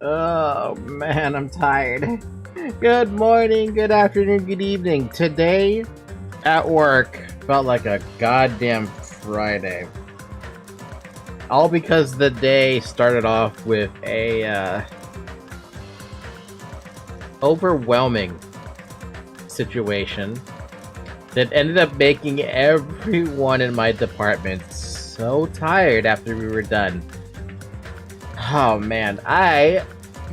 Oh man, I'm tired. Good morning, good afternoon, good evening. Today at work felt like a goddamn Friday. All because the day started off with a overwhelming situation that ended up making everyone in my department so tired after we were done. Oh man, I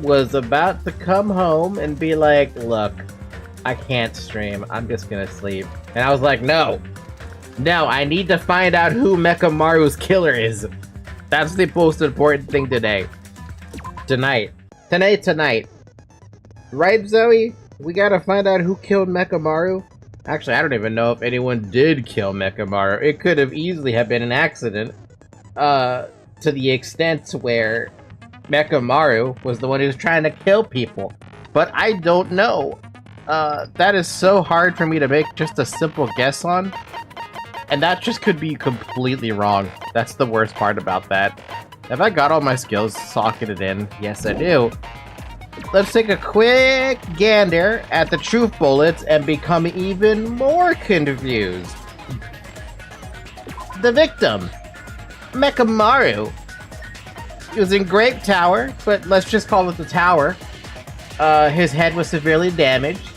was about to come home and be like, look, I can't stream, I'm just gonna sleep. And I was like, no, I need to find out who Mechamaru's killer is. That's the most important thing today. Tonight. Right, Zoe? We gotta find out who killed Mechamaru. Actually, I don't even know if anyone did kill Mechamaru. It could have easily have been an accident. To the extent where Mechamaru was the one who was trying to kill people. But I don't know. That is so hard for me to make just a simple guess on. And that just could be completely wrong. That's the worst part about that. Have I got all my skills socketed in? Yes, I do. Let's take a quick gander at the truth bullets and become even more confused. The victim, Mechamaru. He was in Grape Tower, but let's just call it the tower. His head was severely damaged.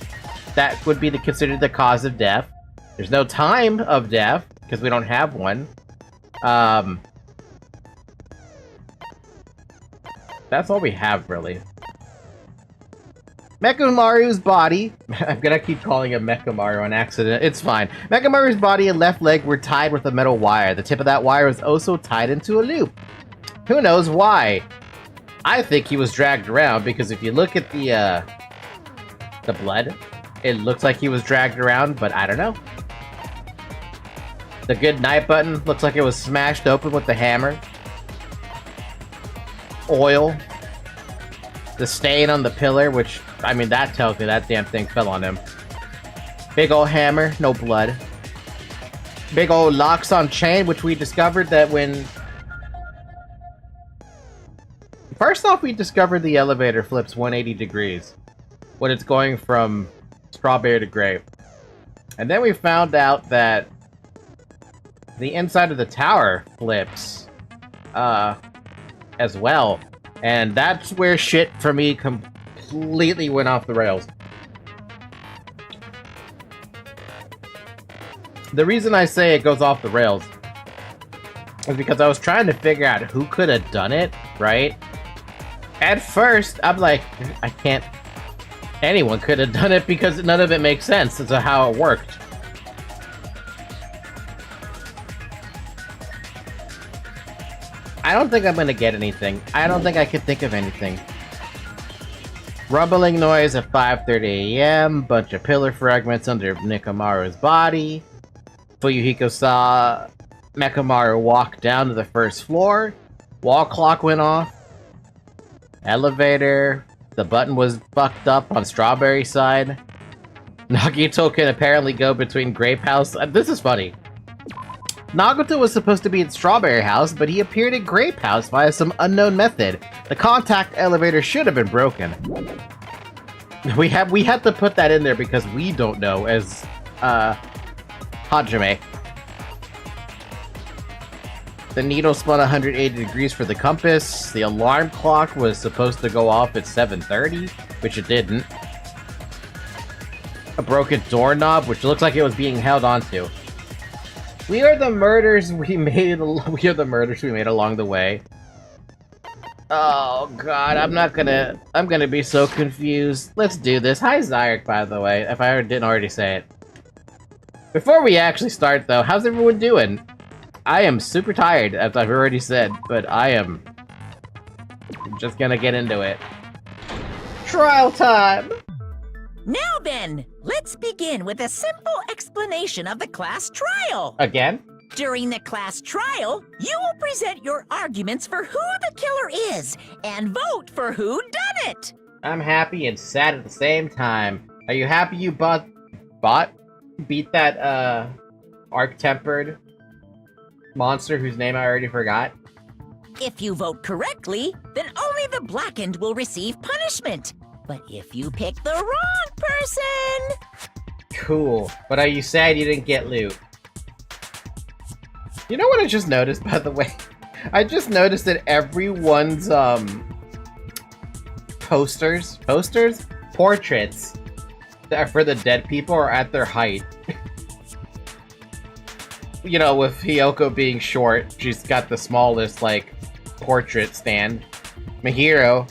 That would be considered the cause of death. There's no time of death, because we don't have one. That's all we have, really. Mechamaru's body, I'm gonna keep calling him Mechamaru on accident, it's fine. Mechamaru's body and left leg were tied with a metal wire. The tip of that wire was also tied into a loop. Who knows why? I think he was dragged around because if you look at the blood, it looks like he was dragged around, but I don't know. The good night button looks like it was smashed open with the hammer. Oil. The stain on the pillar, which, I mean, that tells me that damn thing fell on him. Big ol' hammer, no blood. Big ol' locks on chain, which we discovered that when... First off, we discovered the elevator flips 180 degrees when it's going from strawberry to grape. And then we found out that the inside of the tower flips as well. And that's where shit for me completely went off the rails. The reason I say it goes off the rails is because I was trying to figure out who could have done it, right? At first, I'm like, I can't... Anyone could have done it because none of it makes sense as to how it worked. I don't think I'm gonna get anything. I don't think I could think of anything. Rumbling noise at 5:30 a.m. Bunch of pillar fragments under Mechamaru's body. Fuyuhiko saw Mechamaru walk down to the first floor. Wall clock went off. Elevator. The button was fucked up on Strawberry side. Nagito can apparently go between Grape House. This is funny. Nagito was supposed to be in Strawberry House, but he appeared at Grape House via some unknown method. The contact elevator should have been broken. We had to put that in there because we don't know as Hajime. The needle spun 180 degrees for the compass. The alarm clock was supposed to go off at 7:30, which it didn't. A broken doorknob, which looks like it was being held onto. We are the murders we made. We are the murders we made along the way. Oh god, I'm gonna be so confused. Let's do this. Hi Zyric, by the way, if I didn't already say it. Before we actually start though, how's everyone doing? I am super tired, as I've already said, but I'm just gonna get into it. Trial time! Now then, let's begin with a simple explanation of the class trial. Again? During the class trial, you will present your arguments for who the killer is and vote for who done it. I'm happy and sad at the same time. Are you happy you beat that, arc-tempered monster whose name I already forgot? If you vote correctly, then only the blackened will receive punishment. But if you pick the wrong person... Cool. But are you sad you didn't get loot? You know what I just noticed, by the way? I just noticed that everyone's, portraits that are for the dead people are at their height. You know, with Hiyoko being short, she's got the smallest, like, portrait stand. Mahiru?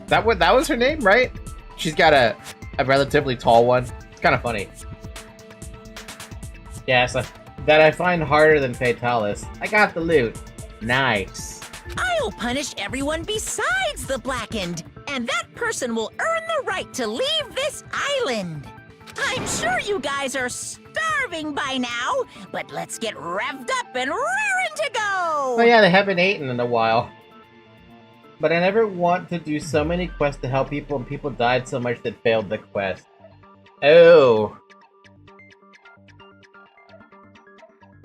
That was her name, right? She's got a relatively tall one. It's kind of funny. Yes, that I find harder than Fatalis. I got the loot. Nice. I'll punish everyone besides the blackened, and that person will earn the right to leave this island. I'm sure you guys are starving by now, but let's get revved up and raring to go! Oh yeah, they haven't eaten in a while. But I never want to do so many quests to help people and people died so much that failed the quest. Oh.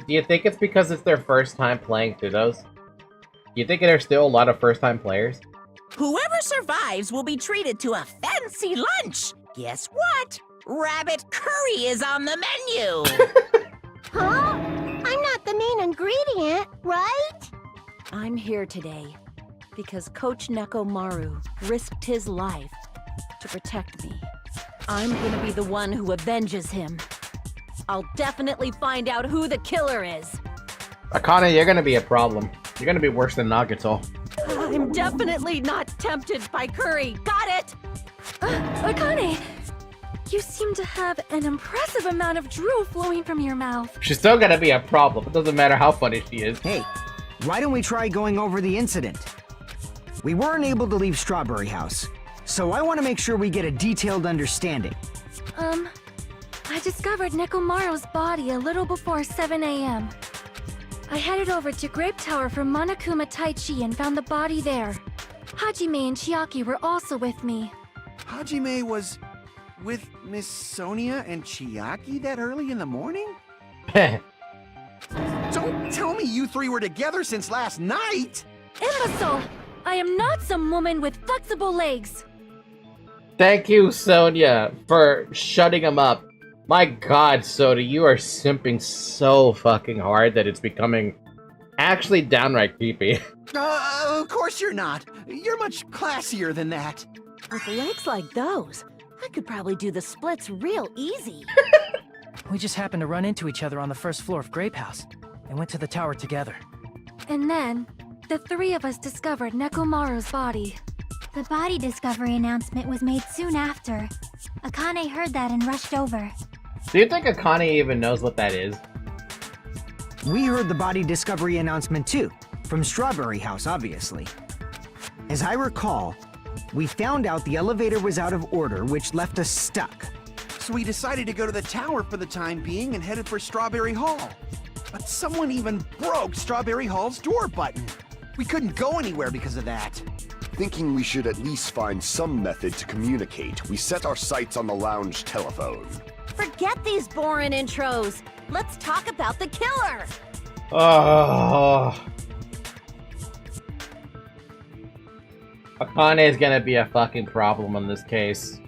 Do you think it's because it's their first time playing through those? Do you think there's still a lot of first-time players? Whoever survives will be treated to a fancy lunch. Guess what? Rabbit curry is on the menu! Huh? I'm not the main ingredient, right? I'm here today because Coach Nekomaru risked his life to protect me. I'm gonna be the one who avenges him. I'll definitely find out who the killer is. Akane, you're gonna be a problem. You're gonna be worse than Nagato. I'm definitely not tempted by curry. Got it? Akane, you seem to have an impressive amount of drool flowing from your mouth. She's still gonna be a problem. It doesn't matter how funny she is. Hey, why don't we try going over the incident? We weren't able to leave Strawberry House, so I want to make sure we get a detailed understanding. I discovered Nekomaru's body a little before 7 a.m. I headed over to Grape Tower for Monokuma Taichi and found the body there. Hajime and Chiaki were also with me. Hajime was with Miss Sonia and Chiaki that early in the morning? Don't tell me you three were together since last night! Imbecile! I am not some woman with flexible legs. Thank you, Sonia, for shutting him up. My god, Soda, you are simping so fucking hard that it's becoming actually downright creepy. Of course you're not. You're much classier than that. With legs like those, I could probably do the splits real easy. We just happened to run into each other on the first floor of Grape House and went to the tower together. And then, the three of us discovered Nekomaru's body. The body discovery announcement was made soon after. Akane heard that and rushed over. Do you think Akane even knows what that is? We heard the body discovery announcement too, from Strawberry House, obviously. As I recall, we found out the elevator was out of order, which left us stuck. So we decided to go to the tower for the time being and headed for Strawberry Hall. But someone even broke Strawberry Hall's door button. We couldn't go anywhere because of that. Thinking we should at least find some method to communicate, we set our sights on the lounge telephone. Forget these boring intros. Let's talk about the killer. Oh. Akane is gonna be a fucking problem in this case.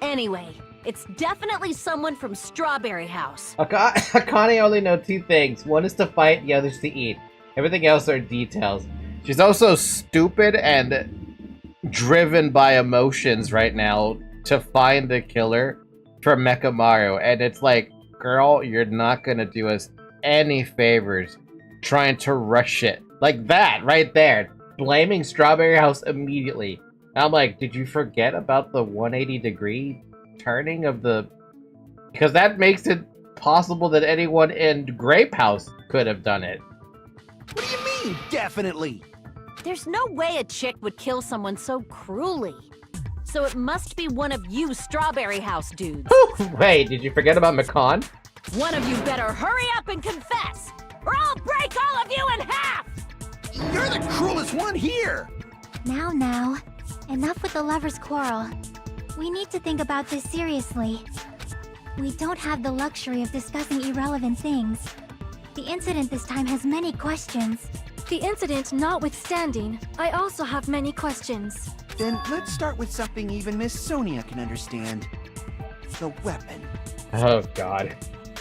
Anyway, it's definitely someone from Strawberry House. Akane only knows two things. One is to fight, the other is to eat. Everything else are details. She's also stupid and driven by emotions right now to find the killer for Mekamaru. And it's like, girl, you're not gonna do us any favors trying to rush it. Like that, right there. Blaming Strawberry House immediately. And I'm like, did you forget about the 180-degree turning of the... Because that makes it possible that anyone in Grape House could have done it. What do you mean, definitely? There's no way a chick would kill someone so cruelly. So it must be one of you Strawberry House dudes. Wait, did you forget about McCon? One of you better hurry up and confess, or I'll break all of you in half! You're the cruelest one here! Now, enough with the lovers' quarrel. We need to think about this seriously. We don't have the luxury of discussing irrelevant things. The incident this time has many questions. The incident notwithstanding, I also have many questions. Then let's start with something even Miss Sonia can understand. The weapon. Oh god.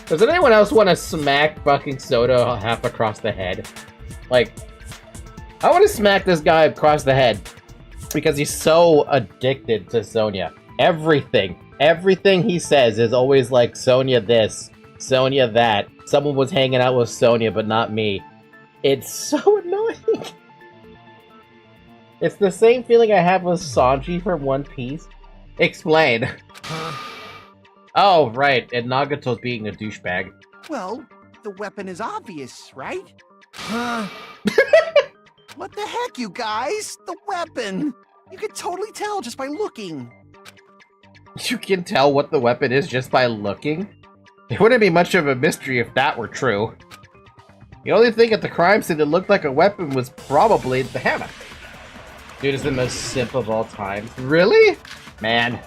Does anyone else want to smack fucking Soda half across the head? Like, I want to smack this guy across the head because he's so addicted to Sonia. Everything he says is always like, Sonia this, Sonia that. Someone was hanging out with Sonia, but not me. It's so annoying. It's the same feeling I have with Sanji from One Piece. Explain. Oh, right, and Nagato's being a douchebag. Well, the weapon is obvious, right? What the heck, you guys? The weapon! You can totally tell just by looking. You can tell what the weapon is just by looking? It wouldn't be much of a mystery if that were true. The only thing at the crime scene that looked like a weapon was probably the hammer. Dude is the most simp of all time. Really? Man.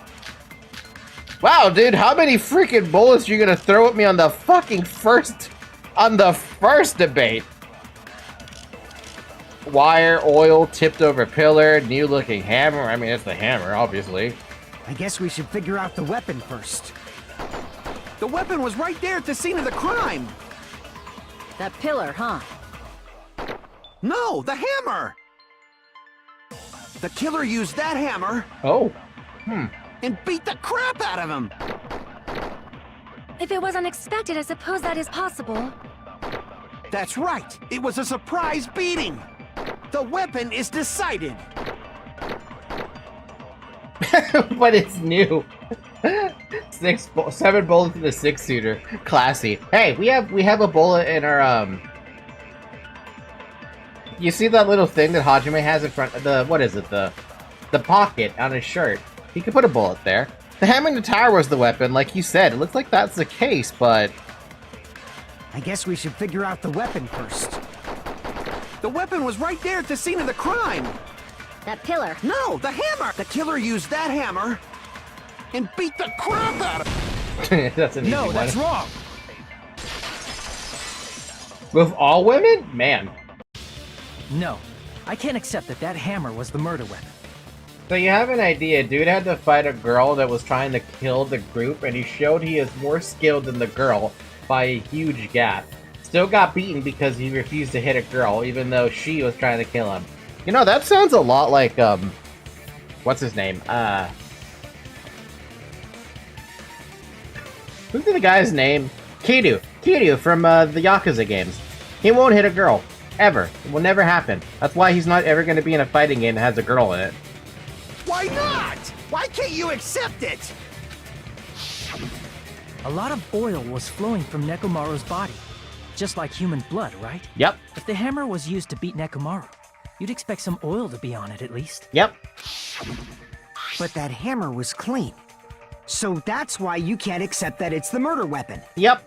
Wow, dude, how many freaking bullets are you gonna throw at me on the fucking first debate? Wire, oil, tipped over pillar, new looking hammer. I mean, it's the hammer, obviously. I guess we should figure out the weapon first. The weapon was right there at the scene of the crime! That pillar, huh? No, the hammer! The killer used that hammer Oh. and beat the crap out of him! If it was unexpected, I suppose that is possible. That's right! It was a surprise beating! The weapon is decided. But it's new. 7 bullets in the 6-shooter. Classy. Hey, we have a bullet in our You see that little thing that Hajime has in front of the what is it? The pocket on his shirt. He could put a bullet there. The hammer in the tower was the weapon, like you said. It looks like that's the case, but I guess we should figure out the weapon first. The weapon was right there at the scene of the crime. That pillar. No, the hammer! The killer used that hammer and beat the crap out of it. that's an easy No, one. that's wrong. With all women? Man. No, I can't accept that hammer was the murder weapon. So you have an idea. Dude had to fight a girl that was trying to kill the group, and he showed he is more skilled than the girl by a huge gap. Still got beaten because he refused to hit a girl, even though she was trying to kill him. You know, that sounds a lot like, what's his name? Who's the guy's name? Kiryu. Kiryu from, the Yakuza games. He won't hit a girl. Ever. It will never happen. That's why he's not ever going to be in a fighting game that has a girl in it. Why not? Why can't you accept it? A lot of oil was flowing from Nekomaru's body. Just like human blood, right? Yep. If the hammer was used to beat Nekomaru, you'd expect some oil to be on it at least. Yep. But that hammer was clean. So that's why you can't accept that it's the murder weapon. Yep.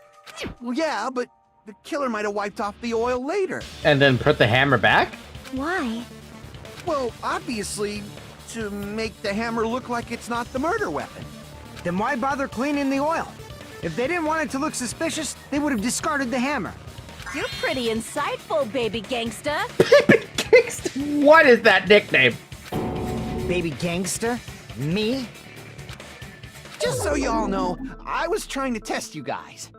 Well, yeah, but the killer might have wiped off the oil later. And then put the hammer back? Why? Well, obviously, to make the hammer look like it's not the murder weapon. Then why bother cleaning the oil? If they didn't want it to look suspicious, they would have discarded the hammer. You're pretty insightful, baby gangsta. What is that nickname? Baby gangster? Me? Just so you all know, I was trying to test you guys.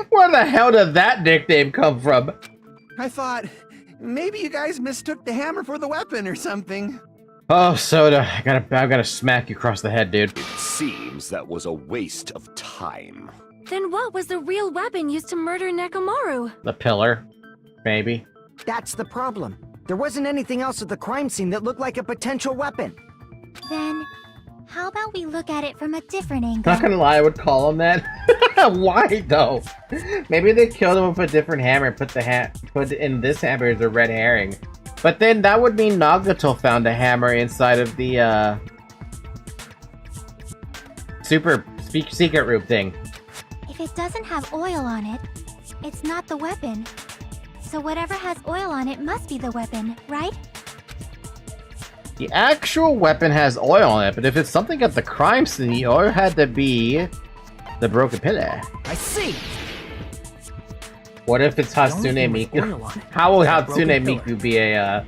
Where the hell did that nickname come from? I thought, maybe you guys mistook the hammer for the weapon or something. Oh, Soda, I gotta smack you across the head, dude. It seems that was a waste of time. Then what was the real weapon used to murder Nekomaru? The pillar, maybe. That's the problem. There wasn't anything else at the crime scene that looked like a potential weapon. Then, how about we look at it from a different angle? Not gonna lie, I would call him that. Why though? Maybe they killed him with a different hammer. Put in this hammer as a red herring. But then that would mean Nagato found a hammer inside of the secret room thing. If it doesn't have oil on it, it's not the weapon. So whatever has oil on it must be the weapon, right? The actual weapon has oil on it, but if it's something at the crime scene, the oil had to be the broken pillar. I see. What if it's Hatsune Miku? How will Hatsune Miku be a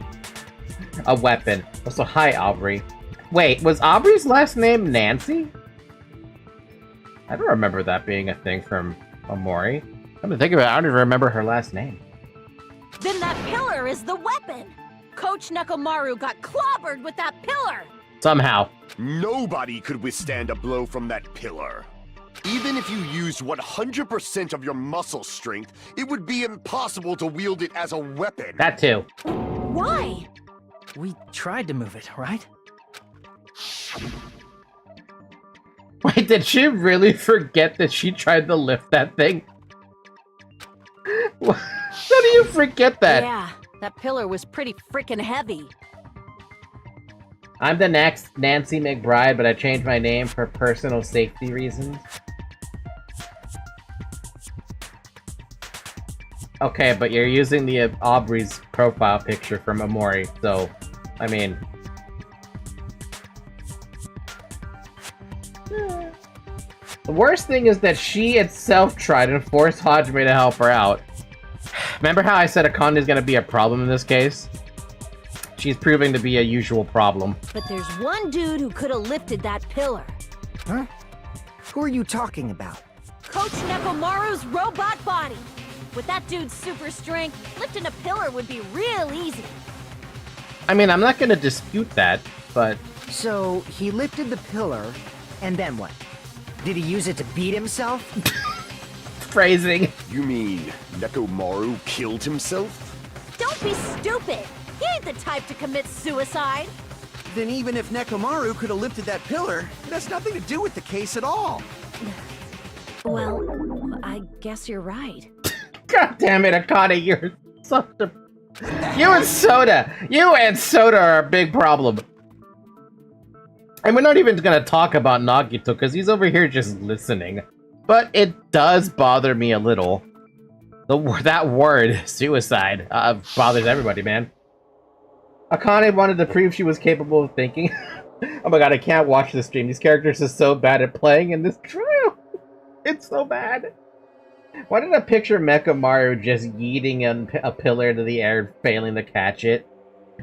weapon? Also, hi, Aubrey. Wait, was Aubrey's last name Nancy? I don't remember that being a thing from Omori. I'm gonna think about it, I don't even remember her last name. Then that pillar is the weapon. Coach Nekomaru got clobbered with that pillar. Somehow. Nobody could withstand a blow from that pillar. Even if you used 100% of your muscle strength, it would be impossible to wield it as a weapon. That too. Why? We tried to move it, right? Wait, did she really forget that she tried to lift that thing? How do you forget that? Yeah, that pillar was pretty freaking heavy. I'm the next Nancy McBride, but I changed my name for personal safety reasons. Okay, but you're using the Aubrey's profile picture from Omori, so, I mean... The worst thing is that she itself tried and forced Hajime to help her out. Remember how I said Akane is going to be a problem in this case? She's proving to be a usual problem. But there's one dude who could have lifted that pillar. Huh? Who are you talking about? Coach Nekomaru's robot body. With that dude's super strength, lifting a pillar would be real easy. I mean, I'm not going to dispute that, but... So, he lifted the pillar, and then what? Did he use it to beat himself? Phrasing. You mean Nekomaru killed himself? Don't be stupid. He ain't the type to commit suicide. Then even if Nekomaru could have lifted that pillar, it has nothing to do with the case at all. Well, I guess you're right. God damn it, Akane, you're such a... You and Soda are a big problem. And we're not even gonna talk about Nagito, because he's over here just listening. But it does bother me a little. That word, suicide, bothers everybody, man. Akane wanted to prove she was capable of thinking. Oh my god, I can't watch this stream. These characters are so bad at playing in this trial. It's so bad. Why did I picture Mechamaru just yeeting a pillar into the air and failing to catch it?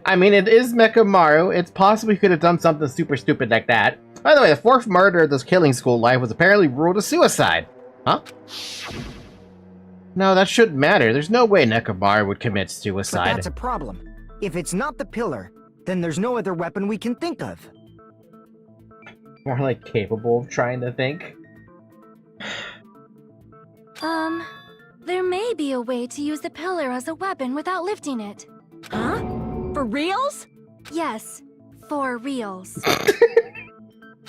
I mean, it is Mechamaru. It's possible he could have done something super stupid like that. By the way, the fourth murder of this killing school life was apparently ruled a suicide. Huh? No, that shouldn't matter. There's no way Nekomaru would commit suicide. But that's a problem. If it's not the pillar, then there's no other weapon we can think of. More like capable of trying to think. There may be a way to use the pillar as a weapon without lifting it. Huh? For reals? Yes, for reals.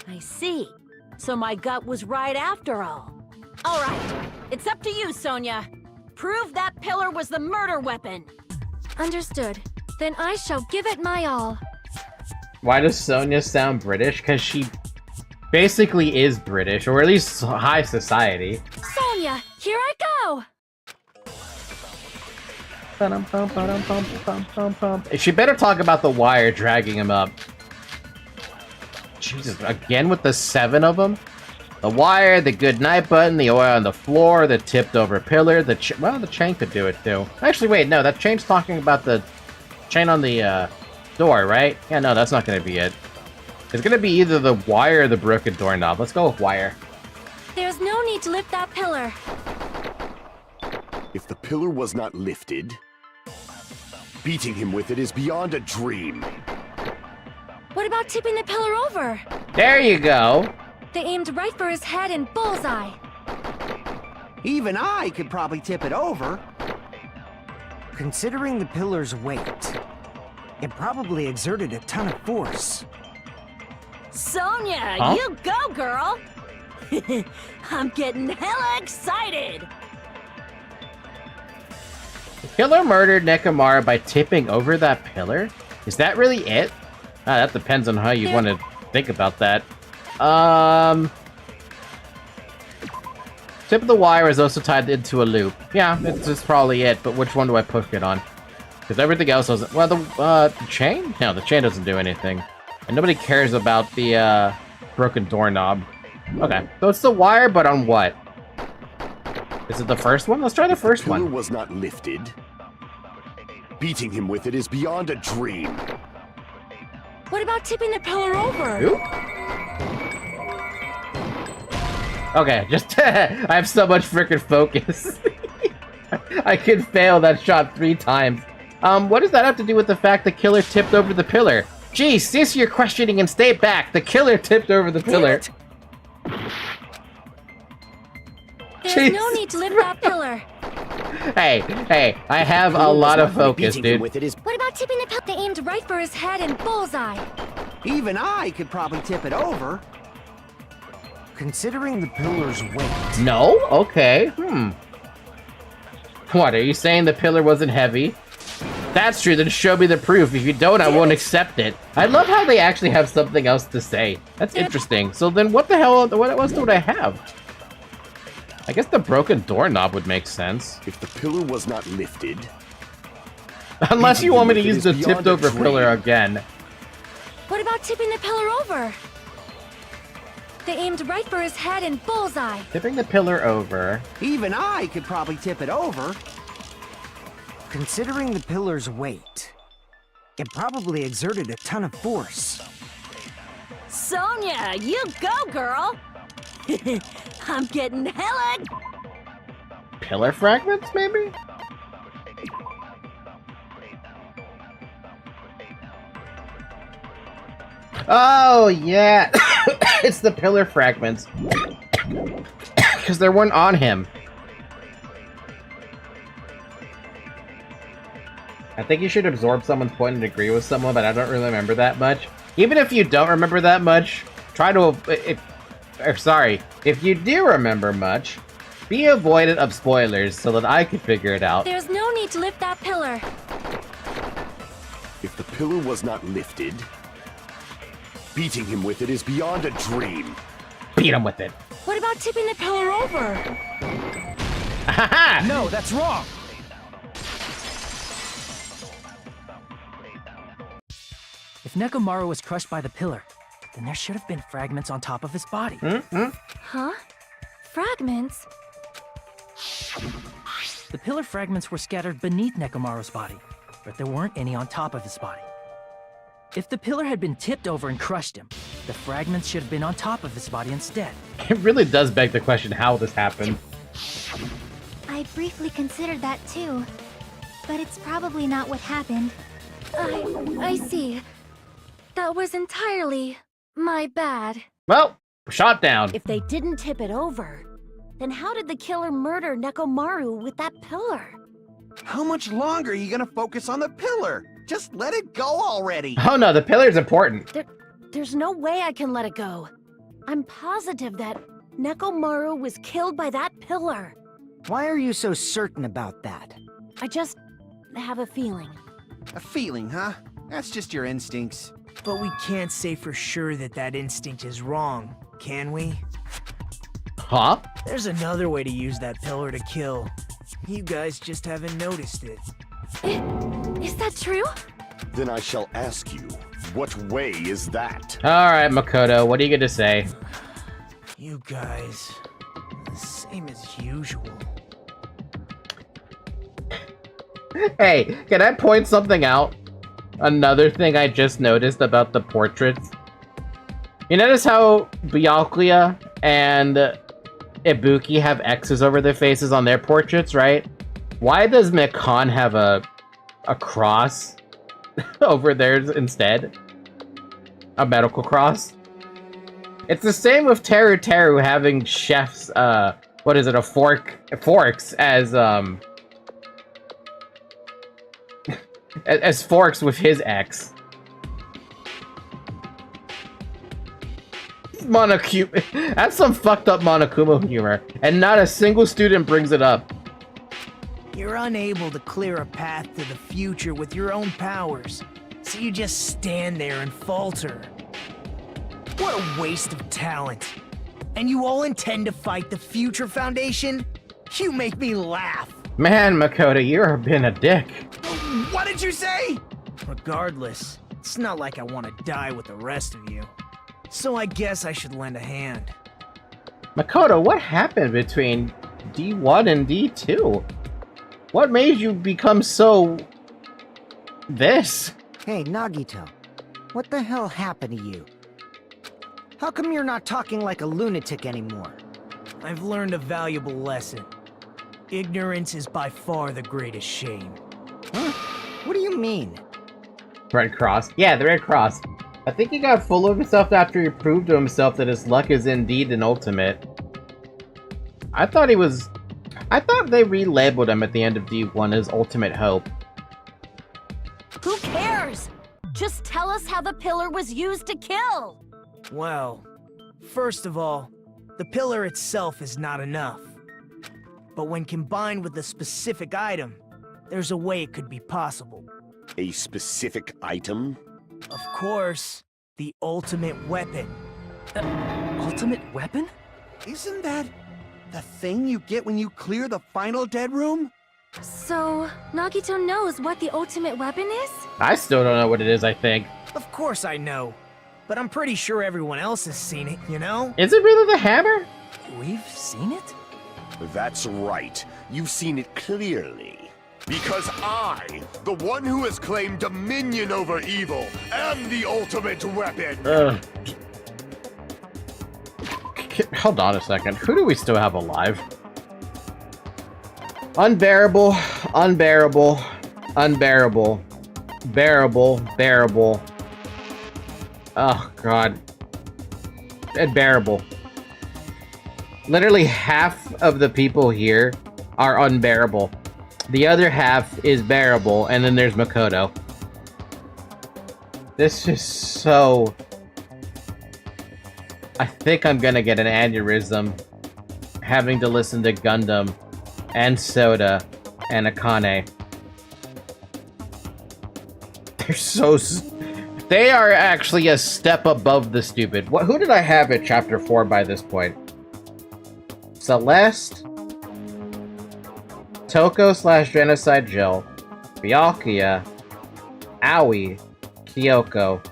I see. So my gut was right after all. All right, it's up to you, Sonia. Prove that pillar was the murder weapon. Understood. Then I shall give it my all. Why does Sonia sound British? Because she basically is British, or at least high society. Sonia, here I go! She better talk about the wire dragging him up. Jesus, again with the 7 of them? The wire, the good night button, the oil on the floor, the tipped over pillar, well, the chain could do it too. Actually, wait, no, that chain's talking about the chain on the door, right? Yeah, no, that's not gonna be it. It's gonna be either the wire or the broken doorknob. Let's go with wire. There's no need to lift that pillar. If the pillar was not lifted, beating him with it is beyond a dream. What about tipping the pillar over? There you go. They aimed right for his head and bullseye. Even I could probably tip it over. Considering the pillar's weight, it probably exerted a ton of force. Sonia, Huh? you go, girl! I'm getting hella excited! The killer murdered Nekomaru by tipping over that pillar? Is that really it? Ah, that depends on how you want to think about that. Tip of the wire is also tied into a loop. Yeah, it's probably it, but which one do I put it on? Because everything else doesn't... Well, the chain? No, the chain doesn't do anything. And nobody cares about the, broken doorknob. Okay, so it's the wire, but on what? Is it the first one? Let's try the first one. The pillar was not lifted. Beating him with it is beyond a dream. What about tipping the pillar over? Oop. Okay, just I have so much freaking focus. I could fail that shot 3 times. What does that have to do with the fact the killer tipped over the pillar? Gee, cease your questioning and stay back. The killer tipped over the pillar. There's no need to lift that pillar. Hey, I have a lot of focus, dude. What about tipping the pillar? They aimed right for his head and bullseye. Even I could probably tip it over. Considering the pillar's weight. No? Okay. What, are you saying the pillar wasn't heavy? That's true, then show me the proof. If you don't, I won't accept it. I love how they actually have something else to say. That's interesting. So then what the hell, what else would I have? I guess the broken doorknob would make sense. If the pillar was not lifted... Unless you want me to use the tipped over pillar again. What about tipping the pillar over? They aimed right for his head and bullseye. Tipping the pillar over. Even I could probably tip it over. Considering the pillar's weight, it probably exerted a ton of force. Sonia, you go, girl! I'm getting hella... Pillar fragments, maybe? Oh, yeah. It's the pillar fragments. Because there weren't on him. I think you should absorb someone's point and agree with someone, but I don't really remember that much. Even if you don't remember that much, try to... if you do remember much, be avoidant of spoilers so that I can figure it out. There's no need to lift that pillar. If the pillar was not lifted, beating him with it is beyond a dream. Beat him with it. What about tipping the pillar over? No, that's wrong! If Nekomaru was crushed by the pillar, then there should have been fragments on top of his body. Huh? Fragments? The pillar fragments were scattered beneath Nekomaru's body, but there weren't any on top of his body. If the pillar had been tipped over and crushed him, the fragments should have been on top of his body instead. It really does beg the question how this happened. I briefly considered that too, but it's probably not what happened. I see. That was entirely my bad. Well, shot down. If they didn't tip it over, then how did the killer murder Nekomaru with that pillar? How much longer are you gonna focus on the pillar? Just let it go already. Oh no, the pillar's important. There's no way I can let it go. I'm positive that Nekomaru was killed by that pillar. Why are you so certain about that? I just have a feeling. A feeling, huh? That's just your instincts. But we can't say for sure that that instinct is wrong, can we? Huh? There's another way to use that pillar to kill. You guys just haven't noticed it. Is that true? Then I shall ask you, what way is that? Alright, Makoto, what are you gonna say? You guys, the same as usual. Hey, can I point something out? Another thing I just noticed about the portraits. You notice how Byakuya and Ibuki have X's over their faces on their portraits, right? Why does Mikan have a cross over theirs instead? A medical cross? It's the same with Teru Teru having chef's, what is it, forks as, as forks with his X. Monokuma. That's some fucked up Monokuma humor, and not a single student brings it up. You're unable to clear a path to the future with your own powers, so you just stand there and falter. What a waste of talent. And you all intend to fight the Future Foundation? You make me laugh. Man, Makoto, you're been a dick. What did you say? Regardless, it's not like I want to die with the rest of you. So I guess I should lend a hand. Makoto, what happened between D1 and D2? What made you become so... this? Hey, Nagito. What the hell happened to you? How come you're not talking like a lunatic anymore? I've learned a valuable lesson. Ignorance is by far the greatest shame. Huh? What do you mean? Red Cross. Yeah, the Red Cross. I think he got full of himself after he proved to himself that his luck is indeed an ultimate. I thought they relabeled him at the end of D1 as Ultimate Hope. Who cares? Just tell us how the pillar was used to kill. Well, first of all, the pillar itself is not enough. But when combined with a specific item, there's a way it could be possible. A specific item? Of course, the ultimate weapon. Ultimate weapon? Isn't that the thing you get when you clear the final dead room? So, Nagito knows what the ultimate weapon is? I still don't know what it is, I think. Of course I know. But I'm pretty sure everyone else has seen it, you know? Is it really the hammer? We've seen it? That's right. You've seen it clearly. Because I, the one who has claimed dominion over evil, am the ultimate weapon! Hold on a second. Who do we still have alive? Unbearable, unbearable, unbearable, bearable, bearable. Oh, God. Unbearable. Literally half of the people here are unbearable. The other half is bearable, and then there's Makoto. This is so... I think I'm gonna get an aneurysm having to listen to Gundam and Soda and Akane. They're so... They are actually a step above the stupid. Who did I have at Chapter 4 by this point? Celeste, Toko/Genocide Jill, Byakuya, Aoi, Kyoko,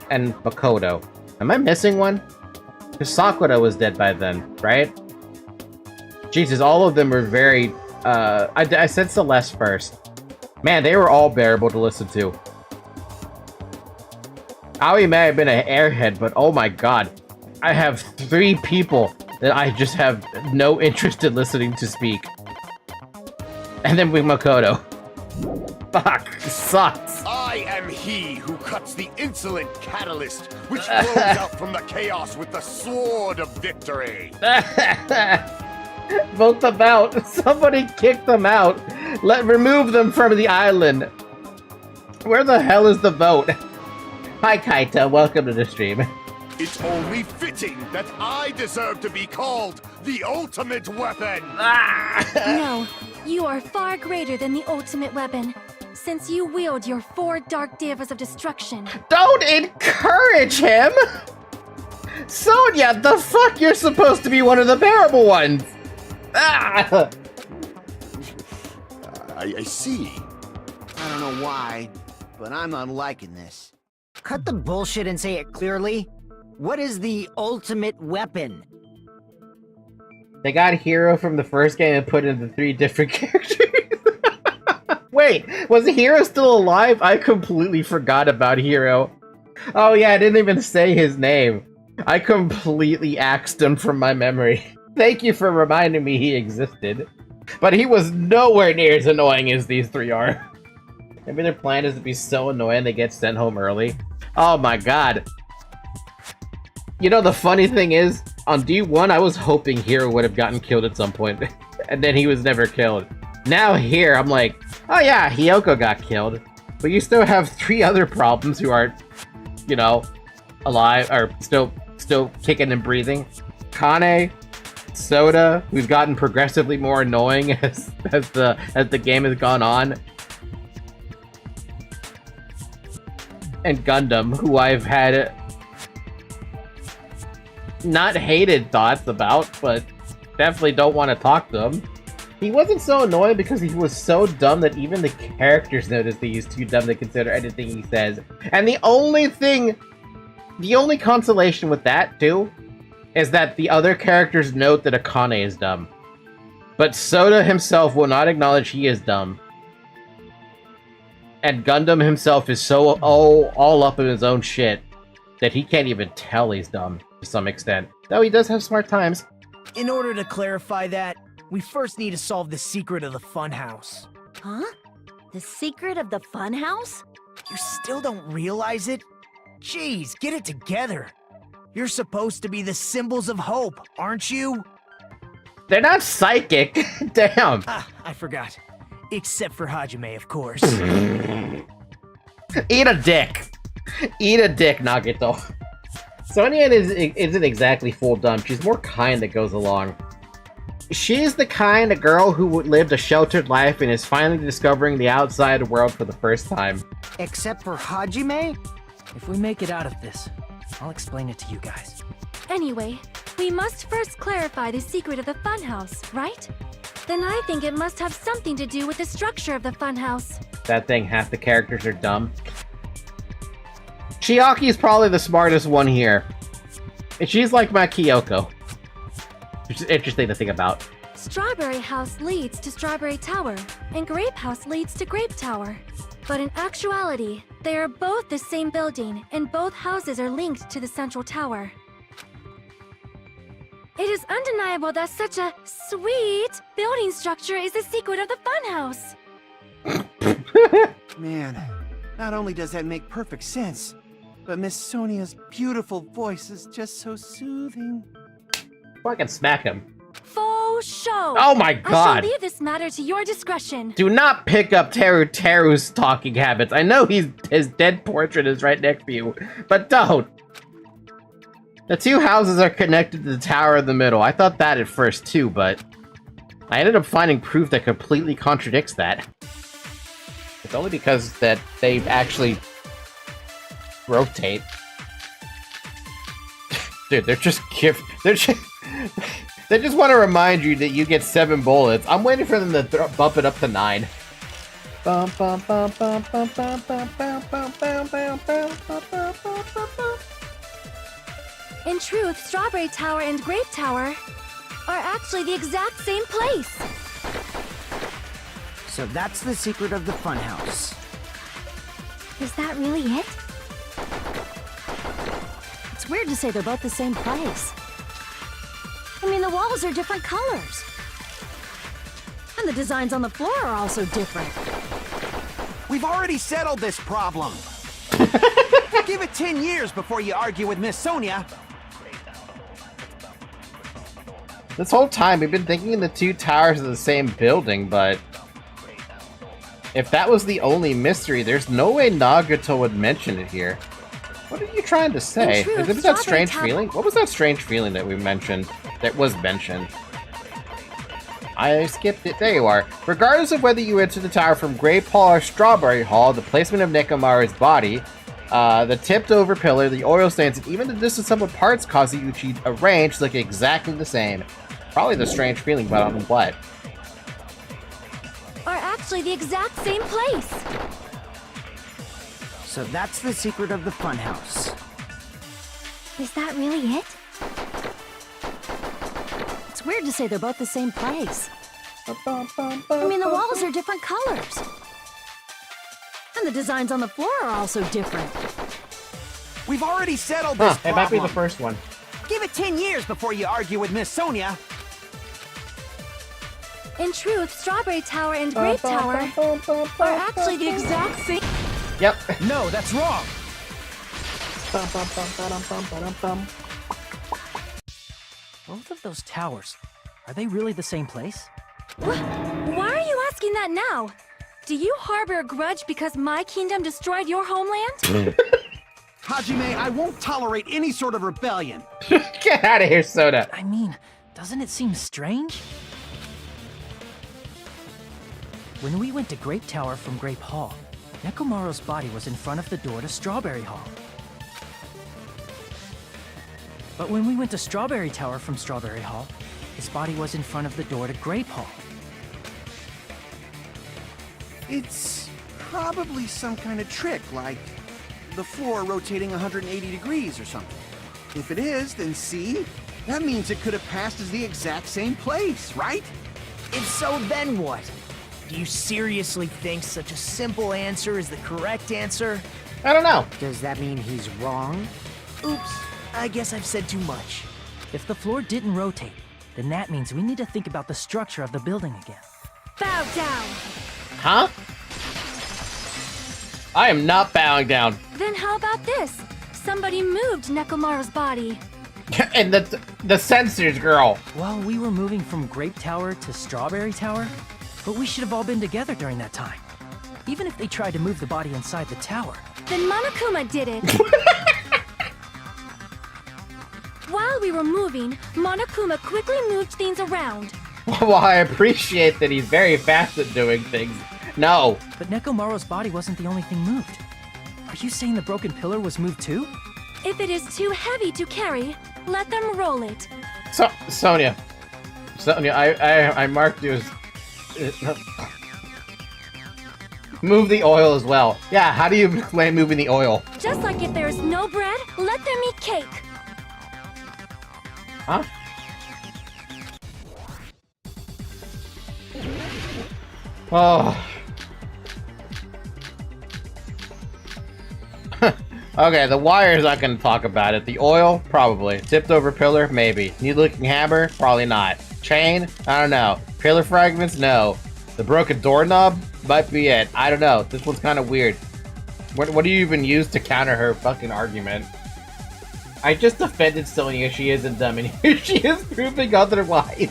and Makoto. Am I missing one? Because Sakura was dead by then, right? Jesus, all of them were very... I said Celeste first. Man, they were all bearable to listen to. Aoi may have been an airhead, but oh my god. I have 3 people that I just have no interest in listening to speak. And then with Makoto. Fuck, this sucks. I am he who cuts the insolent catalyst, which flows out from the chaos with the sword of victory. Vote them out. Somebody kick them out. Remove them from the island. Where the hell is the vote? Hi Kaita, welcome to the stream. It's only fitting that I deserve to be called the ultimate weapon! No, you are far greater than the ultimate weapon, since you wield your 4 Dark Devas of Destruction. Don't encourage him! Sonia, the fuck? You're supposed to be one of the bearable ones! I see. I don't know why, but I'm not liking this. Cut the bullshit and say it clearly. What is the ultimate weapon? They got Hero from the first game and put in the 3 different characters. Wait, was Hero still alive? I completely forgot about Hero. Oh yeah, I didn't even say his name. I completely axed him from my memory. Thank you for reminding me he existed. But he was nowhere near as annoying as these 3 are. Maybe their plan is to be so annoying they get sent home early. Oh my god. You know, the funny thing is, on D1, I was hoping Hero would have gotten killed at some point, and then he was never killed. Now here, I'm like, oh yeah, Hiyoko got killed, but you still have 3 other problems who are, you know, alive, or still kicking and breathing. Kane, Soda, who's gotten progressively more annoying as the game has gone on, and Gundam, who I've had not hated thoughts about, but definitely don't want to talk to him. He wasn't so annoying because he was so dumb that even the characters noticed that he's too dumb to consider anything he says. And the only consolation with that, too, is that the other characters note that Akane is dumb. But Soda himself will not acknowledge he is dumb. And Gundam himself is so all up in his own shit that he can't even tell he's dumb, to some extent. Though he does have smart times. In order to clarify that, we first need to solve the secret of the funhouse. Huh? The secret of the funhouse? You still don't realize it? Jeez, get it together. You're supposed to be the symbols of hope, aren't you? They're not psychic. Damn. Ah, I forgot. Except for Hajime, of course. Eat a dick. Eat a dick, Nagito. Sonia isn't exactly full dumb. She's more kind that goes along. She's the kind of girl who lived a sheltered life and is finally discovering the outside world for the first time. Except for Hajime? If we make it out of this, I'll explain it to you guys. Anyway, we must first clarify the secret of the funhouse, right? Then I think it must have something to do with the structure of the funhouse. That thing, half the characters are dumb. Chiaki is probably the smartest one here. And she's like my Kyoko. Which is interesting to think about. Strawberry House leads to Strawberry Tower, and Grape House leads to Grape Tower. But in actuality, they are both the same building, and both houses are linked to the central tower. It is undeniable that such a sweet building structure is the secret of the funhouse. Man, not only does that make perfect sense, but Miss Sonia's beautiful voice is just so soothing. I can smack him. Faux whole show. Oh my I god! shall leave this matter to your discretion. Do not pick up Teru's talking habits. I know his dead portrait is right next to you, but don't. The two houses are connected to the tower in the middle. I thought that at first too, but I ended up finding proof that completely contradicts that. It's only because that they actually rotate. Dude, they just want to remind you that you get 7 bullets. I'm waiting for them to bump it up to 9. Bum, bum, bum, bum, bum, bum, bum, bum, bum, bum, bum, bum, bum, bum. In truth, Strawberry Tower and Grape Tower are actually the exact same place. So that's the secret of the funhouse. Is that really it? It's weird to say they're both the same place. I mean, the walls are different colors. And the designs on the floor are also different. We've already settled this problem. Give it 10 years before you argue with Miss Sonia. This whole time, we've been thinking the two towers are the same building, but if that was the only mystery, there's no way Nagato would mention it here. What are you trying to say? Is it that strange feeling? What was that strange feeling that we mentioned? That was mentioned. I skipped it. There you are. Regardless of whether you enter the tower from Grape Hall or Strawberry Hall, the placement of Nekomaru's body, the tipped over pillar, the oil stains, and even the distance of the parts causing you to arrange look exactly the same. Probably the strange feeling about on what? Are actually the exact same place. So that's the secret of the funhouse. Is that really it? It's weird to say they're both the same place. I mean, the walls are different colors. And the designs on the floor are also different. We've already settled this It problem. might be the first one. Give it 10 years before you argue with Miss Sonia. In truth, Strawberry Tower and Grape Tower are actually the exact same. Yep. No, that's wrong. Both of those towers, are they really the same place? Why are you asking that now? Do you harbor a grudge because my kingdom destroyed your homeland? Hajime, I won't tolerate any sort of rebellion. Get out of here, Soda. I mean, doesn't it seem strange? When we went to Grape Tower from Grape Hall, Nekomaru's body was in front of the door to Strawberry Hall. But when we went to Strawberry Tower from Strawberry Hall, his body was in front of the door to Grape Hall. It's probably some kind of trick, like the floor rotating 180 degrees or something. If it is, then see? That means it could have passed as the exact same place, right? If so, then what? Do you seriously think such a simple answer is the correct answer? I don't know. Does that mean he's wrong? Oops, I guess I've said too much. If the floor didn't rotate, then that means we need to think about the structure of the building again. Bow down. Huh? I am not bowing down. Then how about this? Somebody moved Nekomaru's body. And the sensors, girl. Well, we were moving from Grape Tower to Strawberry Tower, but we should have all been together during that time. Even if they tried to move the body inside the tower. Then Monokuma did it. While we were moving, Monokuma quickly moved things around. Well, I appreciate that he's very fast at doing things. No. But Nekomaru's body wasn't the only thing moved. Are you saying the broken pillar was moved too? If it is too heavy to carry, let them roll it. So, Sonia, I marked you as... Move the oil as well. Yeah, how do you explain moving the oil? Just like if there is no bread, let them eat cake. Huh? Oh. Okay, the wire's not gonna talk about it. The oil, probably. Tipped over pillar, maybe. Neat-looking hammer, probably not. Chain, I don't know. Pillar fragments, no. The broken doorknob, might be it. I don't know. This one's kind of weird. What do you even use to counter her fucking argument? I just defended Sonya. She isn't dumb, and here she is proving otherwise.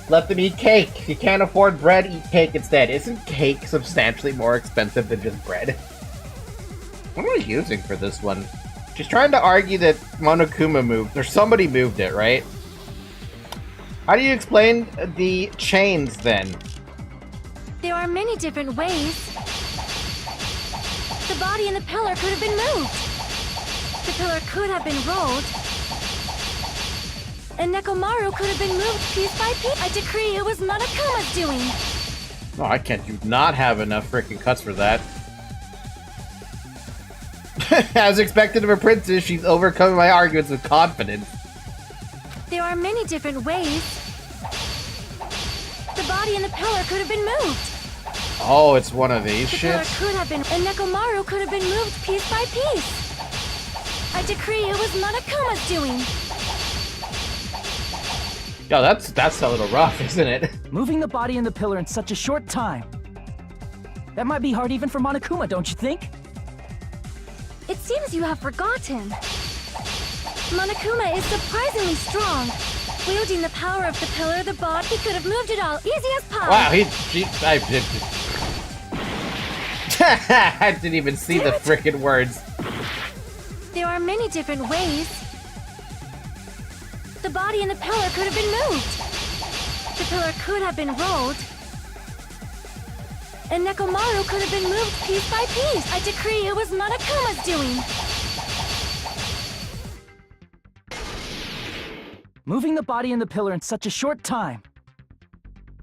Let them eat cake. If you can't afford bread, eat cake instead. Isn't cake substantially more expensive than just bread? What am I using for this one? She's trying to argue that Monokuma moved, or somebody moved it, right? How do you explain the chains, then? There are many different ways. The body and the pillar could have been moved. The pillar could have been rolled. And Nekomaru could have been moved piece by piece. I decree it was Monokuma's doing. Oh, I can't do not have enough freaking cuts for that. As expected of a princess, she's overcoming my arguments with confidence. There are many different ways. The body and the pillar could have been moved. Oh, it's one of these The pillar shits? could have been, and Nekomaru could have been moved piece by piece. I decree it was Monokuma's doing. Yo, that's a little rough, isn't it? Moving the body and the pillar in such a short time. That might be hard even for Monokuma, don't you think? It seems you have forgotten. Monokuma is surprisingly strong. Wielding the power of the pillar, the body, he could have moved it all easy as pie. Wow, I didn't even see the frickin' words. There are many different ways. The body and the pillar could have been moved. The pillar could have been rolled. And Nekomaru could have been moved piece by piece. I decree it was Monokuma's doing. Moving the body and the pillar in such a short time.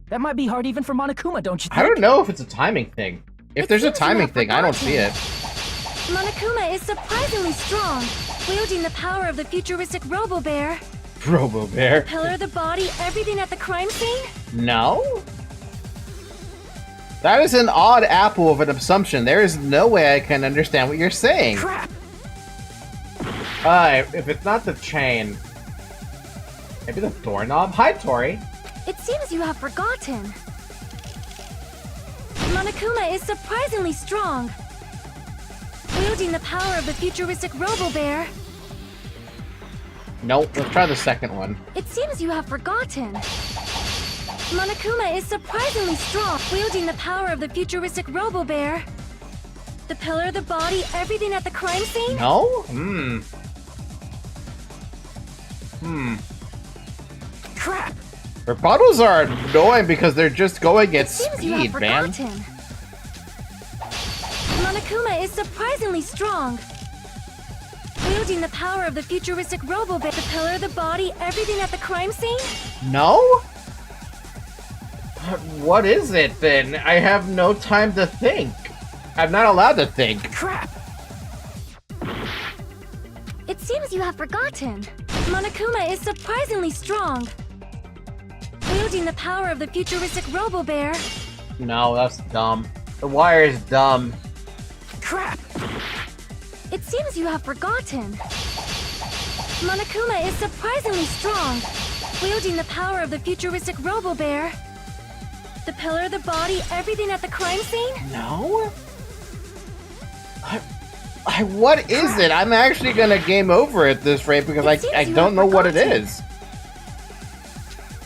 That might be hard even for Monokuma, don't you think? I don't know if it's a timing thing. If there's a timing thing, I don't see it. Monokuma is surprisingly strong. Wielding the power of the futuristic Robo-Bear. Robo-Bear? Pillar, the body, everything at the crime scene? No? That is an odd apple of an assumption. There is no way I can understand what you're saying. Crap! If it's not the chain... Maybe the doorknob? Hi, Tori. It seems you have forgotten. Monokuma is surprisingly strong. Wielding the power of the futuristic Robo-Bear. Nope, let's try the second one. It seems you have forgotten. Monokuma is surprisingly strong. Wielding the power of the futuristic Robo-Bear. The pillar, the body, everything at the crime scene? No? Crap! Rebuttals are annoying because they're just going at Seems you have speed, man. forgotten. Monokuma is surprisingly strong. Wielding the power of the futuristic Robo-Bear. The pillar, the body, everything at the crime scene? No? What is it, then? I have no time to think. I'm not allowed to think. Crap! It seems you have forgotten. Monokuma is surprisingly strong. Wielding the power of the futuristic Robo-Bear. No, that's dumb. The wire is dumb. Crap! It seems you have forgotten. Monokuma is surprisingly strong. Wielding the power of the futuristic Robo-Bear. The pillar, the body, everything at the crime scene? No? What is it? I'm actually gonna game over at this rate because I don't know what it is.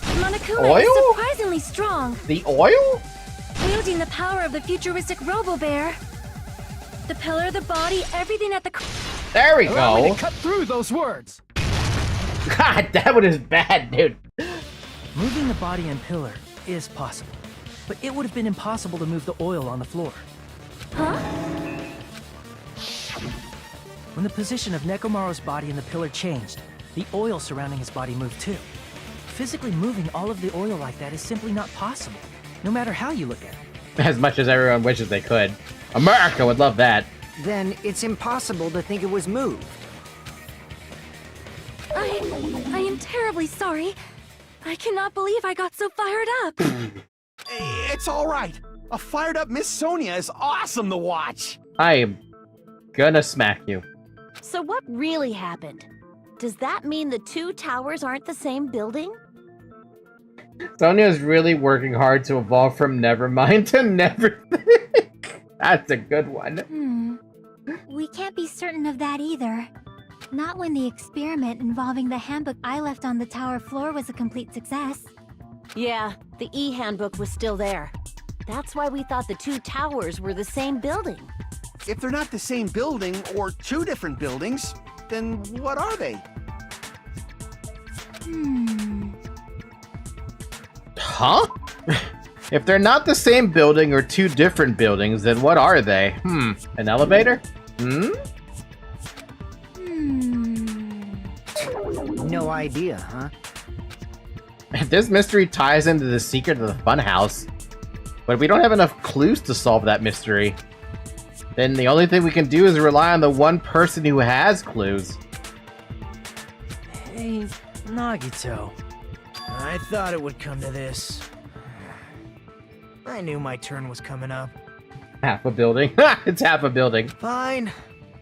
Monokuma Oil? is surprisingly strong. The oil? Wielding the power of the futuristic Robo-Bear. The pillar, the body, everything at the... There we Allow me go. to cut through those words! God, that one is bad, dude. Moving the body and pillar is possible, but it would have been impossible to move the oil on the floor. Huh? When the position of Nekomaru's body and the pillar changed, the oil surrounding his body moved too. Physically moving all of the oil like that is simply not possible, no matter how you look at it. As much as everyone wishes they could. America would love that. Then it's impossible to think it was moved. I am terribly sorry. I cannot believe I got so fired up. It's all right. A fired up Miss Sonia is awesome to watch. I am gonna smack you. So what really happened? Does that mean the two towers aren't the same building? Sonia's really working hard to evolve from Nevermind to Neverthink. That's a good one. We can't be certain of that either. Not when the experiment involving the handbook I left on the tower floor was a complete success. Yeah, the E-handbook was still there. That's why we thought the two towers were the same building. If they're not the same building or two different buildings, then what are they? Huh? If they're not the same building or two different buildings, then what are they? An elevator? No idea, huh? If this mystery ties into the secret of the funhouse, but if we don't have enough clues to solve that mystery, then the only thing we can do is rely on the one person who has clues. Hey, Nagito. I thought it would come to this. I knew my turn was coming up. Half a building. It's half a building. Fine.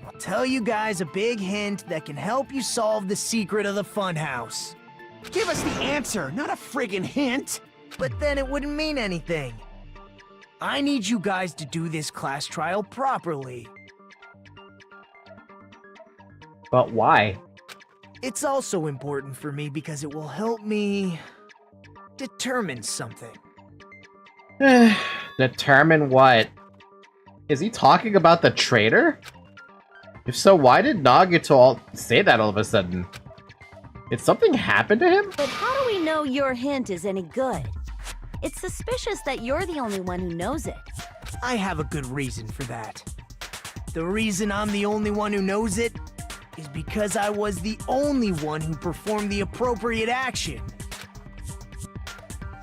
I'll tell you guys a big hint that can help you solve the secret of the funhouse. Give us the answer, not a friggin' hint. But then it wouldn't mean anything. I need you guys to do this class trial properly. But why? It's also important for me because it will help me determine something. Determine what? Is he talking about the traitor? If so, why did Nagito say that all of a sudden? Did something happen to him? But how do we know your hint is any good? It's suspicious that you're the only one who knows it. I have a good reason for that. The reason I'm the only one who knows it is because I was the only one who performed the appropriate action.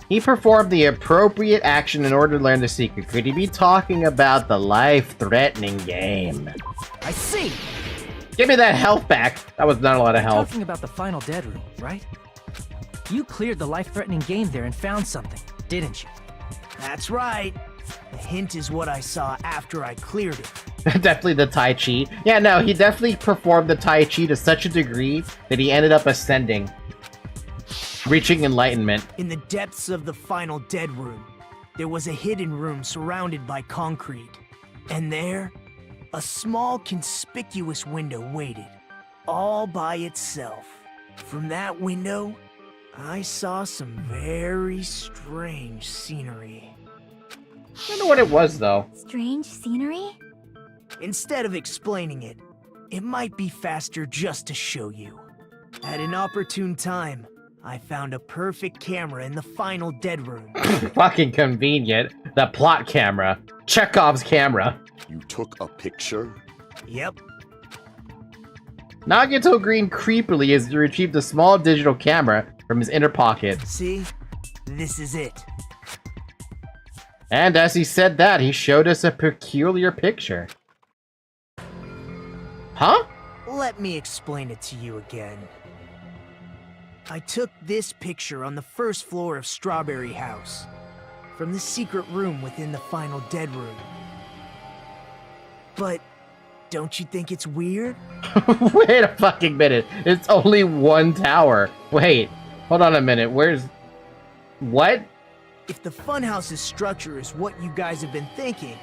He performed the appropriate action in order to learn the secret. Could he be talking about the life-threatening game? I see. Give me that health back. That was not a lot of health. Talking about the final dead room, right? You cleared the life-threatening game there and found something, didn't you? That's right. The hint is what I saw after I cleared it. Definitely the Tai Chi. Yeah, no, he definitely performed the Tai Chi to such a degree that he ended up ascending. Reaching enlightenment. In the depths of the final dead room, there was a hidden room surrounded by concrete. And there, a small conspicuous window waited, all by itself. From that window, I saw some very strange scenery. I don't know what it was, though. Strange scenery? Instead of explaining it, it might be faster just to show you. At an opportune time, I found a perfect camera in the final dead room. Fucking convenient. The plot camera. Chekhov's camera. You took a picture? Yep. Nagito grinned creepily as he retrieved a small digital camera from his inner pocket. See? This is it. And as he said that, he showed us a peculiar picture. Huh? Let me explain it to you again. I took this picture on the first floor of Strawberry House, from the secret room within the final dead room. But don't you think it's weird? Wait a fucking minute. It's only one tower. Wait, hold on a minute. Where's... What? If the funhouse's structure is what you guys have been thinking,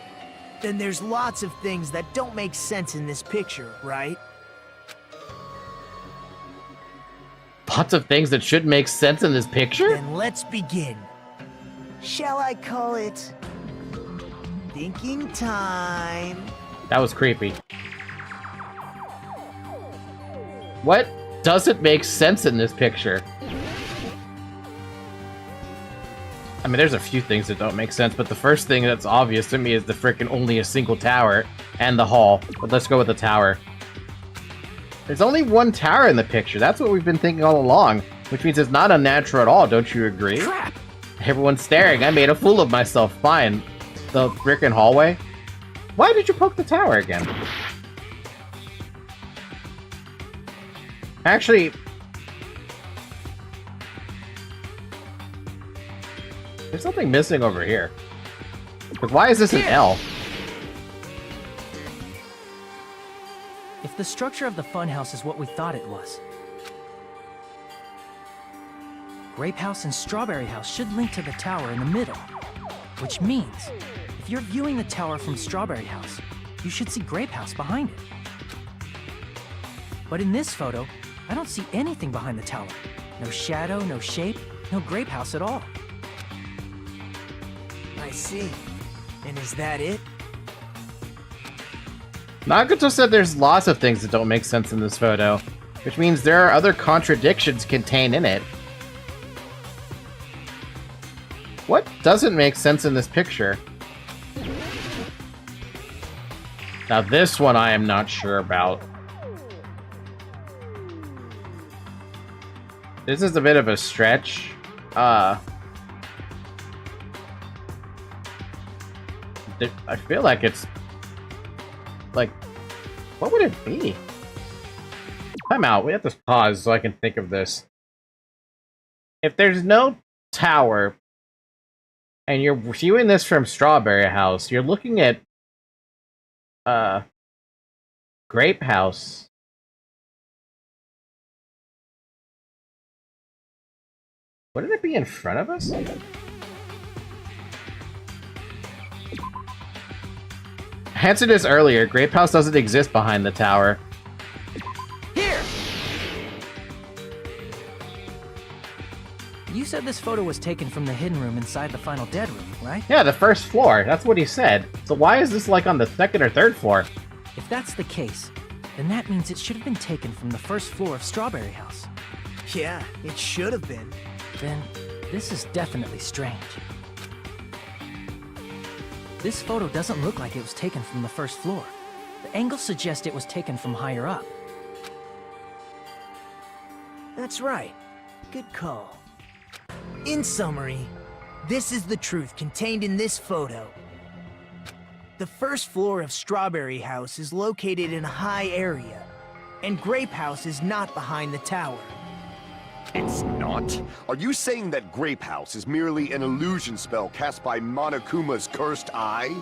then there's lots of things that don't make sense in this picture, right? Lots of things that should make sense in this picture? Then let's begin. Shall I call it thinking time? That was creepy. What doesn't make sense in this picture? I mean, there's a few things that don't make sense, but the first thing that's obvious to me is the frickin' only a single tower and the hall. But let's go with the tower. There's only one tower in the picture. That's what we've been thinking all along, which means it's not unnatural at all. Don't you agree? Crap! Everyone's staring. I made a fool of myself. Fine. The frickin' hallway. Why did you poke the tower again? Actually, there's something missing over here. But why is this an L? If the structure of the funhouse is what we thought it was, Grape House and Strawberry House should link to the tower in the middle. Which means, if you're viewing the tower from Strawberry House, you should see Grape House behind it. But in this photo, I don't see anything behind the tower. No shadow, no shape, no Grape House at all. I see. And is that it? Nagato said there's lots of things that don't make sense in this photo, which means there are other contradictions contained in it. What doesn't make sense in this picture? Now this one I am not sure about. This is a bit of a stretch. I feel like it's... like, what would it be? Time out. We have to pause so I can think of this. If there's no tower, and you're viewing this from Strawberry House, you're looking at Grape House. Wouldn't it be in front of us? I answered this earlier. Grape House doesn't exist behind the tower. Here! You said this photo was taken from the hidden room inside the final dead room, right? Yeah, the first floor. That's what he said. So why is this like on the second or third floor? If that's the case, then that means it should have been taken from the first floor of Strawberry House. Yeah, it should have been. Then this is definitely strange. This photo doesn't look like it was taken from the first floor. The angles suggest it was taken from higher up. That's right. Good call. In summary, this is the truth contained in this photo. The first floor of Strawberry House is located in a high area, and Grape House is not behind the tower. It's not? Are you saying that Grape House is merely an illusion spell cast by Monokuma's cursed eye?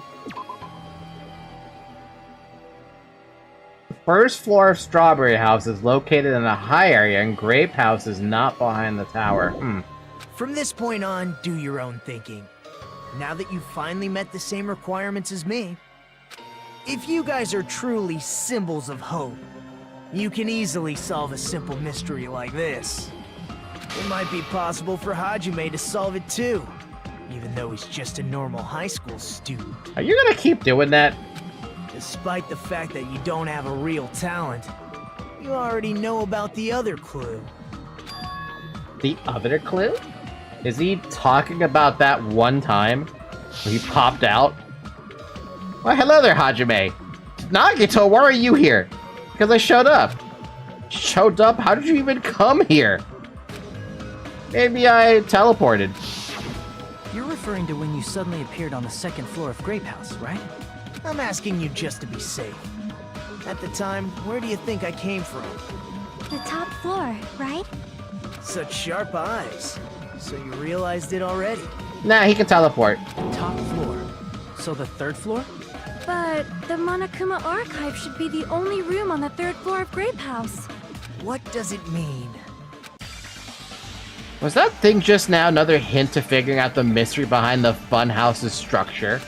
The first floor of Strawberry House is located in a high area, and Grape House is not behind the tower. From this point on, do your own thinking. Now that you've finally met the same requirements as me, if you guys are truly symbols of hope, you can easily solve a simple mystery like this. It might be possible for Hajime to solve it too, even though he's just a normal high school student. Are you gonna keep doing that? Despite the fact that you don't have a real talent, you already know about the other clue. The other clue? Is he talking about that one time where he popped out? Well, hello there, Hajime. Nagito, why are you here? Because I showed up. Showed up? How did you even come here? Maybe I teleported. You're referring to when you suddenly appeared on the second floor of Grape House, right? I'm asking you just to be safe. At the time, where do you think I came from? The top floor, right? Such sharp eyes. So you realized it already? Nah, he can teleport. Top floor. So the third floor? But the Monokuma Archive should be the only room on the third floor of Grape House. What does it mean? Was that thing just now another hint to figuring out the mystery behind the Funhouse's structure?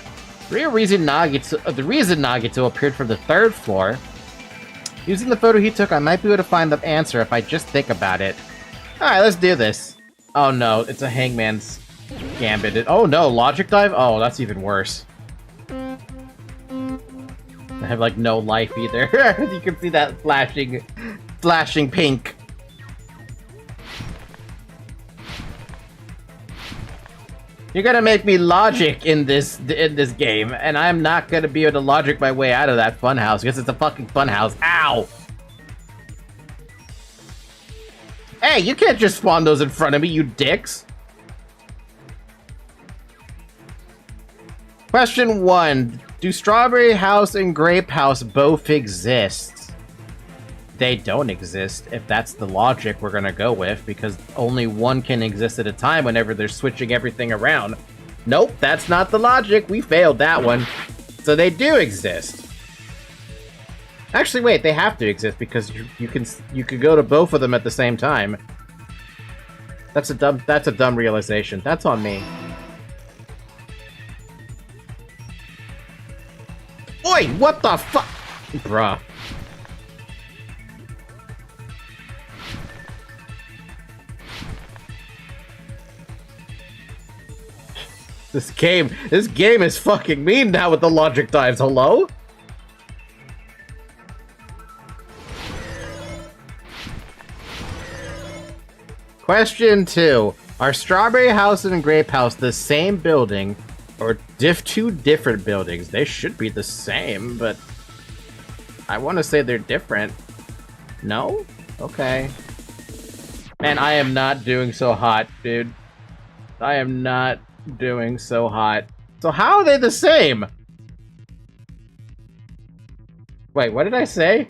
The reason Nagito appeared from the third floor. Using the photo he took, I might be able to find the answer if I just think about it. Alright, let's do this. Oh no, it's a Hangman's Gambit. Oh no, Logic Dive? Oh, that's even worse. I have like no life either. You can see that flashing pink. You're gonna make me logic in this game, and I'm not gonna be able to logic my way out of that funhouse because it's a fucking funhouse. Ow! Hey, you can't just spawn those in front of me, you dicks! Question 1. Do Strawberry House and Grape House both exist? They don't exist, if that's the logic we're gonna go with, because only one can exist at a time whenever they're switching everything around. Nope, that's not the logic. We failed that one. So they do exist. Actually, wait, they have to exist because you could go to both of them at the same time. That's a dumb realization. That's on me. Oi, what the fuck? Bruh. This game is fucking mean now with the logic dives. Hello? Question 2. Are Strawberry House and Grape House the same building or two different buildings? They should be the same, but I want to say they're different. No? Okay. Man, I am not doing so hot, dude. I am not doing so hot. So how are they the same? Wait, what did I say?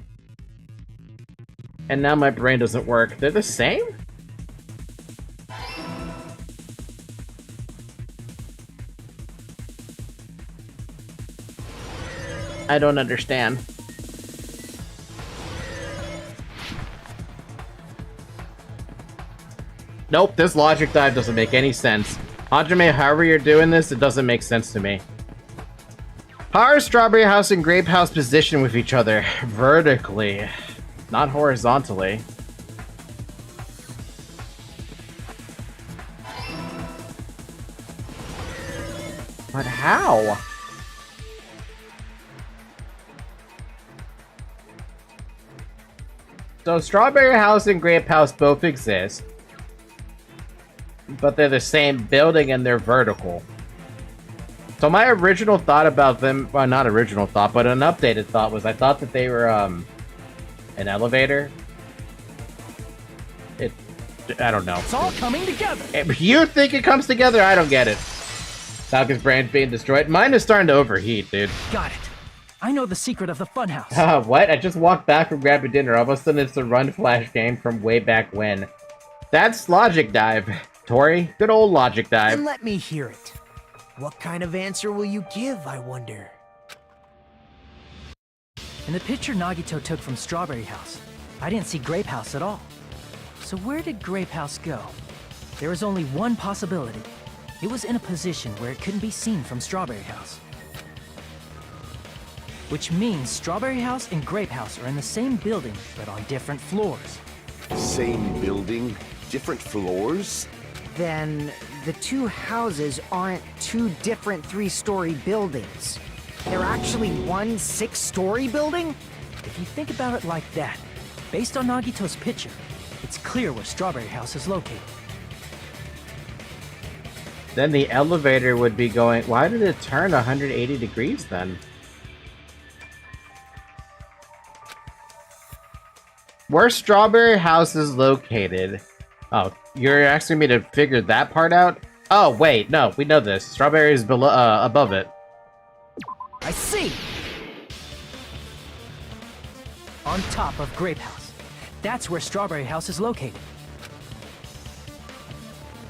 And now my brain doesn't work. They're the same? I don't understand. Nope, this logic dive doesn't make any sense. Hajime, however you're doing this, it doesn't make sense to me. How are Strawberry House and Grape House positioned with each other? Vertically, not horizontally. But how? So Strawberry House and Grape House both exist, but they're the same building and they're vertical. So my original thought about them, well, not original thought, but an updated thought was I thought that they were an elevator. I don't know. It's all coming together. You think it comes together? I don't get it. Falcon's brain's being destroyed. Mine is starting to overheat, dude. Got it. I know the secret of the funhouse. What? I just walked back from grabbing dinner. All of a sudden, it's the Run Flash game from way back when. That's Logic Dive. Tori, good old Logic Dive. Then let me hear it. What kind of answer will you give, I wonder? In the picture Nagito took from Strawberry House, I didn't see Grape House at all. So where did Grape House go? There is only one possibility. It was in a position where it couldn't be seen from Strawberry House. Which means Strawberry House and Grape House are in the same building, but on different floors. Same building, different floors? Then the two houses aren't two different 3-story buildings. They're actually one 6-story building? If you think about it like that, based on Nagito's picture, it's clear where Strawberry House is located. Then the elevator would be going... Why did it turn 180 degrees then? Where Strawberry House is located... Oh, you're asking me to figure that part out? Oh, wait, no, we know this. Strawberry is below, above it. I see! On top of Grape House. That's where Strawberry House is located.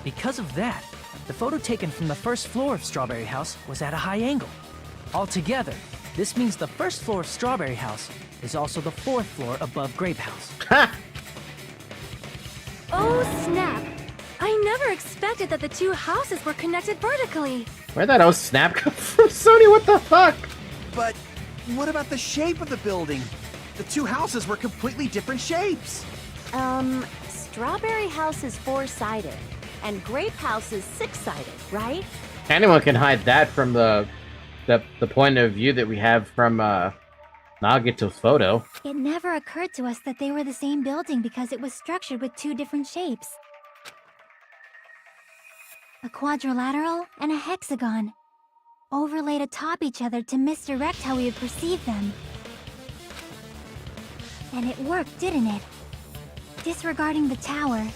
Because of that, the photo taken from the first floor of Strawberry House was at a high angle. Altogether, this means the first floor of Strawberry House is also the 4th floor above Grape House. Ha! Oh, snap! I never expected that the two houses were connected vertically. Where'd that oh snap come from, Sony? What the fuck? But what about the shape of the building? The two houses were completely different shapes. Strawberry House is 4-sided, and Grape House is 6-sided, right? Anyone can hide that from the point of view that we have from Nagito's photo. It never occurred to us that they were the same building because it was structured with two different shapes. A quadrilateral and a hexagon, overlaid atop each other to misdirect how we would perceive them. And it worked, didn't it? Disregarding the tower,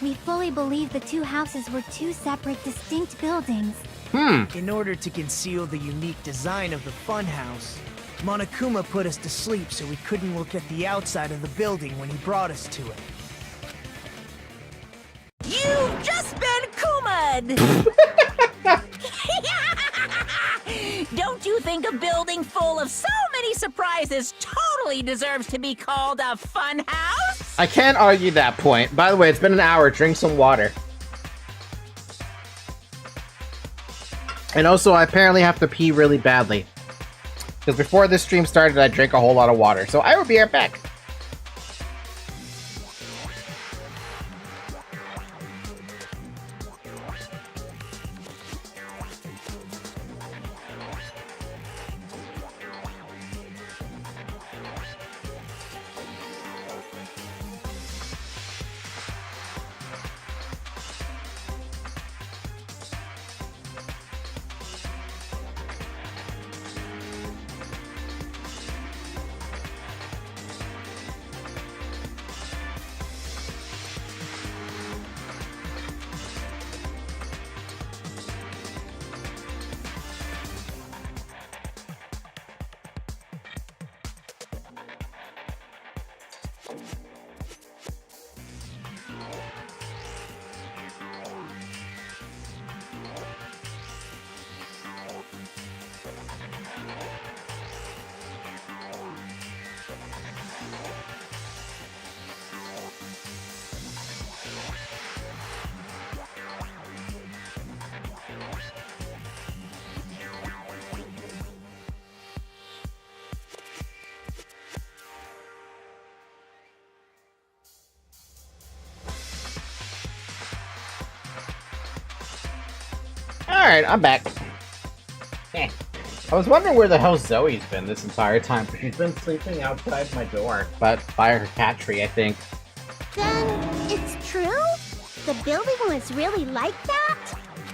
we fully believed the two houses were two separate, distinct buildings. In order to conceal the unique design of the funhouse, Monokuma put us to sleep so we couldn't look at the outside of the building when he brought us to it. You've just been Kuma'd! Don't you think a building full of so many surprises totally deserves to be called a fun house? I can't argue that point. By the way, it's been an hour. Drink some water. And also, I apparently have to pee really badly. Because before this stream started, I drank a whole lot of water. So I will be right back. Alright, I'm back. I was wondering where the hell Zoe's been this entire time, but she's been sleeping outside my door. But by her cat tree, I think. Then it's true? The building was really like that?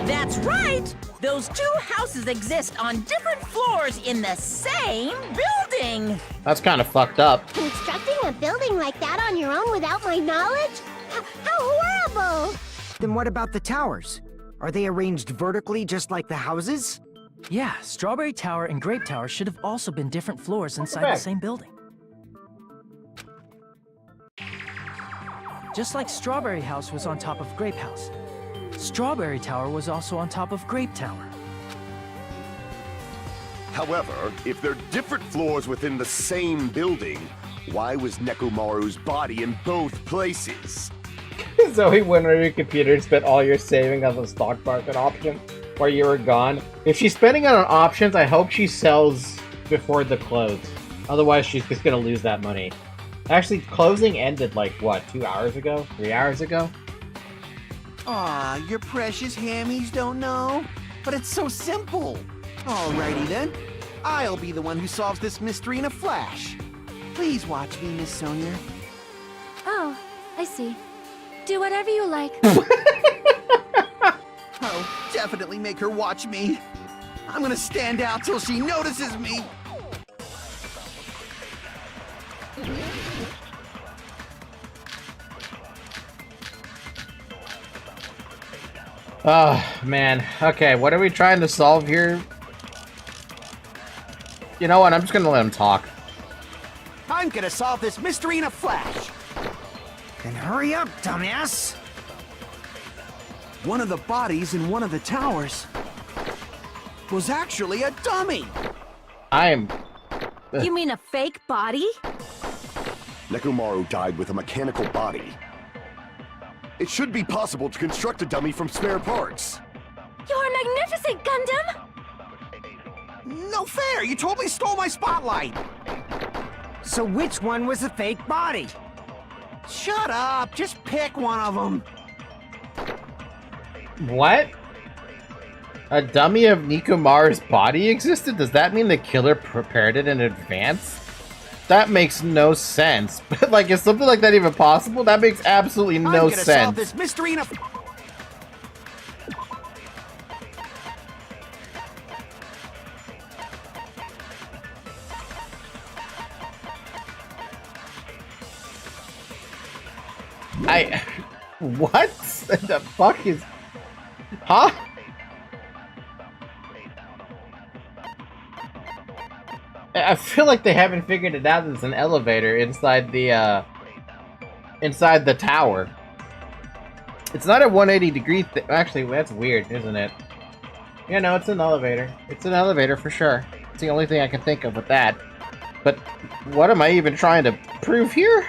That's right! Those two houses exist on different floors in the same building! That's kind of fucked up. Constructing a building like that on your own without my knowledge? How horrible! Then what about the towers? Are they arranged vertically just like the houses? Yeah, Strawberry Tower and Grape Tower should have also been different floors inside the same building. Just like Strawberry House was on top of Grape House, Strawberry Tower was also on top of Grape Tower. However, if they're different floors within the same building, why was Nekomaru's body in both places? Zoe went on your computer and spent all your saving on the stock market option while you were gone. If she's spending it on options, I hope she sells before the close. Otherwise, she's just gonna lose that money. Actually, closing ended like, what, 2 hours ago? 3 hours ago? Aw, your precious hammies don't know? But it's so simple. Alrighty then. I'll be the one who solves this mystery in a flash. Please watch me, Miss Sonia. Oh, I see. Do whatever you like. I'll definitely make her watch me. I'm gonna stand out till she notices me. Oh, man. Okay, what are we trying to solve here? You know what? I'm just gonna let him talk. I'm gonna solve this mystery in a flash. Then hurry up, dumbass! One of the bodies in one of the towers was actually a dummy. You mean a fake body? Nekomaru died with a mechanical body. It should be possible to construct a dummy from spare parts. You're magnificent, Gundam! No fair! You totally stole my spotlight! So which one was the fake body? Shut up! Just pick one of them! What? A dummy of Nekomaru's body existed? Does that mean the killer prepared it in advance? That makes no sense. But like, is something like that even possible? That makes absolutely no I'm gonna sense. solve this mystery in a... What? The fuck is... Huh? I feel like they haven't figured it out. There's an elevator inside the tower. It's not a 180 degree actually, that's weird, isn't it? Yeah, no, it's an elevator. It's an elevator for sure. It's the only thing I can think of with that. But what am I even trying to prove here?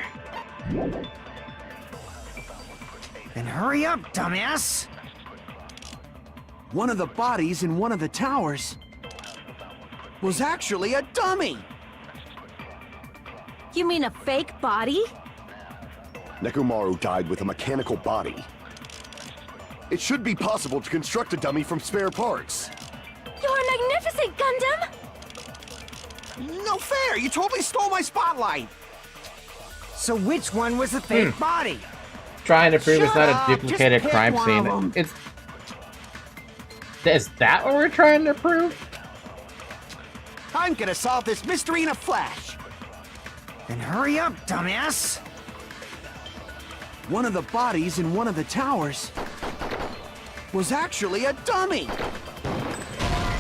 Then hurry up, dumbass! One of the bodies in one of the towers was actually a dummy! You mean a fake body? Nekomaru died with a mechanical body. It should be possible to construct a dummy from spare parts. You're magnificent, Gundam! No fair! You totally stole my spotlight! So which one was the fake body? Trying to prove it's Shut not up, a duplicated just pick crime one of scene. 'em. Is that what we're trying to prove? I'm gonna solve this mystery in a flash! Then hurry up, dumbass! One of the bodies in one of the towers was actually a dummy!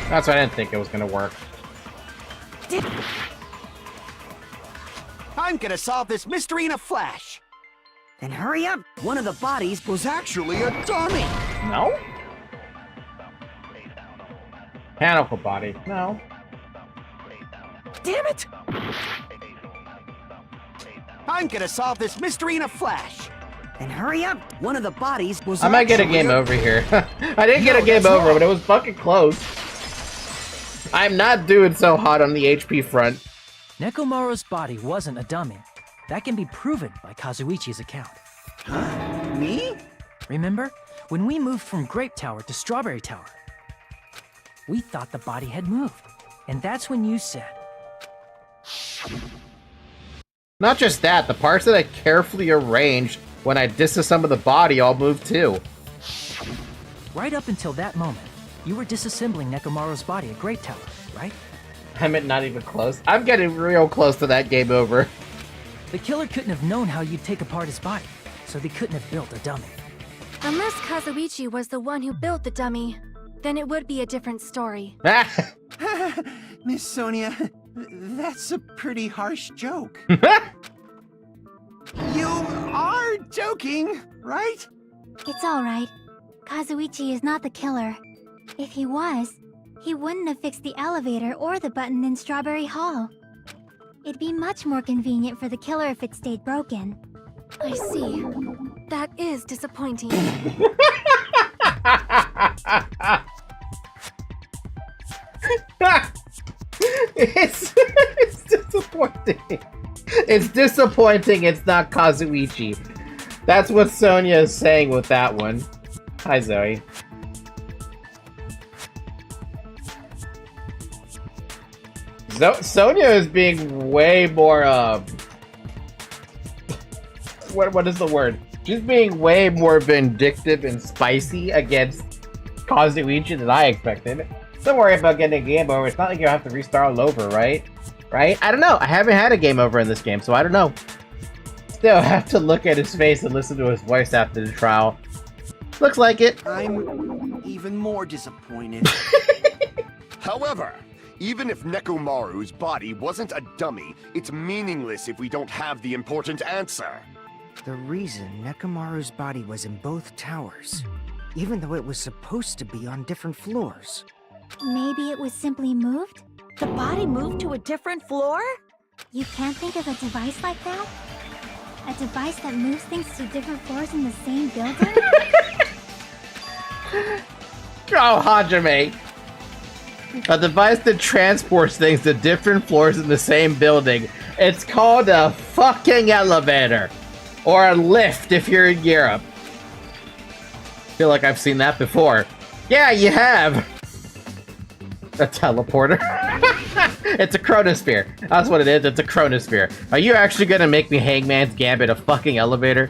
That's why I didn't think it was gonna work. I'm gonna solve this mystery in a flash! Then hurry up! One of the bodies was actually a dummy! No? Mechanical body. No. Damn it! I'm gonna solve this mystery in a flash! Then hurry up! One of the bodies was I might get a actually game over here. I didn't get a game that's over, wrong. but it was fucking close. I'm not doing so hot on the HP front. Nekomaru's body wasn't a dummy. That can be proven by Kazuichi's account. Me? Remember? When we moved from Grape Tower to Strawberry Tower, we thought the body had moved. And that's when you said... Not just that, the parts that I carefully arranged when I disassembled the body all moved too. Right up until that moment, you were disassembling Nekomaru's body at Great Tower, right? I meant not even close. I'm getting real close to that game over. The killer couldn't have known how you'd take apart his body, so they couldn't have built a dummy. Unless Kazuichi was the one who built the dummy, then it would be a different story. Miss Sonia, that's a pretty harsh joke. You are joking, right? It's alright. Kazuichi is not the killer. If he was, he wouldn't have fixed the elevator or the button in Strawberry Hall. It'd be much more convenient for the killer if it stayed broken. I see. That is disappointing. It's disappointing. It's disappointing it's not Kazuichi. That's what Sonia is saying with that one. Hi, Zoe. Sonia is being way more, what is the word? She's being way more vindictive and spicy against Kazuichi than I expected. Don't worry about getting a game over. It's not like you'll have to restart all over, right? Right? I don't know. I haven't had a game over in this game, so I don't know. Still, I have to look at his face and listen to his voice after the trial. Looks like it. I'm even more disappointed. However, even if Nekomaru's body wasn't a dummy, it's meaningless if we don't have the important answer. The reason Nekomaru's body was in both towers, even though it was supposed to be on different floors. Maybe it was simply moved? The body moved to a different floor? You can't think of a device like that? A device that moves things to different floors in the same building? Oh, Hajime. A device that transports things to different floors in the same building. It's called a fucking elevator. Or a lift if you're in Europe. Feel like I've seen that before. Yeah, you have. A teleporter. It's a chronosphere. That's what it is. It's a chronosphere. Are you actually gonna make me Hangman's Gambit a fucking elevator?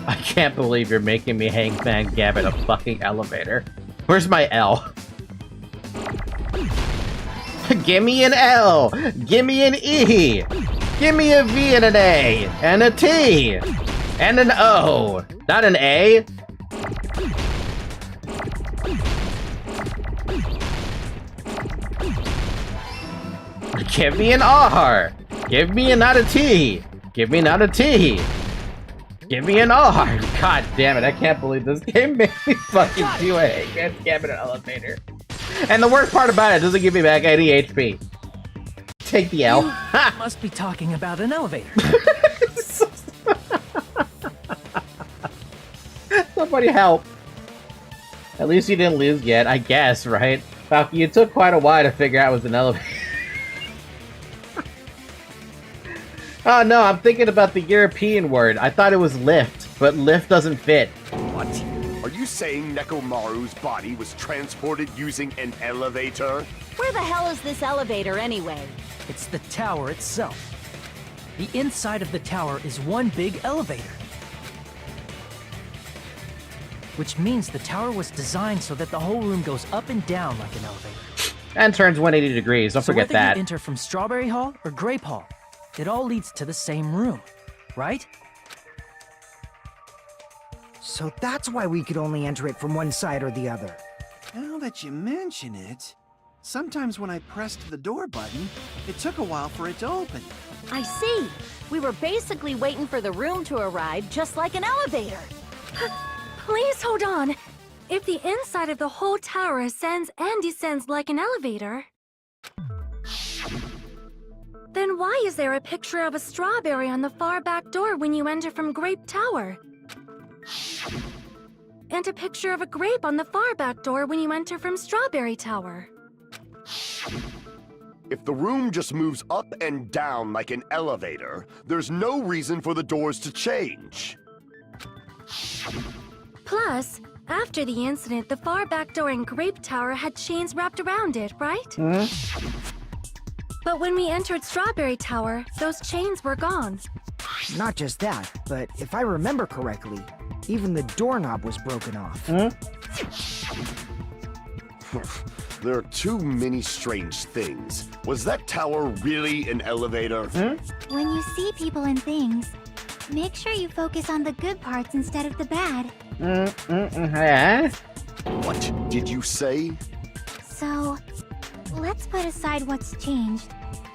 I can't believe you're making me Hangman's Gambit a fucking elevator. Where's my L? Give me an L! Give me an E! Give me a V and an A! And a T! And an O! Not an A! Give me an R! Give me not a T! Give me not a T! Give me an R! God damn it, I can't believe this game made me fucking do a Hangman's Gambit an elevator. And the worst part about it, doesn't give me back any HP. Take the L. You must be talking about an elevator. Somebody help. At least you didn't lose yet, I guess, right? Falky, it took quite a while to figure out it was an elevator. Oh no, I'm thinking about the European word. I thought it was lift, but lift doesn't fit. What? Are you saying Nekomaru's body was transported using an elevator? Where the hell is this elevator anyway? It's the tower itself. The inside of the tower is one big elevator. Which means the tower was designed so that the whole room goes up and down like an elevator. And turns 180 degrees, don't forget whether that. you enter from Strawberry Hall or Grape Hall, it all leads to the same room, right? So that's why we could only enter it from one side or the other. Now that you mention it, sometimes when I pressed the door button, it took a while for it to open. I see. We were basically waiting for the room to arrive, just like an elevator. Please hold on. If the inside of the whole tower ascends and descends like an elevator, then why is there a picture of a strawberry on the far back door when you enter from Grape Tower? And a picture of a grape on the far back door when you enter from Strawberry Tower? If the room just moves up and down like an elevator, there's no reason for the doors to change. Plus, after the incident, the far back door in Grape Tower had chains wrapped around it, right? But when we entered Strawberry Tower, those chains were gone. Not just that, but if I remember correctly, even the doorknob was broken off. There are too many strange things. Was that tower really an elevator? When you see people and things, make sure you focus on the good parts instead of the bad. What did you say? So, let's put aside what's changed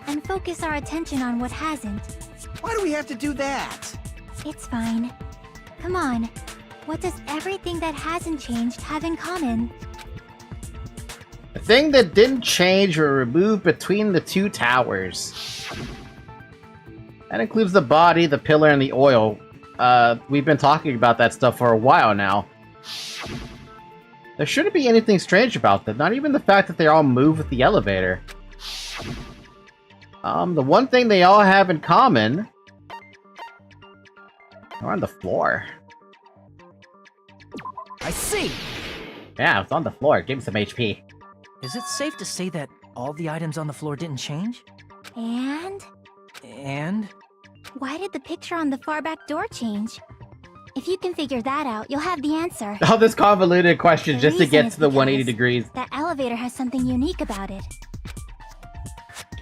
and focus our attention on what hasn't. Why do we have to do that? It's fine. Come on. What does everything that hasn't changed have in common? The thing that didn't change or remove between the two towers. That includes the body, the pillar, and the oil. We've been talking about that stuff for a while now. There shouldn't be anything strange about that, not even the fact that they all move with the elevator. The one thing they all have in common... They're on the floor. I see! Yeah, it's on the floor. Give me some HP. Is it safe to say that all the items on the floor didn't change? And? And? Why did the picture on the far back door change? If you can figure that out, you'll have the answer. All this convoluted question The just to reason get is to the because 180 degrees. That elevator has something unique about it.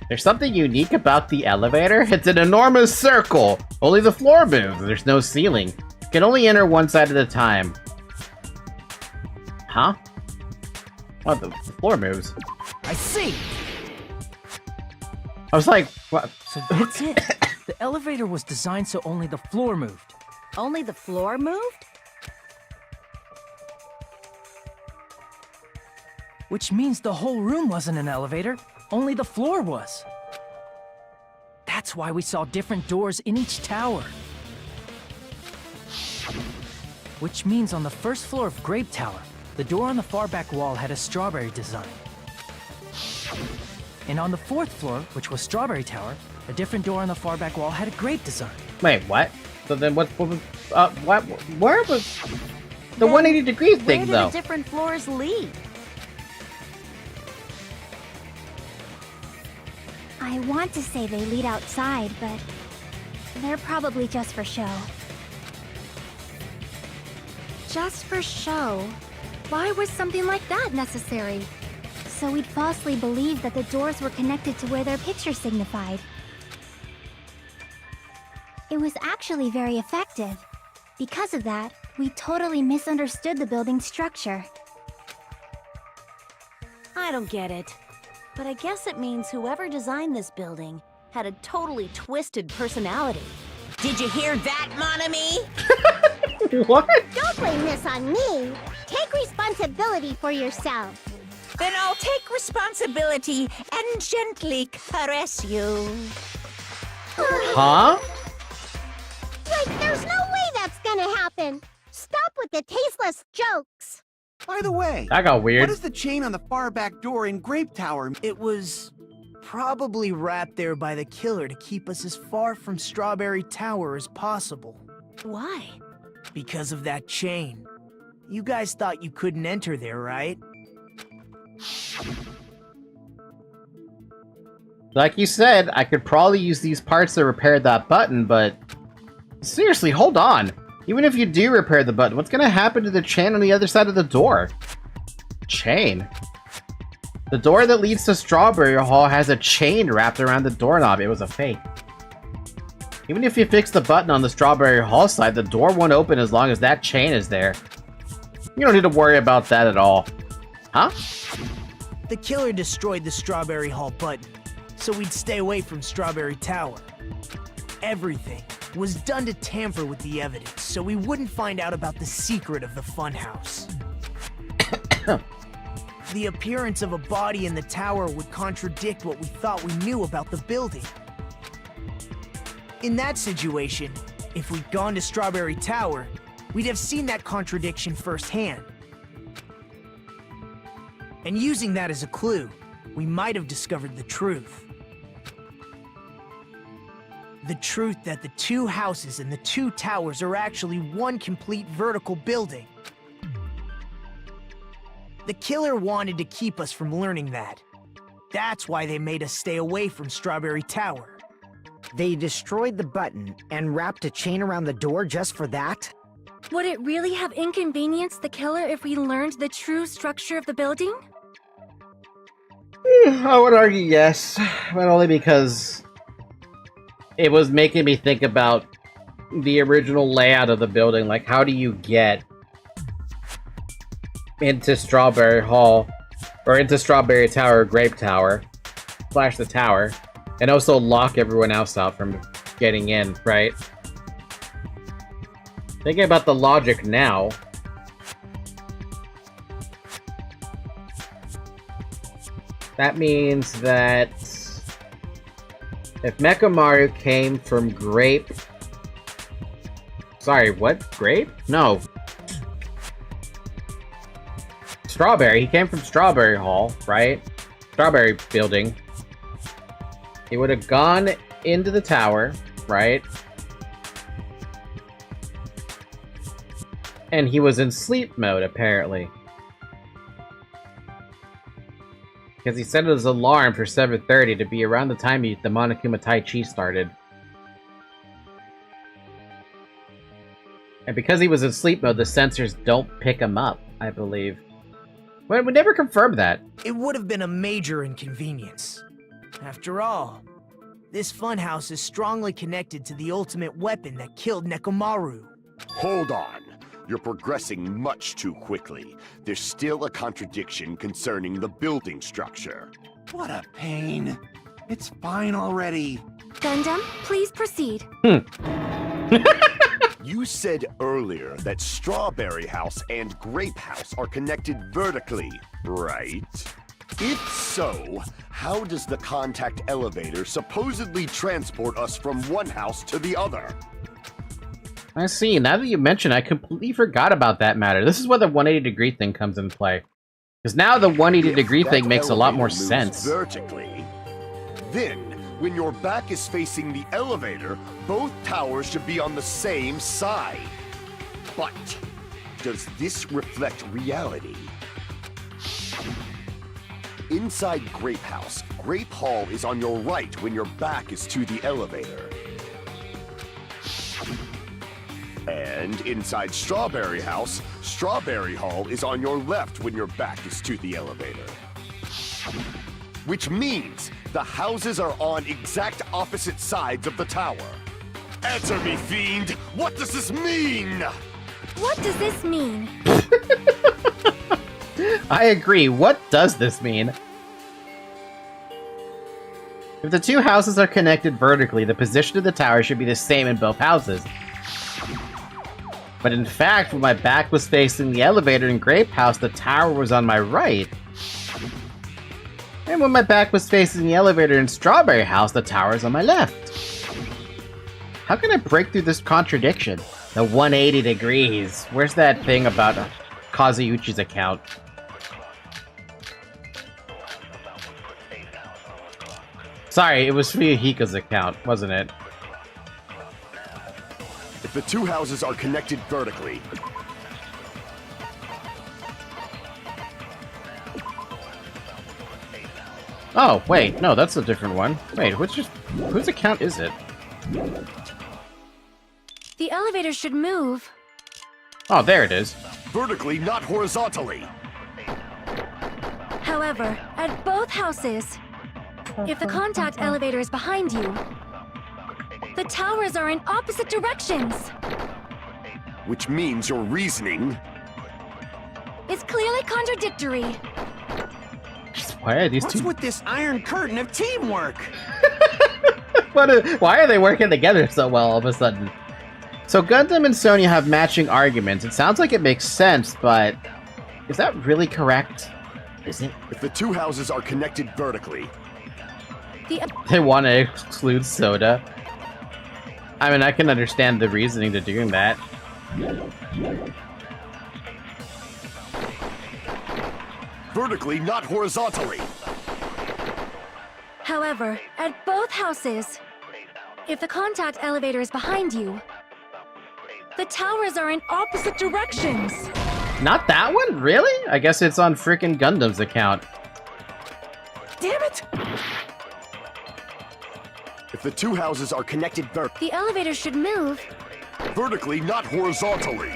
There's something unique about the elevator? It's an enormous circle! Only the floor moves. There's no ceiling. You can only enter one side at a time. Huh? What, the floor moves? I see! I was like, what? So that's it. The elevator was designed so only the floor moved. Only the floor moved? Which means the whole room wasn't an elevator, only the floor was. That's why we saw different doors in each tower. Which means on the first floor of Grape Tower, the door on the far back wall had a strawberry design. And on the fourth floor, which was Strawberry Tower, a different door on the far back wall had a grape design. Wait, what? So then what was, where was the 180 degrees thing, Where do though? the different floors lead? I want to say they lead outside, but they're probably just for show. Just for show? Why was something like that necessary? So we'd falsely believe that the doors were connected to where their picture signified. It was actually very effective. Because of that, we totally misunderstood the building's structure. I don't get it. But I guess it means whoever designed this building had a totally twisted personality. Did you hear that, mon ami? What? Don't blame this on me. Take responsibility for yourself. Then I'll take responsibility and gently caress you. Huh? Like, there's no way that's gonna happen. Stop with the tasteless jokes. By the way, That got weird. what is the chain on the far back door in Grape Tower? It was probably wrapped there by the killer to keep us as far from Strawberry Tower as possible. Why? Because of that chain. You guys thought you couldn't enter there, right? Like you said, I could probably use these parts to repair that button, but... Seriously, hold on. Even if you do repair the button, what's gonna happen to the chain on the other side of the door? Chain? The door that leads to Strawberry Hall has a chain wrapped around the doorknob. It was a fake. Even if you fix the button on the Strawberry Hall side, the door won't open as long as that chain is there. You don't need to worry about that at all. Huh? The killer destroyed the Strawberry Hall button, so we'd stay away from Strawberry Tower. Everything was done to tamper with the evidence, so we wouldn't find out about the secret of the funhouse. The appearance of a body in the tower would contradict what we thought we knew about the building. In that situation, if we'd gone to Strawberry Tower, we'd have seen that contradiction firsthand. And using that as a clue, we might have discovered the truth. The truth that the two houses and the two towers are actually one complete vertical building. The killer wanted to keep us from learning that. That's why they made us stay away from Strawberry Tower. They destroyed the button and wrapped a chain around the door just for that? Would it really have inconvenienced the killer if we learned the true structure of the building? I would argue yes, but only because it was making me think about the original layout of the building. Like, how do you get into Strawberry Hall, or into Strawberry Tower or Grape Tower, slash the tower, and also lock everyone else out from getting in, right? Thinking about the logic now, that means that if Mechamaru came from Grape... Sorry, what? Grape? No. Strawberry. He came from Strawberry Hall, right? Strawberry Building. He would have gone into the tower, right? And he was in sleep mode, apparently. Because he set his alarm for 7:30 to be around the time the Monokuma Tai Chi started. And because he was in sleep mode, the sensors don't pick him up, I believe. But we never confirmed that. It would have been a major inconvenience. After all, this funhouse is strongly connected to the ultimate weapon that killed Nekomaru. Hold on. You're progressing much too quickly. There's still a contradiction concerning the building structure. What a pain. It's fine already. Gundam, please proceed. You said earlier that Strawberry House and Grape House are connected vertically, right? If so, how does the contact elevator supposedly transport us from one house to the other? I see. Now that you mention it, I completely forgot about that matter. This is where the 180-degree thing comes into play. Because now the 180-degree thing makes a lot more sense. Vertically, then, when your back is facing the elevator, both towers should be on the same side. But, does this reflect reality? Inside Grape House, Grape Hall is on your right when your back is to the elevator. And inside Strawberry House, Strawberry Hall is on your left when your back is to the elevator. Which means the houses are on exact opposite sides of the tower. Answer me, fiend! What does this mean? What does this mean? I agree. What does this mean? If the two houses are connected vertically, the position of the tower should be the same in both houses. But in fact, when my back was facing the elevator in Grape House, the tower was on my right. And when my back was facing the elevator in Strawberry House, the tower is on my left. How can I break through this contradiction? The 180 degrees. Where's that thing about Kazuuchi's account? Sorry, it was Fuyuhika's account, wasn't it? If the two houses are connected vertically, Oh, wait, no, that's a different one. Wait, whose account is it? The elevator should move. Oh, there it is. vertically, not horizontally. However, at both houses, if the contact elevator is behind you, the towers are in opposite directions. Which means your reasoning... It's clearly contradictory. Why are these What's two... with this iron curtain of teamwork? Why are they working together so well all of a sudden? So Gundam and Sonya have matching arguments. It sounds like it makes sense, but... is that really correct? Is it? If the two houses are connected vertically... They want to exclude Soda. I mean, I can understand the reasoning to doing that. Vertically, not horizontally. however, at both houses, if the contact elevator is behind you, the towers are in opposite directions. Not that one? Really? I guess it's on frickin' Gundam's account. Damn it! If the two houses are connected The elevator should move. vertically, not horizontally.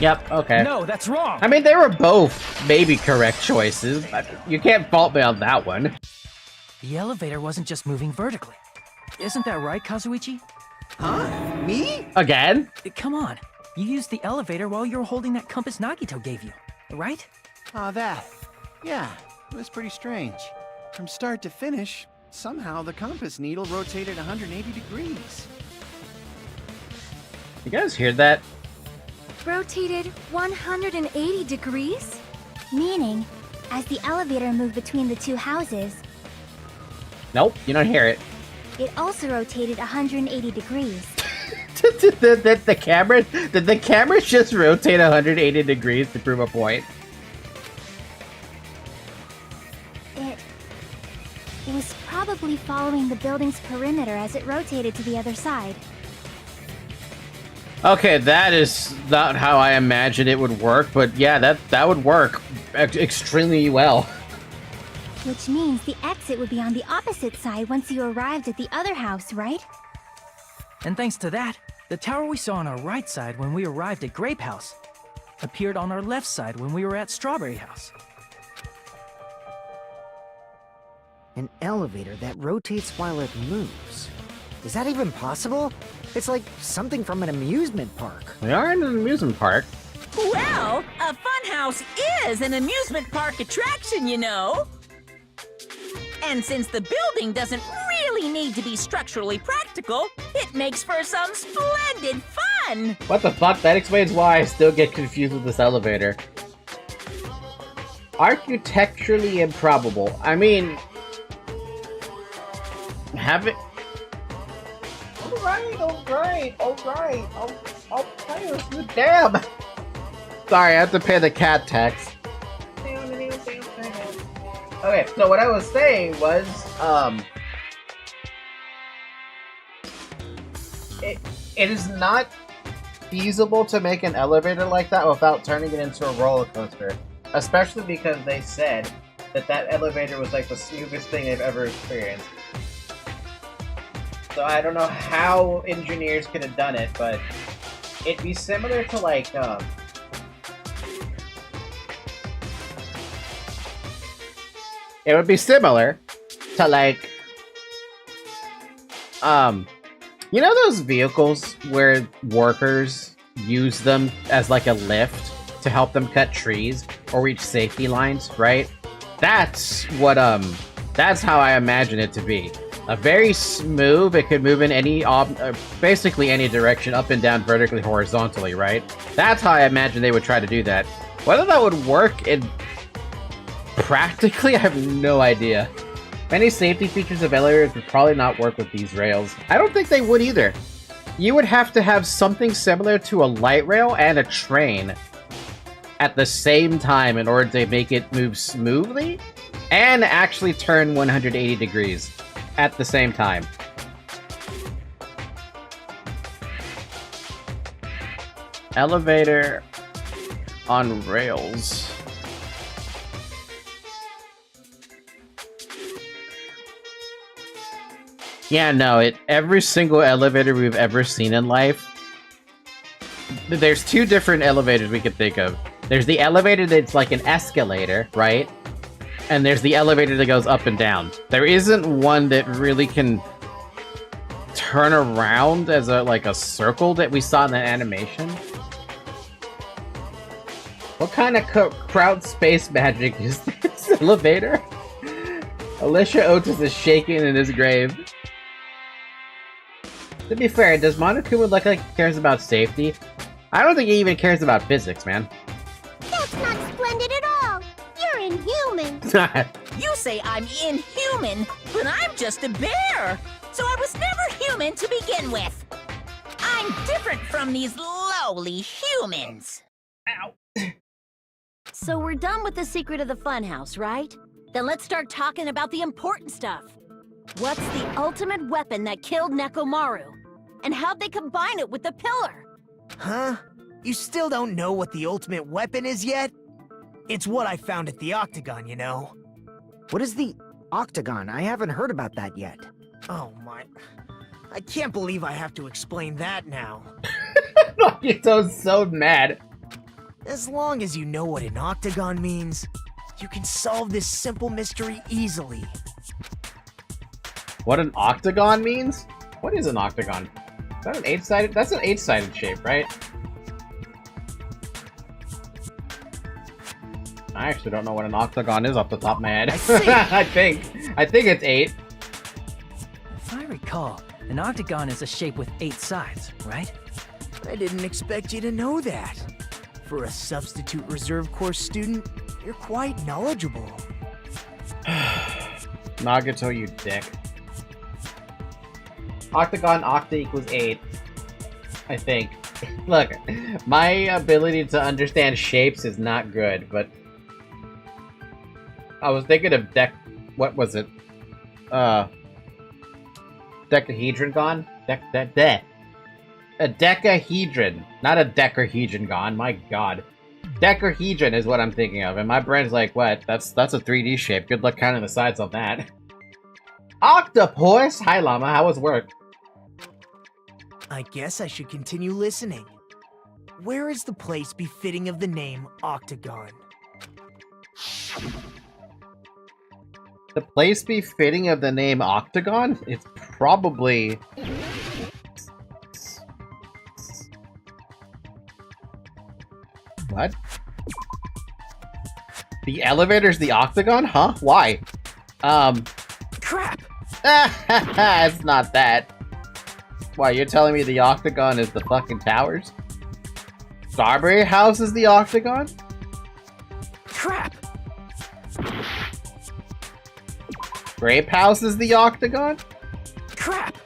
Yep, okay. No, that's wrong! I mean, they were both maybe correct choices, but you can't fault me on that one. The elevator wasn't just moving vertically. Isn't that right, Kazuichi? Huh? Me? Again? Come on. You used the elevator while you were holding that compass Nagito gave you, right? Ah, that. Yeah, it was pretty strange. From start to finish, somehow the compass needle rotated 180 degrees. You guys hear that? Rotated 180 degrees? Meaning, as the elevator moved between the two houses, Nope, you don't hear it. it also rotated 180 degrees. Did the camera just rotate 180 degrees to prove a point? It was probably following the building's perimeter as it rotated to the other side. Okay, that is not how I imagined it would work, but yeah, that would work extremely well. Which means the exit would be on the opposite side once you arrived at the other house, right? And thanks to that, the tower we saw on our right side when we arrived at Grape House appeared on our left side when we were at Strawberry House. An elevator that rotates while it moves. Is that even possible? It's like something from an amusement park. We are in an amusement park. Well, a funhouse is an amusement park attraction, you know. And since the building doesn't really need to be structurally practical, it makes for some splendid fun! What the fuck? That explains why I still get confused with this elevator. Architecturally improbable. I mean... have it... Alright. I'll play with you. Damn! Sorry, I have to pay the cat tax. Okay, so what I was saying was, it is not feasible to make an elevator like that without turning it into a roller coaster. Especially because they said that that elevator was like the smoothest thing they've ever experienced. So I don't know how engineers could have done it, but it'd be similar to like, it would be similar to like, you know those vehicles where workers use them as like a lift to help them cut trees or reach safety lines, right? That's what, that's how I imagine it to be. A very smooth, it could move in any, basically any direction, up and down, vertically, horizontally, right? That's how I imagine they would try to do that. Whether that would work in practically, I have no idea. Many safety features of elevators would probably not work with these rails. I don't think they would either. You would have to have something similar to a light rail and a train at the same time in order to make it move smoothly and actually turn 180 degrees at the same time. Elevator on rails. Yeah, no, every single elevator we've ever seen in life, there's two different elevators we could think of. There's the elevator that's like an escalator, right? And there's the elevator that goes up and down. There isn't one that really can turn around as a circle that we saw in the animation. What kind of crowd space magic is this elevator? Alicia Otis is shaking in his grave. To be fair, does Monokuma look like he cares about safety? I don't think he even cares about physics, man. That's not splendid at all. You're inhuman. You say I'm inhuman, but I'm just a bear. So I was never human to begin with. I'm different from these lowly humans. Ow. So we're done with the secret of the funhouse, right? Then let's start talking about the important stuff. What's the ultimate weapon that killed Nekomaru? And how'd they combine it with the pillar? Huh? You still don't know what the ultimate weapon is yet? It's what I found at the Octagon, you know. What is the Octagon? I haven't heard about that yet. Oh my... I can't believe I have to explain that now. Nagito's so mad. As long as you know what an Octagon means, you can solve this simple mystery easily. What an octagon means? What is an octagon? Is that an 8-sided? That's an 8-sided shape, right? I actually don't know what an octagon is off the top of my head. I see. I think it's 8. If I recall, an octagon is a shape with 8 sides, right? I didn't expect you to know that. For a substitute reserve course student, you're quite knowledgeable. Nagito, you dick. Octagon, octa equals 8. I think. Look, my ability to understand shapes is not good, but... I was thinking of what was it? Decahedron? A decahedron. Not a decahedron, my god. Decahedron is what I'm thinking of, and my brain's like, what? That's a 3D shape. Good luck counting the sides on that. Octopus! Hi, Llama. How was work? I guess I should continue listening. Where is the place befitting of the name Octagon? The place befitting of the name Octagon? It's probably... What? The elevator's the Octagon? Huh? Why? Crap! It's not that. Why, you're telling me the Octagon is the fucking towers? Strawberry House is the Octagon? Crap! Grape House is the Octagon? Crap!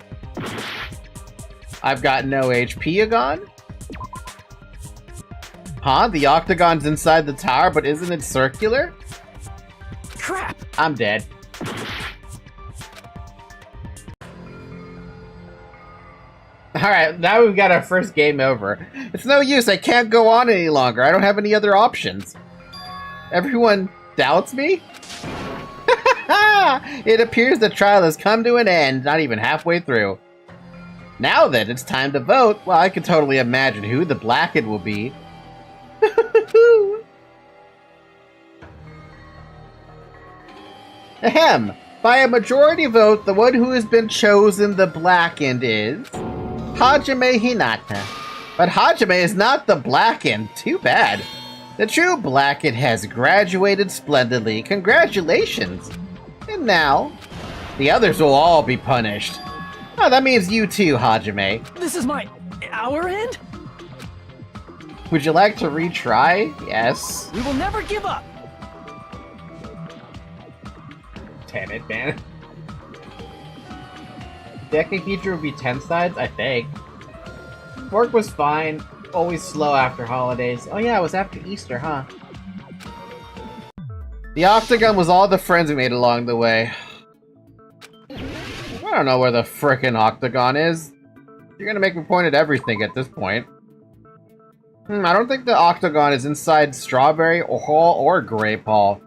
I've got no HP-agon? Huh? The Octagon's inside the tower, but isn't it circular? Crap! I'm dead. Alright, now we've got our first game over. It's no use, I can't go on any longer. I don't have any other options. Everyone doubts me? It appears the trial has come to an end, not even halfway through. Now then, it's time to vote. Well, I can totally imagine who the Blackened will be. Ahem! By a majority vote, the one who has been chosen the Blackened is... Hajime Hinata. But Hajime is not the Blackened. Too bad. The true Blackened has graduated splendidly. Congratulations! And now, the others will all be punished. Oh, that means you too, Hajime. This is our end? Would you like to retry? Yes. We will never give up! Damn it, man. Decahedron would be 10 sides, I think. Work was fine. Always slow after holidays. Oh yeah, it was after Easter, huh? The Octagon was all the friends we made along the way. I don't know where the frickin' Octagon is. You're gonna make me point at everything at this point. I don't think the Octagon is inside Strawberry Hall or Grape Hall.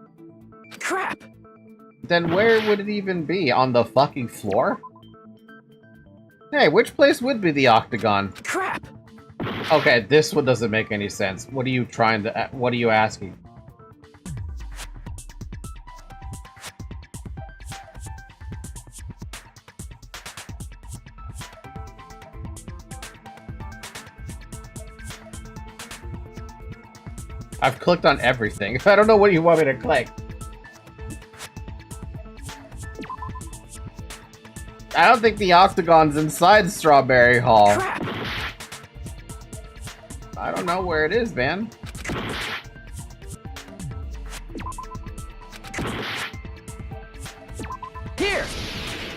Crap! Then where would it even be? On the fucking floor? Hey, which place would be the Octagon? Crap! Okay, this one doesn't make any sense. What are you trying to... What are you asking? I've clicked on everything. I don't know what you want me to click. I don't think the Octagon's inside Strawberry Hall. Crap! I don't know where it is, man. Here!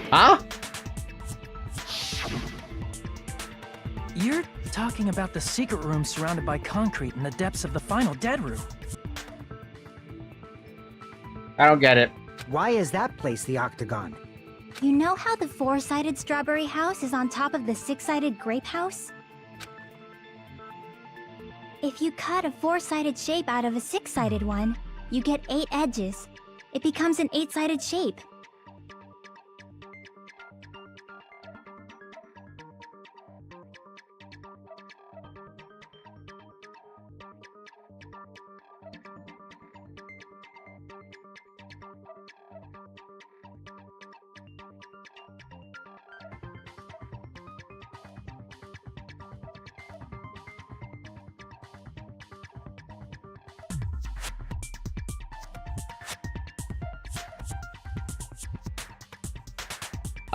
Huh? You're talking about the secret room surrounded by concrete in the depths of the final dead room. I don't get it. Why is that place the Octagon? You know how the 4-sided strawberry house is on top of the 6-sided grape house? If you cut a 4-sided shape out of a 6-sided one, you get 8 edges. It becomes an 8-sided shape.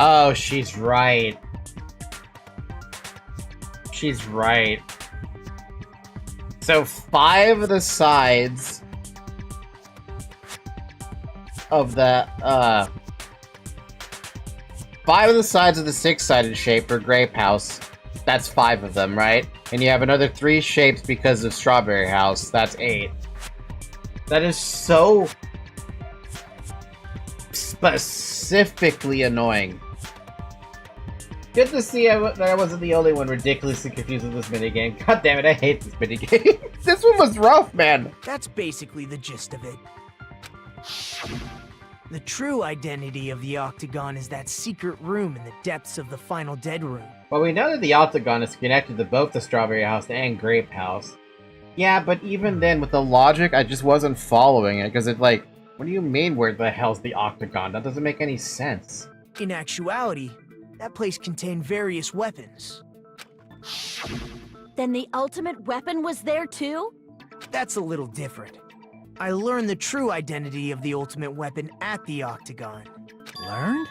Oh, she's right. She's right. So 5 of the sides of the, 5 of the sides of the 6-sided shape for Grape House. That's 5 of them, right? And you have another 3 shapes because of Strawberry House. That's 8. That is so specifically annoying. Good to see that I wasn't the only one ridiculously confused with this minigame. God damn it, I hate this minigame. This one was rough, man. That's basically the gist of it. The true identity of the Octagon is that secret room in the depths of the final Dead Room. Well, we know that the Octagon is connected to both the Strawberry House and Grape House. Yeah, but even then, with the logic, I just wasn't following it, because it's like, what do you mean where the hell's the Octagon? That doesn't make any sense. In actuality, that place contained various weapons. Then the ultimate weapon was there too? That's a little different. I learned the true identity of the ultimate weapon at the Octagon. Learned?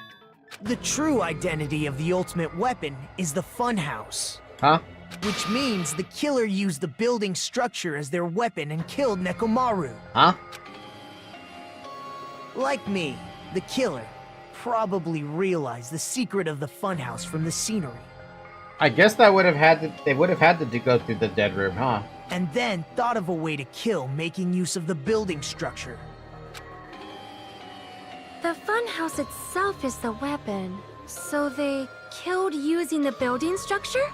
The true identity of the ultimate weapon is the Funhouse. Huh? Which means the killer used the building structure as their weapon and killed Nekomaru. Huh? Like me, the killer probably realized the secret of the Funhouse from the scenery. I guess that would have had to, they would have had to go through the Dead Room, huh? And then thought of a way to kill making use of the building structure. The funhouse itself is the weapon, so they killed using the building structure?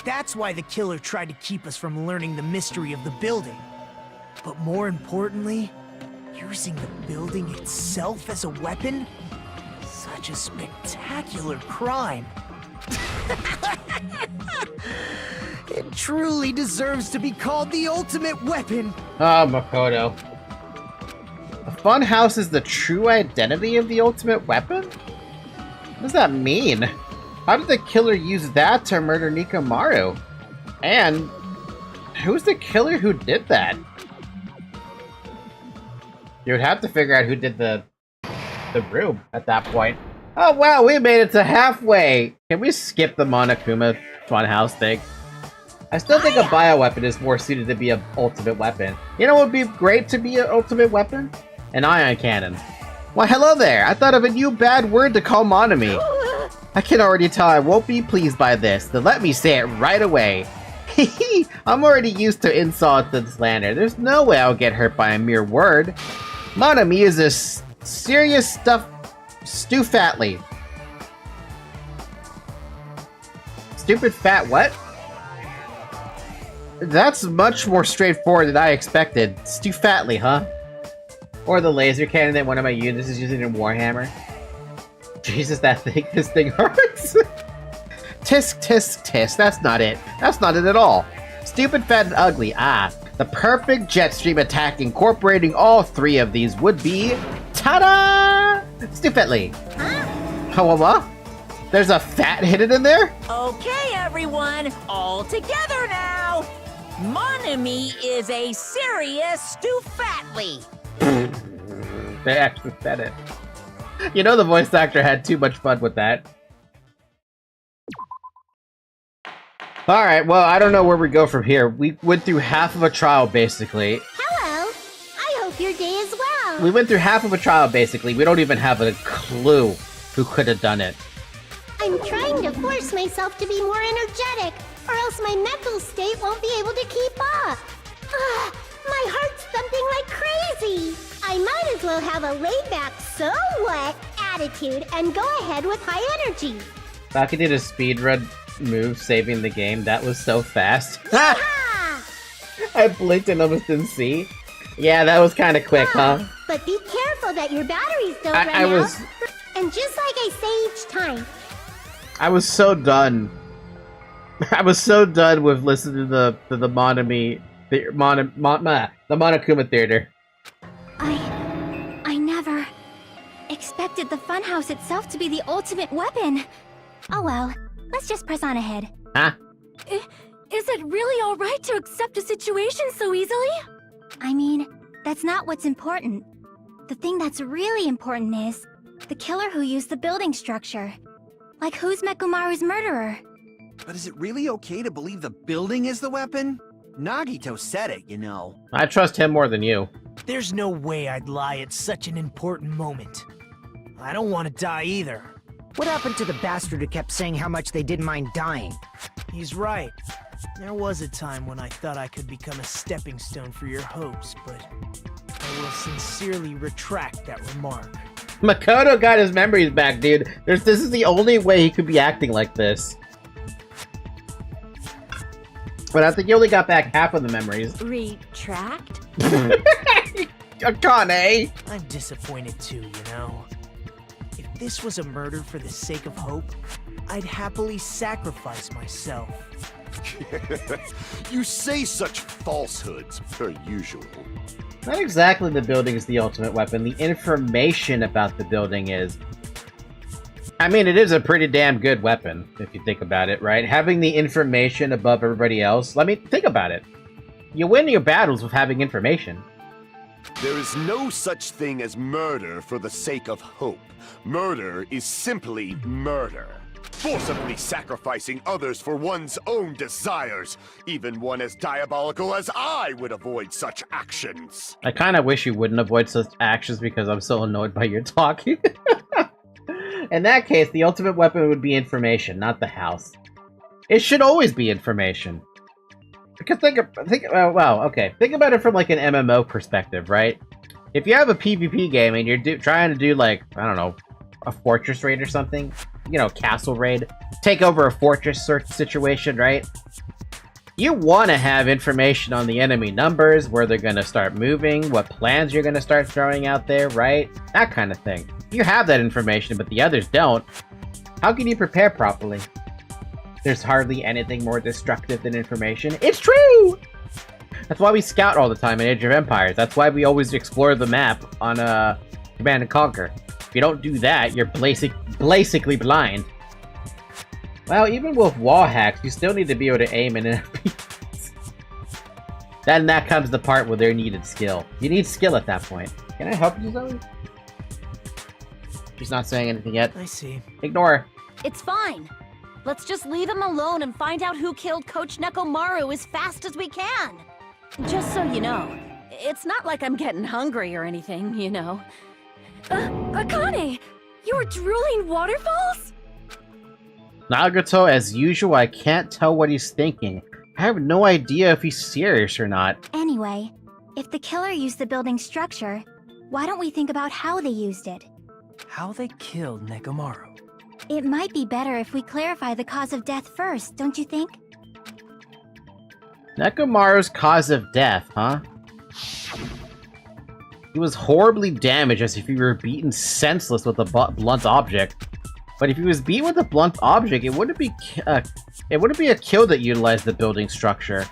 That's why the killer tried to keep us from learning the mystery of the building. But more importantly, using the building itself as a weapon? Such a spectacular crime. It truly deserves to be called the ultimate weapon. Ah, Makoto. The Funhouse is the true identity of the ultimate weapon? What does that mean? How did the killer use that to murder Nekomaru? And who's the killer who did that? You would have to figure out who did the room at that point. Oh wow, we made it to halfway! Can we skip the Monokuma Funhouse thing? I still think a bioweapon is more suited to be an ultimate weapon. You know what would be great to be an ultimate weapon? An ion cannon. Why hello there! I thought of a new bad word to call Monami. I can already tell I won't be pleased by this, then let me say it right away. Hehe, I'm already used to insults and slander. There's no way I'll get hurt by a mere word. Monami is a serious stuff. Stu Fatly. Stupid fat what? That's much more straightforward than I expected. Stu Fatly, huh? Or the laser cannon that one of my units is using in Warhammer. Jesus, this thing hurts. Tisk, tisk, tisk. That's not it. That's not it at all. Stupid, fat, and ugly. Ah, the perfect jet stream attack incorporating all 3 of these would be... Ta-da! Stupidly. Huh? What? There's a fat hidden in there? Okay, everyone, all together now. Monami is a serious Stu Fatly. They actually said it. You know the voice actor had too much fun with that. Alright, well, I don't know where we go from here. We went through half of a trial, basically. Hello. I hope your day is well. We went through half of a trial, basically. We don't even have a clue who could have done it. I'm trying to force myself to be more energetic, or else my mental state won't be able to keep up. Ugh, my heart's thumping like crazy. I might as well have a laid-back so what attitude and go ahead with high energy. Baki did a speedrun move saving the game. That was so fast. Ha! I blinked and almost didn't see. Yeah, that was kind of quick, huh? But be careful that your batteries don't run I out. was... And just like I say each time, I was so done. I was so done with listening to the Monokuma Theater. I never expected the funhouse itself to be the ultimate weapon. Oh well, let's just press on ahead. Huh? Is it really alright to accept a situation so easily? I mean, that's not what's important. The thing that's really important is the killer who used the building structure. Like, who's Mechamaru's murderer? But is it really okay to believe the building is the weapon? Nagito said it, you know. I trust him more than you. There's no way I'd lie at such an important moment. I don't want to die either. What happened to the bastard who kept saying how much they didn't mind dying? He's right. There was a time when I thought I could become a stepping stone for your hopes, but I will sincerely retract that remark. Makoto got his memories back, dude. This is the only way he could be acting like this. But I think he only got back half of the memories. Retract? Akane! I'm disappointed too, you know. If this was a murder for the sake of hope, I'd happily sacrifice myself. You say such falsehoods, per usual. Not exactly the building is the ultimate weapon. The information about the building is. I mean, it is a pretty damn good weapon, if you think about it, right? Having the information above everybody else. Let me think about it. You win your battles with having information. There is no such thing as murder for the sake of hope. Murder is simply murder. Forcibly sacrificing others for one's own desires. Even one as diabolical as I would avoid such actions. I kind of wish you wouldn't avoid such actions because I'm so annoyed by your talking. In that case, the ultimate weapon would be information, not the house. It should always be information. Because think about it from like an MMO perspective, right? If you have a PvP game and you're trying to do like, I don't know, a fortress raid or something, you know, castle raid, take over a fortress situation, right? You want to have information on the enemy numbers, where they're going to start moving, what plans you're going to start throwing out there, right? That kind of thing. You have that information, but the others don't. How can you prepare properly? There's hardly anything more destructive than information. It's true! That's why we scout all the time in Age of Empires. That's why we always explore the map on Command & Conquer. If you don't do that, you're basically blind. Well, even with wall hacks, you still need to be able to aim in FPS. Then that comes the part where there needed skill. You need skill at that point. Can I help you, Zoe? She's not saying anything yet. I see. Ignore her. It's fine. Let's just leave him alone and find out who killed Coach Nekomaru as fast as we can. Just so you know, it's not like I'm getting hungry or anything, you know. Akane! You're drooling waterfalls? Nagato, as usual, I can't tell what he's thinking. I have no idea if he's serious or not. Anyway, if the killer used the building structure, why don't we think about how they used it? How they killed Nekomaru. It might be better if we clarify the cause of death first, don't you think? Nekomaru's cause of death, huh? He was horribly damaged as if he were beaten senseless with a blunt object. But if he was beaten with a blunt object, it wouldn't be a kill that utilized the building structure.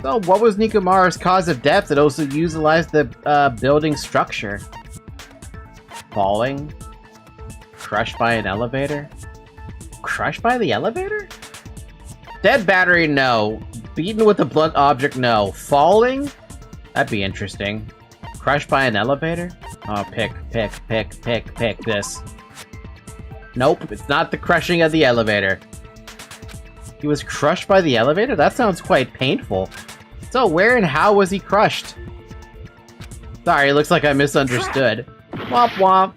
So what was Nekomaru's cause of death that also utilized the building structure? Falling? Crushed by an elevator? Crushed by the elevator? Dead battery, no. Beaten with a blunt object, no. Falling? That'd be interesting. Crushed by an elevator? Oh, pick this. Nope, it's not the crushing of the elevator. He was crushed by the elevator? That sounds quite painful. So where and how was he crushed? Sorry, it looks like I misunderstood. Womp womp.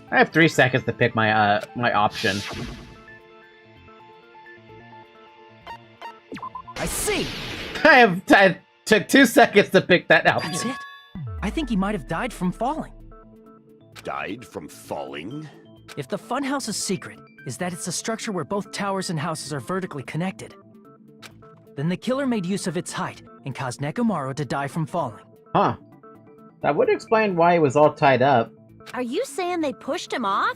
I have 3 seconds to pick my my option. I see! I have Took 2 seconds to pick that out. That's it. I think he might have died from falling. Died from falling? If the funhouse's secret is that it's a structure where both towers and houses are vertically connected, then the killer made use of its height and caused Nekomaru to die from falling. Huh. That would explain why he was all tied up. Are you saying they pushed him off?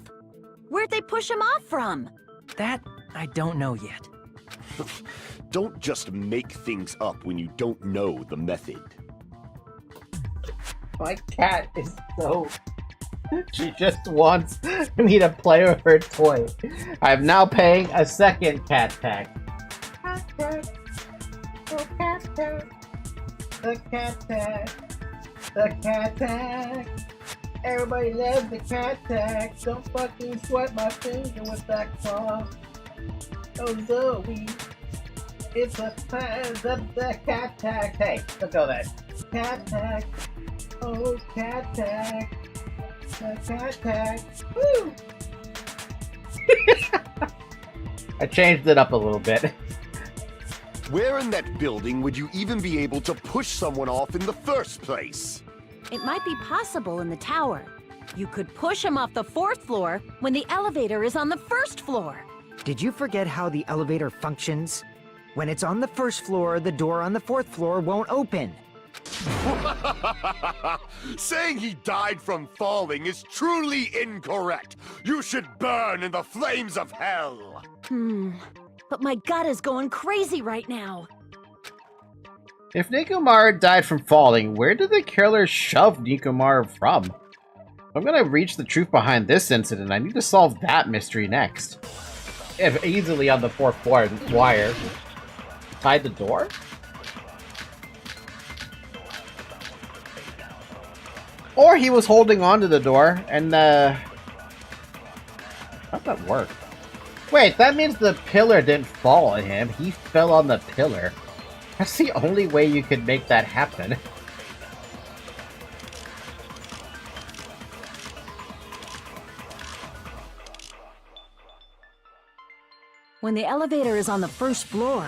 Where'd they push him off from? That, I don't know yet. Don't just make things up when you don't know the method. My cat is so... She just wants me to play with her toy. I'm now paying a second cat tag. Cat tag. Oh, cat tag. The cat tag. The cat tag. Everybody loves the cat tag. Don't fucking sweat my finger with that claw. Oh, Zoe. It's a the cat tag. Hey, look at that. Cat tag. Oh, cat tag. The cat tag. Woo! I changed it up a little bit. Where in that building would you even be able to push someone off in the first place? It might be possible in the tower. You could push him off the 4th floor when the elevator is on the 1st floor. Did you forget how the elevator functions? When it's on the 1st floor, the door on the 4th floor won't open. Saying he died from falling is truly incorrect. You should burn in the flames of hell. But my gut is going crazy right now. If Nekomaru died from falling, where did the killer shove Nekomaru from? If I'm gonna reach the truth behind this incident, I need to solve that mystery next. If easily on the 4th floor wire. Tied the door? Or he was holding on to the door and how'd that work? Wait, that means the pillar didn't fall on him. He fell on the pillar. That's the only way you could make that happen. When the elevator is on the 1st floor,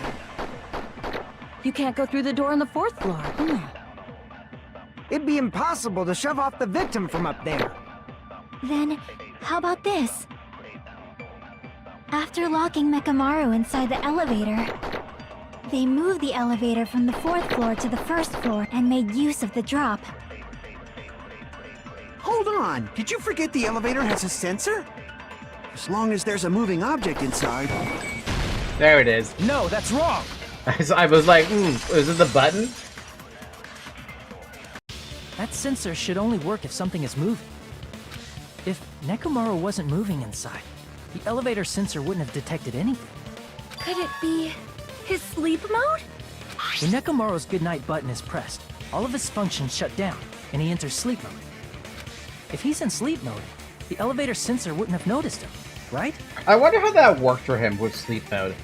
you can't go through the door on the 4th floor. It'd be impossible to shove off the victim from up there. Then, how about this? After locking Mekamaru inside the elevator, they moved the elevator from the 4th floor to the 1st floor and made use of the drop. Hold on, did you forget the elevator has a sensor? As long as there's a moving object inside. There it is. No, that's wrong! I was like, is it the button? That sensor should only work if something is moving. If Nekomaru wasn't moving inside, the elevator sensor wouldn't have detected anything. Could it be his sleep mode? When Nekomaru's goodnight button is pressed, all of his functions shut down, and he enters sleep mode. If he's in sleep mode, the elevator sensor wouldn't have noticed him, right? I wonder how that worked for him with sleep mode.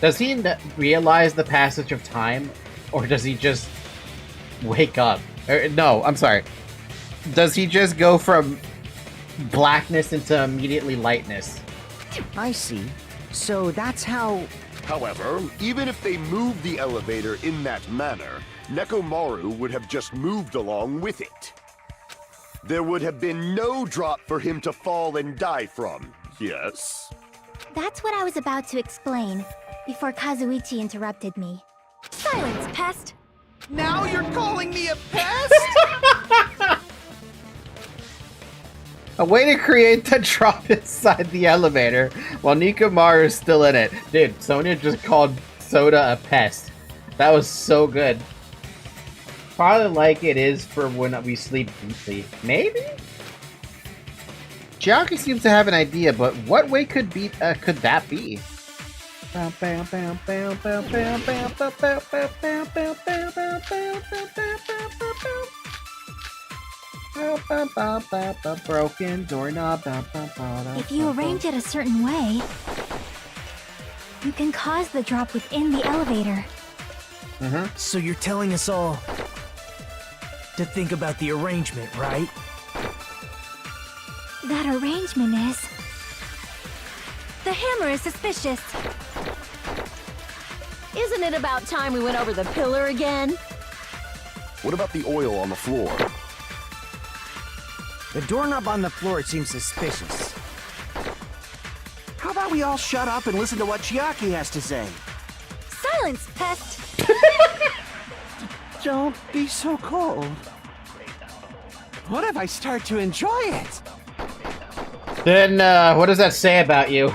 Does he realize the passage of time, or does he just wake up? No, I'm sorry. Does he just go from blackness into immediately lightness? I see. So that's how... However, even if they moved the elevator in that manner, Nekomaru would have just moved along with it. There would have been no drop for him to fall and die from, yes? That's what I was about to explain, before Kazuichi interrupted me. Silence, pest! Now you're calling me a pest? A way to create the drop inside the elevator while Nekomaru is still in it. Dude, Sonia just called Soda a pest. That was so good. Probably like it is for when we sleep deeply. Maybe? Chiaki seems to have an idea, but what way could that be? Broken doorknob. If you arrange it a certain way, you can cause the drop within the elevator. So you're telling us all to think about the arrangement, right? That arrangement is... The hammer is suspicious. Isn't it about time we went over the pillar again? What about the oil on the floor? The doorknob on the floor seems suspicious. How about we all shut up and listen to what Chiaki has to say? Silence, pest! Don't be so cold. What if I start to enjoy it? Then, what does that say about you?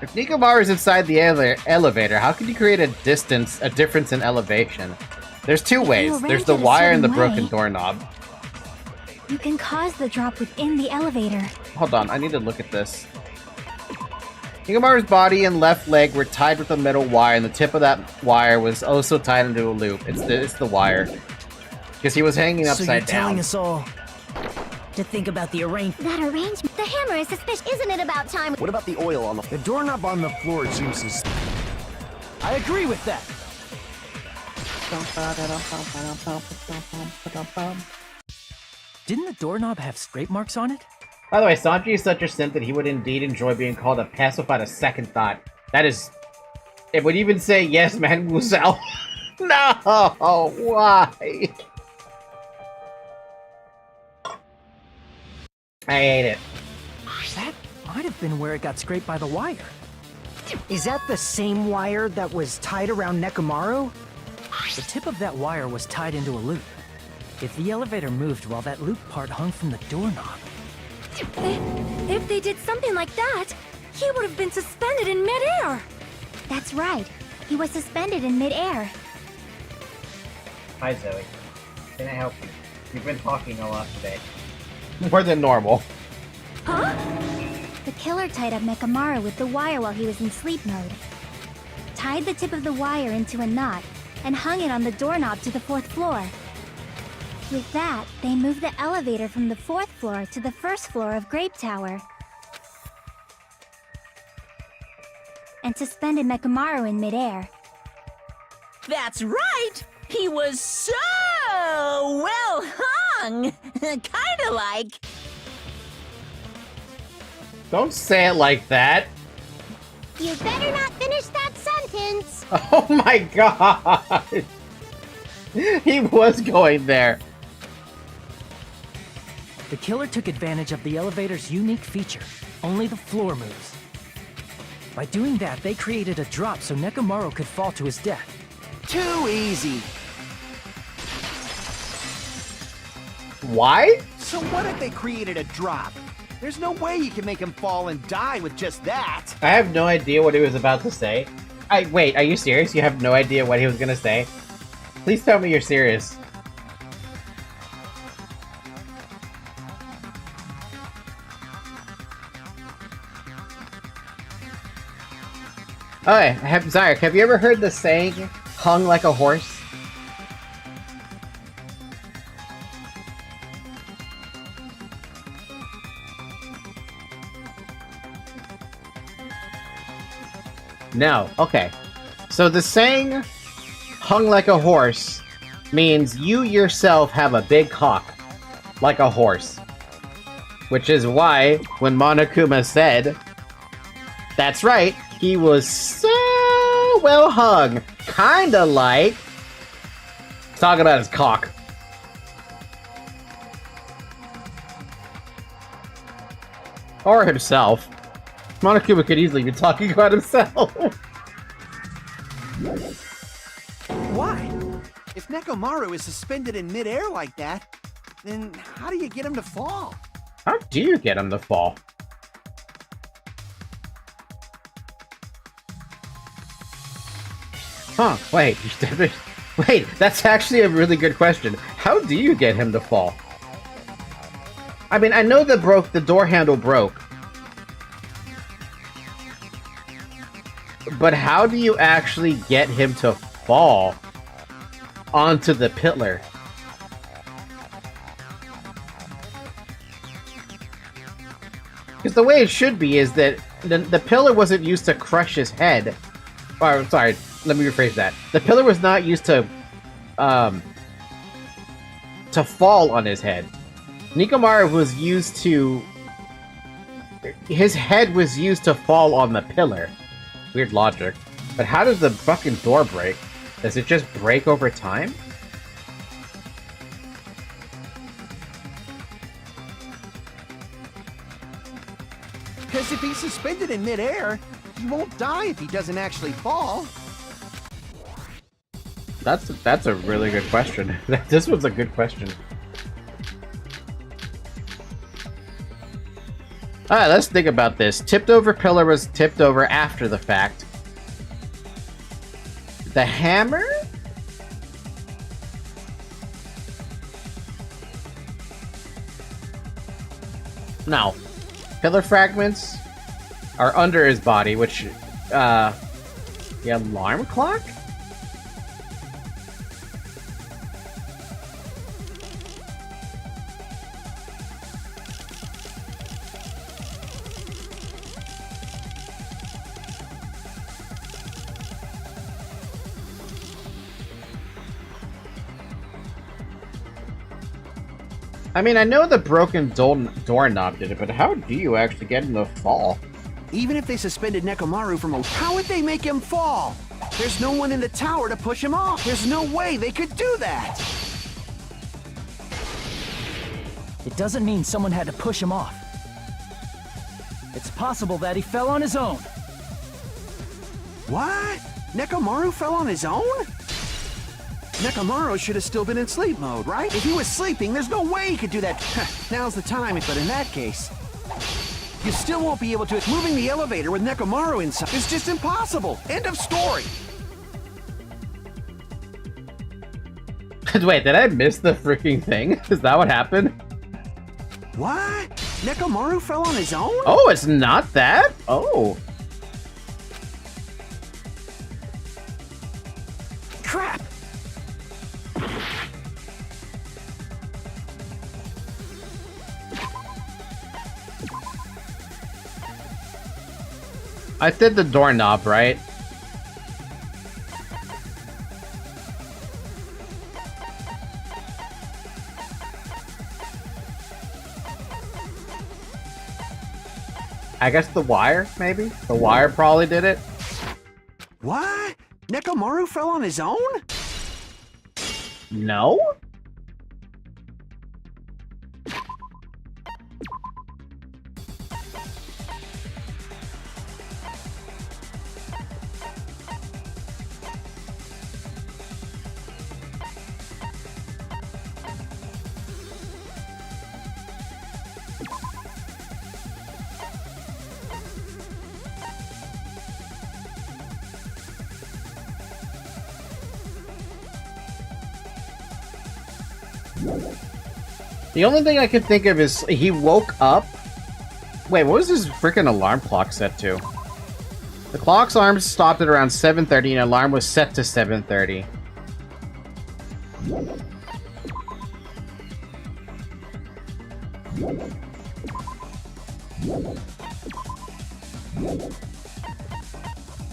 If Nikomaru's inside the elevator, how can you create a difference in elevation? There's two ways. There's the wire and the broken doorknob. You can cause the drop within the elevator. Hold on, I need to look at this. Nikomaru's body and left leg were tied with a metal wire, and the tip of that wire was also tied into a loop. It's the wire. Because he was hanging upside so you're down. telling us all to think about the arrangement. That arrangement. The hammer is suspicious. Isn't it about time? What about the oil on the... The doorknob on the floor seems suspicious. I agree with that. Didn't the doorknob have scrape marks on it? By the way, Sanji is such a simp that he would indeed enjoy being called a pest without a second thought. That is... It would even say, yes, man, Musel. No! Why? I hate it. That might have been where it got scraped by the wire. Is that the same wire that was tied around Nekomaru? The tip of that wire was tied into a loop. If the elevator moved while that loop part hung from the doorknob... If they did something like that, he would have been suspended in midair! That's right. He was suspended in midair. Hi, Zoe. Can I help you? You've been talking a lot today. More than normal. Huh? The killer tied up Nekomaru with the wire while he was in sleep mode. Tied the tip of the wire into a knot and hung it on the doorknob to the 4th floor. With that, they moved the elevator from the 4th floor to the 1st floor of Grape Tower. And suspended Nekomaru in midair. That's right! He was so well hung! Kinda like... Don't say it like that. You better not finish that sentence. Oh my god! He was going there. The killer took advantage of the elevator's unique feature. Only the floor moves. By doing that, they created a drop so Nekomaru could fall to his death. Too easy. Why? So what if they created a drop? There's no way you can make him fall and die with just that. I have no idea what he was about to say. Wait, are you serious? You have no idea what he was gonna say? Please tell me you're serious. Okay, Zarek, have you ever heard the saying, hung like a horse? No, okay. So the saying, hung like a horse, means you yourself have a big cock, like a horse. Which is why, when Monokuma said, that's right, he was so well hung, kinda like... Talking about his cock. Or himself. Monokuma could easily be talking about himself. Why? If Nekomaru is suspended in midair like that, then how do you get him to fall? How do you get him to fall? Huh, wait, that's actually a really good question. How do you get him to fall? I mean, I know the door handle broke. But how do you actually get him to fall onto the pillar? Because the way it should be is that the pillar wasn't used to crush his head. Or, sorry, let me rephrase that. The pillar was not used to fall on his head. Nekomaru was used to... His head was used to fall on the pillar. Weird logic. But how does the fucking door break? Does it just break over time? Because if he's suspended in midair, he won't die if he doesn't actually fall. That's a really good question. This was a good question. Alright, let's think about this. Tipped over pillar was tipped over after the fact. The hammer? No. Pillar fragments are under his body, which, the alarm clock? I mean, I know the broken doorknob did it, but how do you actually get him to fall? Even if they suspended Nekomaru from a... How would they make him fall? There's no one in the tower to push him off. There's no way they could do that. It doesn't mean someone had to push him off. It's possible that he fell on his own. What? Nekomaru fell on his own? Nekomaru should have still been in sleep mode, right? If he was sleeping, there's no way he could do that. Now's the time, but in that case, you still won't be able to. Moving the elevator with Nekomaru inside is just impossible. End of story. Wait, did I miss the freaking thing? Is that what happened? What? Nekomaru fell on his own? Oh, it's not that? Oh. Crap! I did the doorknob, right? I guess the wire, maybe? The wire probably did it. What? Nekomaru fell on his own? No? The only thing I can think of is he woke up. Wait, what was his freaking alarm clock set to? The clock's alarm stopped at around 7:30 and alarm was set to 7:30.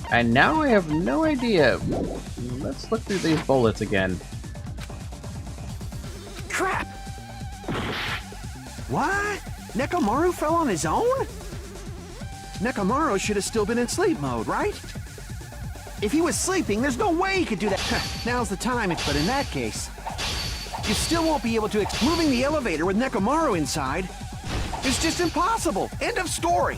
And now I have no idea. Let's look through these bullets again. Crap! What? Nekomaru fell on his own? Nekomaru should have still been in sleep mode, right? If he was sleeping, there's no way he could do that. Now's the time, but in that case, you still won't be able to. Moving the elevator with Nekomaru inside is just impossible. End of story.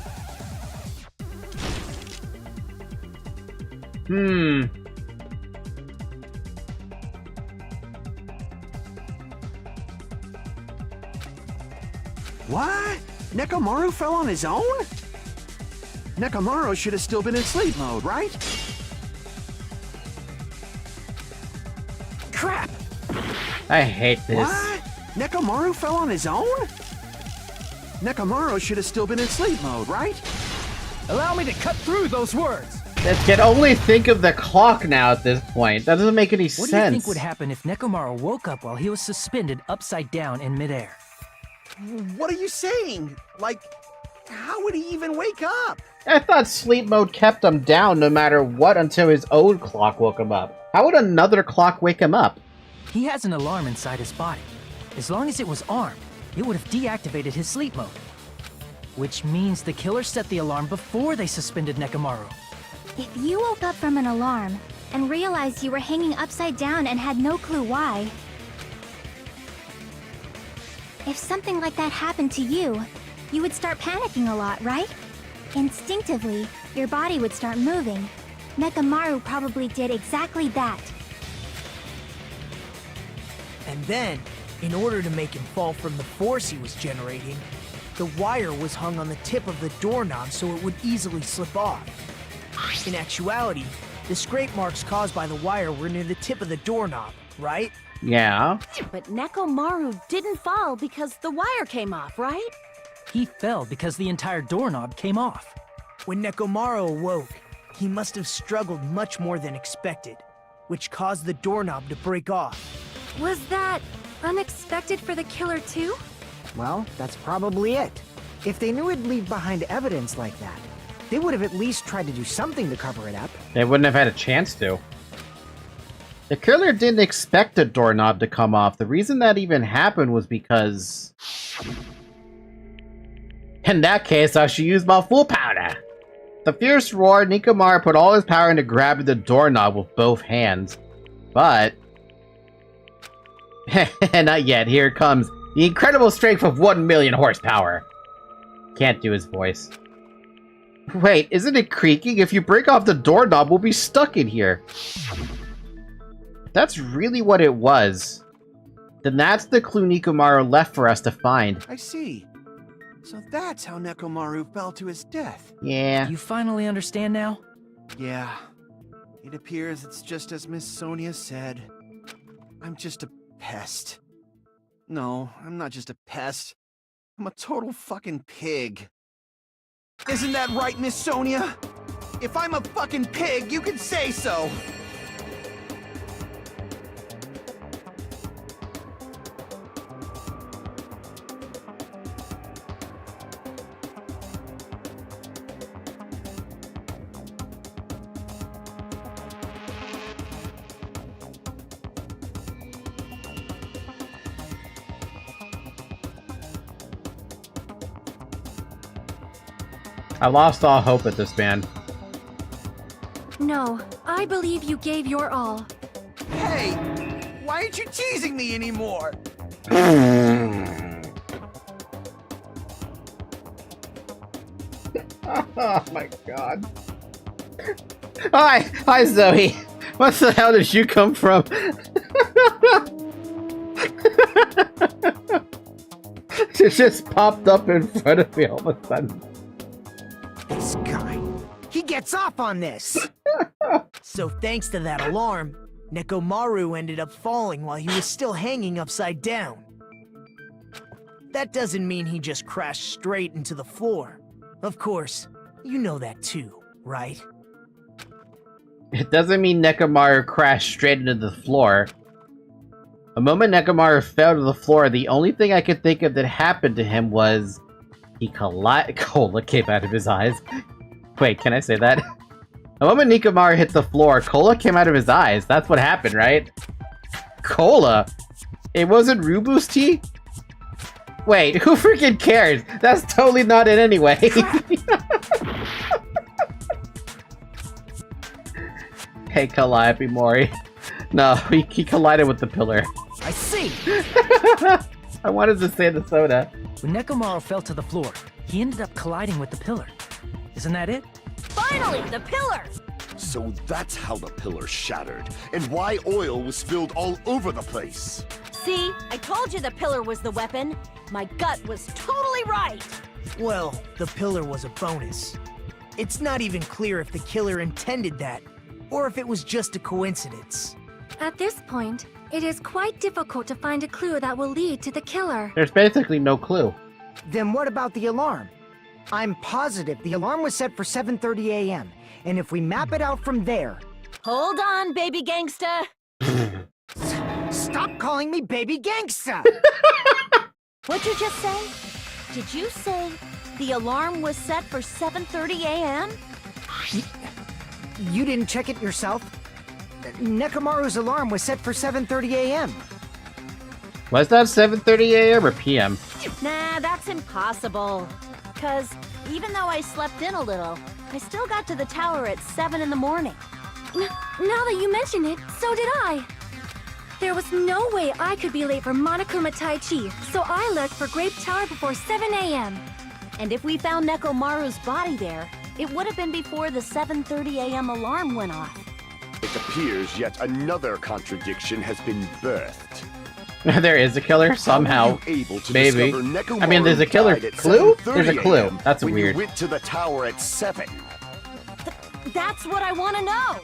What? Nekomaru fell on his own? Nekomaru should have still been in sleep mode, right? Crap! I hate this. What? Nekomaru fell on his own? Nekomaru should have still been in sleep mode, right? Allow me to cut through those words. I can only think of the clock now at this point. That doesn't make any sense. What do you think would happen if Nekomaru woke up while he was suspended upside down in midair? What are you saying? Like, how would he even wake up? I thought sleep mode kept him down no matter what until his own clock woke him up. How would another clock wake him up? He has an alarm inside his body. As long as it was armed, it would have deactivated his sleep mode. Which means the killer set the alarm before they suspended Nekomaru. If you woke up from an alarm and realized you were hanging upside down and had no clue why, if something like that happened to you, you would start panicking a lot, right? Instinctively, your body would start moving. Nekamaru probably did exactly that. And then, in order to make him fall from the force he was generating, the wire was hung on the tip of the doorknob so it would easily slip off. In actuality, the scrape marks caused by the wire were near the tip of the doorknob, right? Yeah. But Nekomaru didn't fall because the wire came off, right? He fell because the entire doorknob came off. When Nekomaru awoke, he must have struggled much more than expected, which caused the doorknob to break off. Was that unexpected for the killer too? Well, that's probably it. If they knew it'd leave behind evidence like that, they would have at least tried to do something to cover it up. They wouldn't have had a chance to. The killer didn't expect the doorknob to come off. The reason that even happened was because... in that case, I should use my full powder. The fierce roar, Nekomaru put all his power into grabbing the doorknob with both hands. But... not yet, here it comes. The incredible strength of 1 million horsepower. Can't do his voice. Wait, isn't it creaking? If you break off the doorknob, we'll be stuck in here. If that's really what it was, then that's the clue Nekomaru left for us to find. I see. So that's how Nekomaru fell to his death. Yeah. You finally understand now? Yeah. It appears it's just as Miss Sonia said. I'm just a pest. No, I'm not just a pest. I'm a total fucking pig. Isn't that right, Miss Sonia? If I'm a fucking pig, you can say so! I lost all hope at this, man. No, I believe you gave your all. Hey! Why aren't you teasing me anymore? Oh my god. Hi Zoe! What the hell did you come from? It just popped up in front of me all of a sudden. This guy, he gets off on this! So thanks to that alarm, Nekomaru ended up falling while he was still hanging upside down. That doesn't mean he just crashed straight into the floor. Of course, you know that too, right? It doesn't mean Nekomaru crashed straight into the floor. The moment Nekomaru fell to the floor, the only thing I could think of that happened to him was he cola came out of his eyes. Wait, can I say that? The moment Nekomaru hit the floor, cola came out of his eyes. That's what happened, right? Cola? It wasn't Rubu's tea? Wait, who freaking cares? That's totally not it anyway. Hey, Calliope Mori. No, he collided with the pillar. I see! I wanted to say the soda. When Nekomaru fell to the floor, he ended up colliding with the pillar. Isn't that it? Finally, the pillar! So that's how the pillar shattered, and why oil was spilled all over the place. See, I told you the pillar was the weapon. My gut was totally right. Well, the pillar was a bonus. It's not even clear if the killer intended that, or if it was just a coincidence. At this point, it is quite difficult to find a clue that will lead to the killer. There's basically no clue. Then what about the alarm? I'm positive the alarm was set for 7:30 a.m., and if we map it out from there... Hold on, baby gangsta. Stop calling me baby gangsta! What'd you just say? Did you say the alarm was set for 7:30 a.m.? You didn't check it yourself? Nekomaru's alarm was set for 7:30 a.m. Was that 7:30 a.m. or p.m.? Nah, that's impossible. 'Cause even though I slept in a little, I still got to the tower at 7 in the morning. Now that you mention it, so did I. There was no way I could be late for Monokuma Tai Chi, so I left for Grape Tower before 7 a.m. And if we found Nekomaru's body there, it would have been before the 7:30 a.m. alarm went off. It appears yet another contradiction has been birthed. There is a killer somehow. How were you able to Maybe. discover Nekomaru I mean, there's a killer died at clue? 7:30 There's a clue. a.m. That's when weird. You went to the tower at 7. That's what I want to know.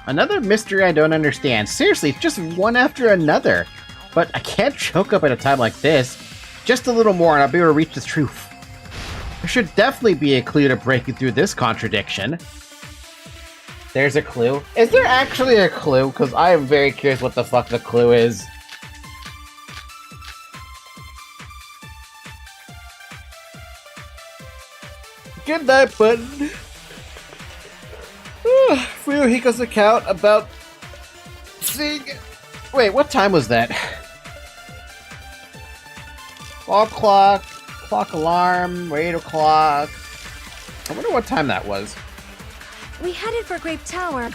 Another mystery I don't understand. Seriously, it's just one after another. But I can't choke up at a time like this. Just a little more and I'll be able to reach the truth. There should definitely be a clue to breaking through this contradiction. There's a clue. Is there actually a clue? Because I am very curious what the fuck the clue is. Good night, button. Fuyuhiko's account about seeing... Wait, what time was that? Wall clock, clock alarm, radio clock. I wonder what time that was. We headed for Grape Tower.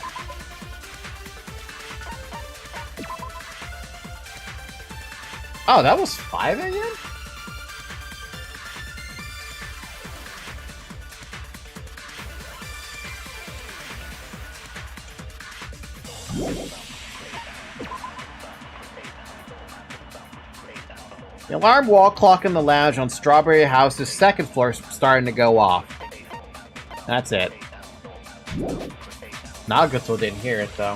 Oh, that was 5 a.m.? The alarm wall clock in the lounge on Strawberry House's second floor is starting to go off. That's it. Nagato didn't hear it, though.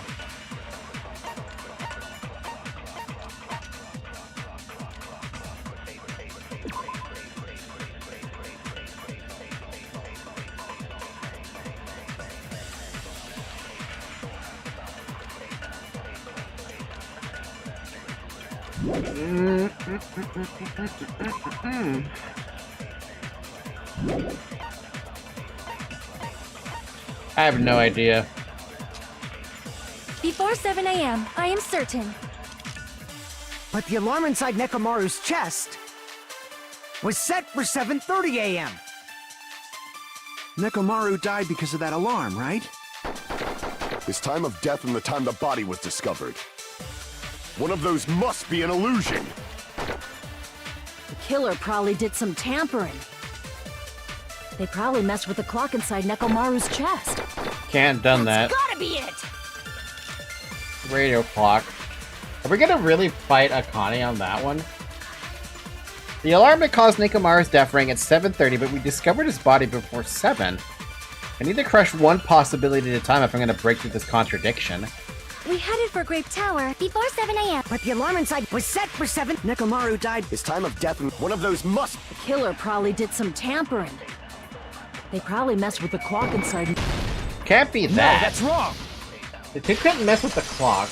I have no idea. Before 7 a.m., I am certain. But the alarm inside Nekomaru's chest was set for 7:30 a.m. Nekomaru died because of that alarm, right? His time of death and the time the body was discovered. One of those must be an illusion. The killer probably did some tampering. They probably messed with the clock inside Nekomaru's chest. Can't done that. That's gotta be it! Radio clock. Are we gonna really fight Akane on that one? The alarm that caused Nekomaru's death rang at 7:30, but we discovered his body before 7. I need to crush one possibility at a time if I'm gonna break through this contradiction. We headed for Grape Tower Before 7 a.m. But the alarm inside was set for 7. Nekomaru died. His time of death and one of those must... The killer probably did some tampering. They probably messed with the clock inside. Can't be that. No, that's wrong. They couldn't mess with the clock.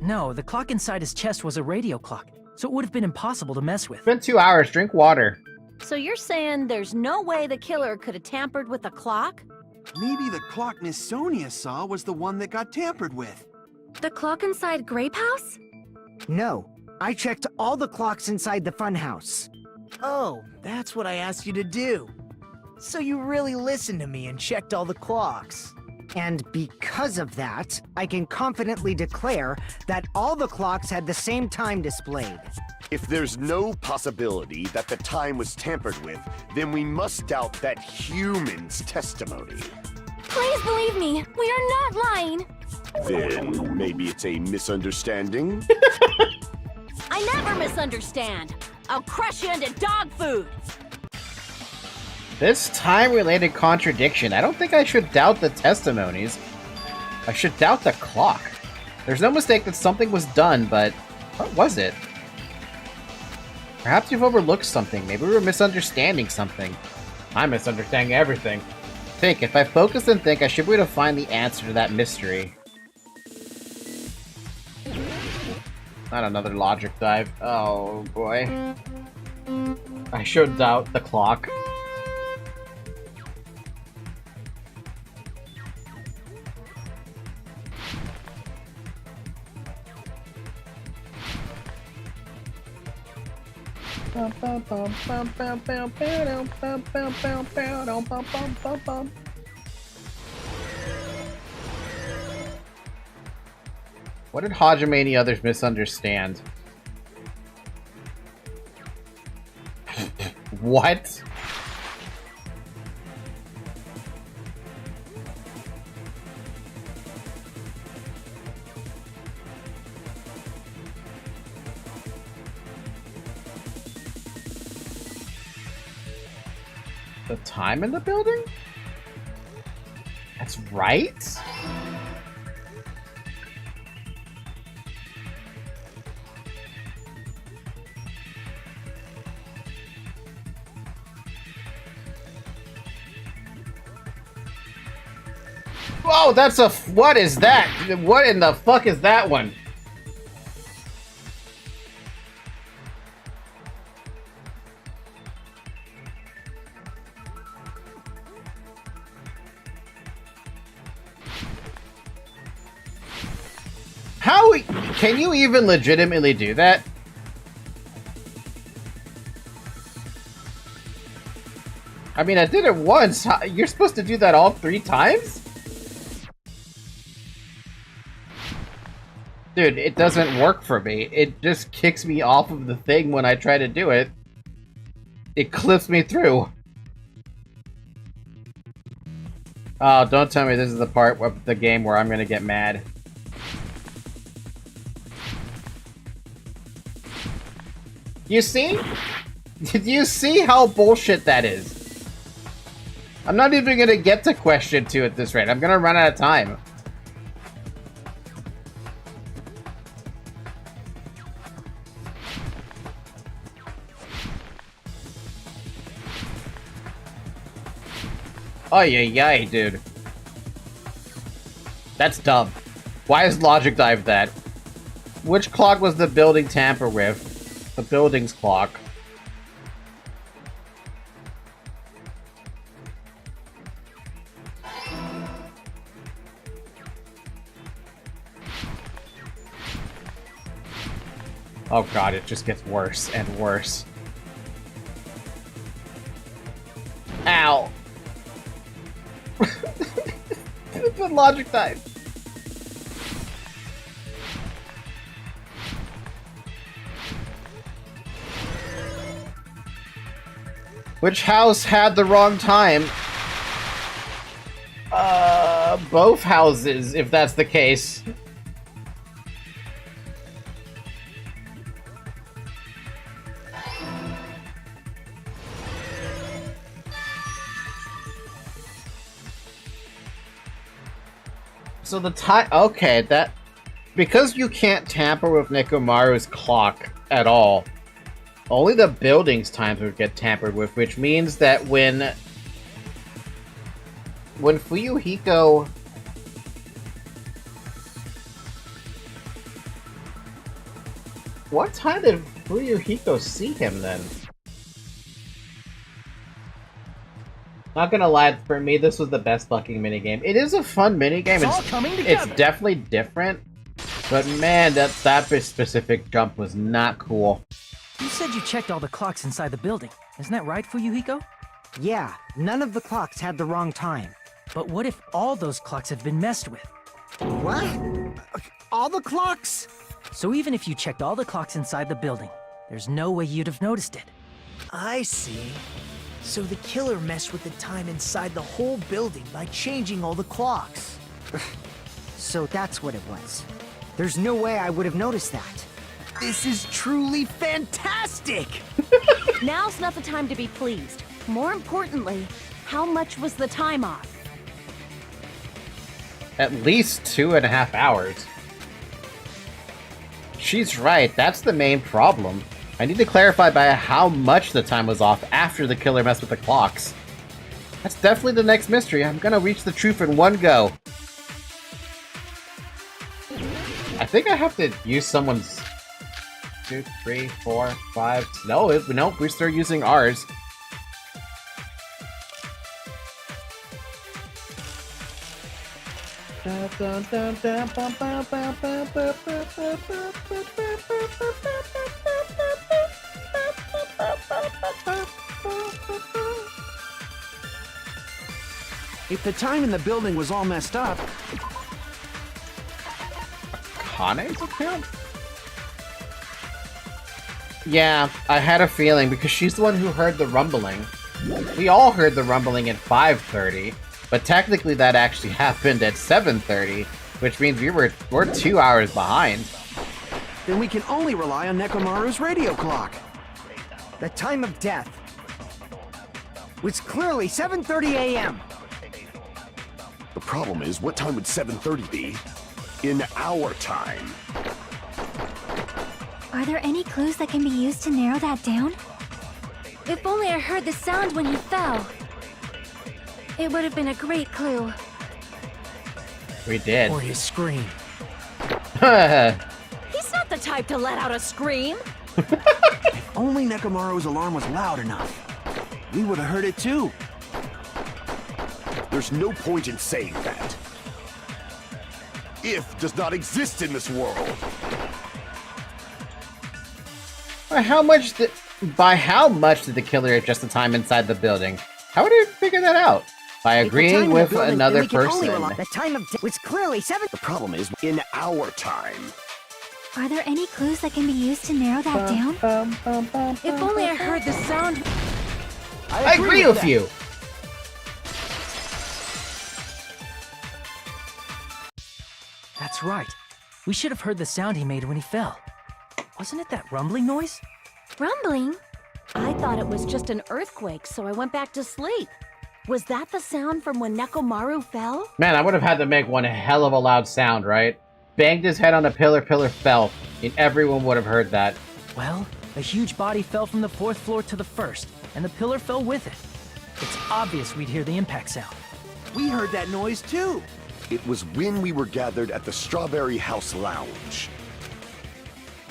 No, the clock inside his chest was a radio clock, so it would have been impossible to mess with. It's been 2 hours. Drink water. So you're saying there's no way the killer could have tampered with the clock? Maybe the clock Miss Sonia saw was the one that got tampered with. The clock inside Grape House? No, I checked all the clocks inside the funhouse. Oh, that's what I asked you to do. So you really listened to me and checked all the clocks. And because of that, I can confidently declare that all the clocks had the same time displayed. If there's no possibility that the time was tampered with, then we must doubt that human's testimony. Please believe me, we are not lying. Then maybe it's a misunderstanding? I never misunderstand. I'll crush you into dog food. This time-related contradiction. I don't think I should doubt the testimonies. I should doubt the clock. There's no mistake that something was done, but what was it? Perhaps you've overlooked something. Maybe we were misunderstanding something. I'm misunderstanding everything. Think, if I focus and think, I should be able to find the answer to that mystery. Not another logic dive. Oh boy. I should doubt the clock. What did Hajime and the others misunderstand? What? The time in the building? That's right? Whoa, that's a... What is that? What in the fuck is that one? How... Can you even legitimately do that? I mean, I did it once. You're supposed to do that all 3 times? Dude, it doesn't work for me. It just kicks me off of the thing when I try to do it. It clips me through. Oh, don't tell me this is the part of the game where I'm gonna get mad. You see? Did you see how bullshit that is? I'm not even gonna get to question 2 at this rate. I'm gonna run out of time. Oh yeah, dude. That's dumb. Why is Logic Dive that? Which clock was the building tampered with? The building's clock. Oh god, it just gets worse and worse. Ow! Stupid Logic Dive. Which house had the wrong time? Both houses, if that's the case. So the time... Okay, that... Because you can't tamper with Nekomaru's clock at all, only the building's times would get tampered with, which means that when Fuyuhiko... What time did Fuyuhiko see him, then? Not gonna lie, for me, this was the best fucking minigame. It is a fun minigame. It's all coming together. It's definitely different. But man, that specific jump was not cool. You said you checked all the clocks inside the building. Isn't that right, Fuyuhiko? Yeah, none of the clocks had the wrong time. But what if all those clocks have been messed with? What? All the clocks? So even if you checked all the clocks inside the building, there's no way you'd have noticed it. I see. So the killer messed with the time inside the whole building by changing all the clocks. So that's what it was. There's no way I would have noticed that. This is truly fantastic! Now's not the time to be pleased. More importantly, how much was the time off? At least 2.5 hours. She's right, that's the main problem. I need to clarify by how much the time was off after the killer messed with the clocks. That's definitely the next mystery. I'm gonna reach the truth in one go. I think I have to use someone's... 2, 3, 4, 5... No, nope, we start using ours. If the time in the building was all messed up... Kane's account? Yeah, I had a feeling because she's the one who heard the rumbling. We all heard the rumbling at 5:30, but technically that actually happened at 7:30, which means we're 2 hours behind. Then we can only rely on Nekomaru's radio clock. The time of death was clearly 7:30 a.m. The problem is, what time would 7:30 be? In our time. Are there any clues that can be used to narrow that down? If only I heard the sound when he fell. It would have been a great clue. We did. Or his scream. He's not the type to let out a scream. If only Nekomaru's alarm was loud enough, we would have heard it too. There's no point in saying that. If does not exist in this world. By how much did the killer adjust the time inside the building? How would he figure that out? By agreeing with another person. The time of death was clearly 7. The problem is, in our time. Are there any clues that can be used to narrow that down? If only I heard the sound. I agree with you. That's right. We should have heard the sound he made when he fell. Wasn't it that rumbling noise? Rumbling? I thought it was just an earthquake, so I went back to sleep. Was that the sound from when Nekomaru fell? Man, I would have had to make one hell of a loud sound, right? Banged his head on a pillar fell, and everyone would have heard that. Well, a huge body fell from the 4th floor to the 1st, and the pillar fell with it. It's obvious we'd hear the impact sound. We heard that noise too. It was when we were gathered at the Strawberry House Lounge.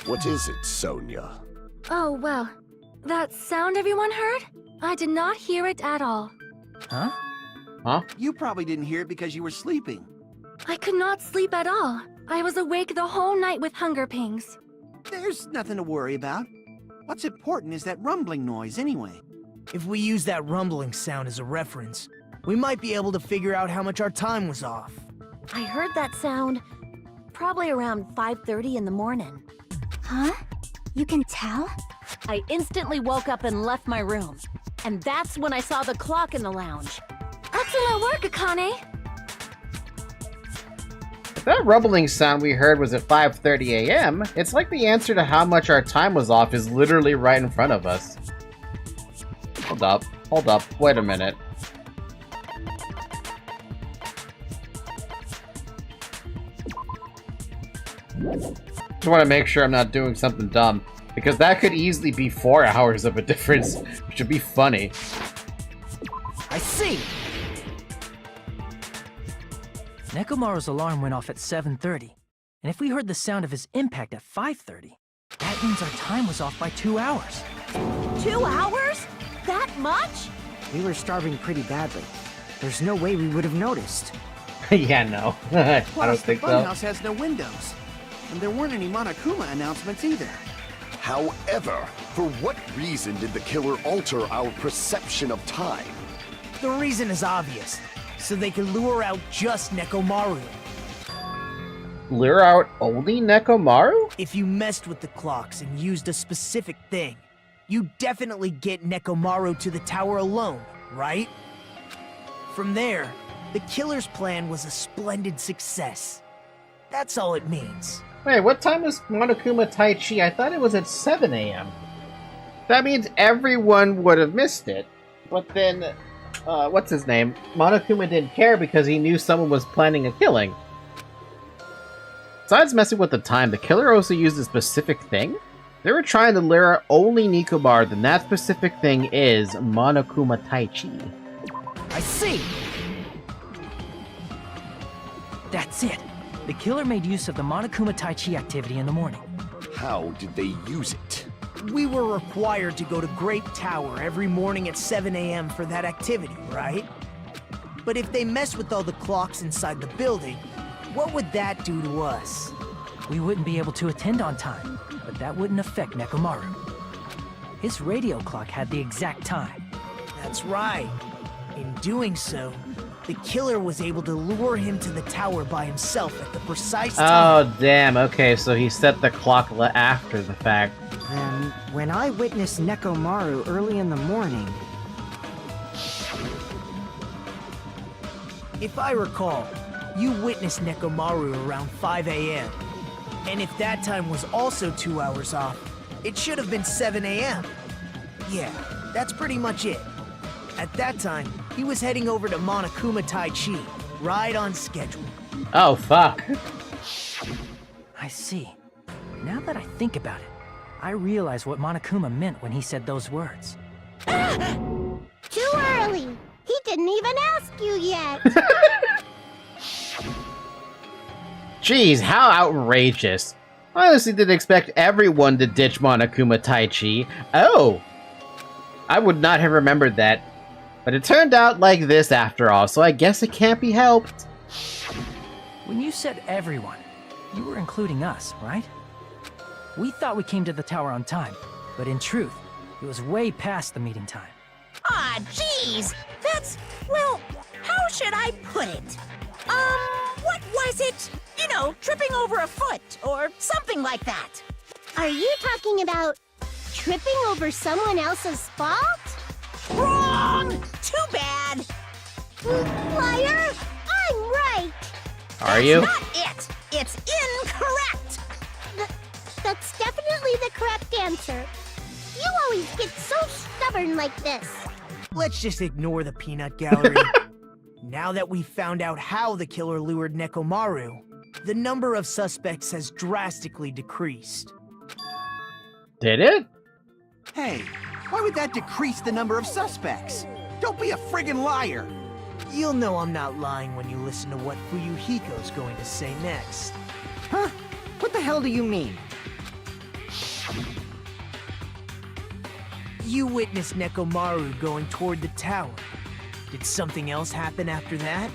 What is it, Sonia? Oh, well. That sound everyone heard? I did not hear it at all. Huh? Huh? You probably didn't hear it because you were sleeping. I could not sleep at all. I was awake the whole night with hunger pangs. There's nothing to worry about. What's important is that rumbling noise anyway. If we use that rumbling sound as a reference, we might be able to figure out how much our time was off. I heard that sound probably around 5:30 in the morning. Huh? You can tell? I instantly woke up and left my room. And that's when I saw the clock in the lounge. Excellent work, Akane! If that rumbling sound we heard was at 5:30 a.m., it's like the answer to how much our time was off is literally right in front of us. Hold up, wait a minute. Just want to make sure I'm not doing something dumb, because that could easily be 4 hours of a difference, which would be funny. I see! Nekomaru's alarm went off at 7:30, and if we heard the sound of his impact at 5:30, that means our time was off by 2 hours. 2 hours? That much? We were starving pretty badly. There's no way we would have noticed. Yeah, no. I don't Plus, the think so. funhouse has no windows. And there weren't any Monokuma announcements either. However, for what reason did the killer alter our perception of time? The reason is obvious. So they can lure out just Nekomaru. Lure out only Nekomaru? If you messed with the clocks and used a specific thing, you definitely get Nekomaru to the tower alone, right? From there, the killer's plan was a splendid success. That's all it means. Wait, what time is Monokuma Tai Chi? I thought it was at 7 a.m. That means everyone would have missed it. But then, what's his name? Monokuma didn't care because he knew someone was planning a killing. Besides messing with the time, the killer also used a specific thing? They were trying to lure out only Nekomaru, then that specific thing is Monokuma Tai Chi. I see! That's it. The killer made use of the Monokuma Tai Chi activity in the morning. How did they use it? We were required to go to Grape Tower every morning at 7 a.m. for that activity, right? But if they mess with all the clocks inside the building, what would that do to us? We wouldn't be able to attend on time, but that wouldn't affect Nekomaru. His radio clock had the exact time. That's right. In doing so, the killer was able to lure him to the tower by himself at the precise time. Oh, damn. Okay, so he set the clock after the fact. Then, when I witnessed Nekomaru early in the morning... If I recall, you witnessed Nekomaru around 5 a.m. And if that time was also 2 hours off, it should have been 7 a.m. Yeah, that's pretty much it. At that time, he was heading over to Monokuma Taichi, right on schedule. Oh, fuck. I see. Now that I think about it, I realize what Monokuma meant when he said those words. Too early. He didn't even ask you yet. Jeez, how outrageous. I honestly didn't expect everyone to ditch Monokuma Taichi. Oh! I would not have remembered that. But it turned out like this after all, so I guess it can't be helped. When you said everyone, you were including us, right? We thought we came to the tower on time, but in truth, it was way past the meeting time. Ah, jeez. That's, well, how should I put it? What was it? You know, tripping over a foot or something like that. Are you talking about tripping over someone else's fault? Wrong! Too bad. Liar! I'm right! Are you? Not it. It's incorrect. That's definitely the correct answer. You always get so stubborn like this. Let's just ignore the peanut gallery. Now that we've found out how the killer lured Nekomaru, the number of suspects has drastically decreased. Did it? Hey, why would that decrease the number of suspects? Don't be a friggin' liar! You'll know I'm not lying when you listen to what Fuyuhiko's going to say next. Huh? What the hell do you mean? You witnessed Nekomaru going toward the tower. Did something else happen after that?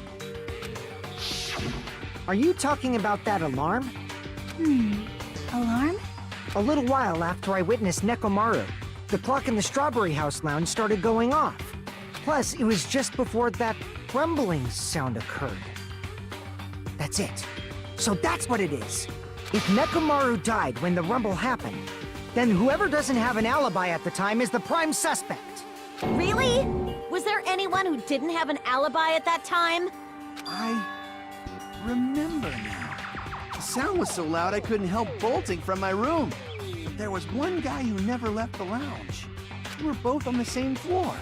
Are you talking about that alarm? Alarm? A little while after I witnessed Nekomaru, the clock in the Strawberry House lounge started going off. Plus, it was just before that rumbling sound occurred. That's it. So that's what it is. If Nekomaru died when the rumble happened, then whoever doesn't have an alibi at the time is the prime suspect. Really? Was there anyone who didn't have an alibi at that time? I remember now. The sound was so loud I couldn't help bolting from my room. There was one guy who never left the lounge. We were both on the same floor.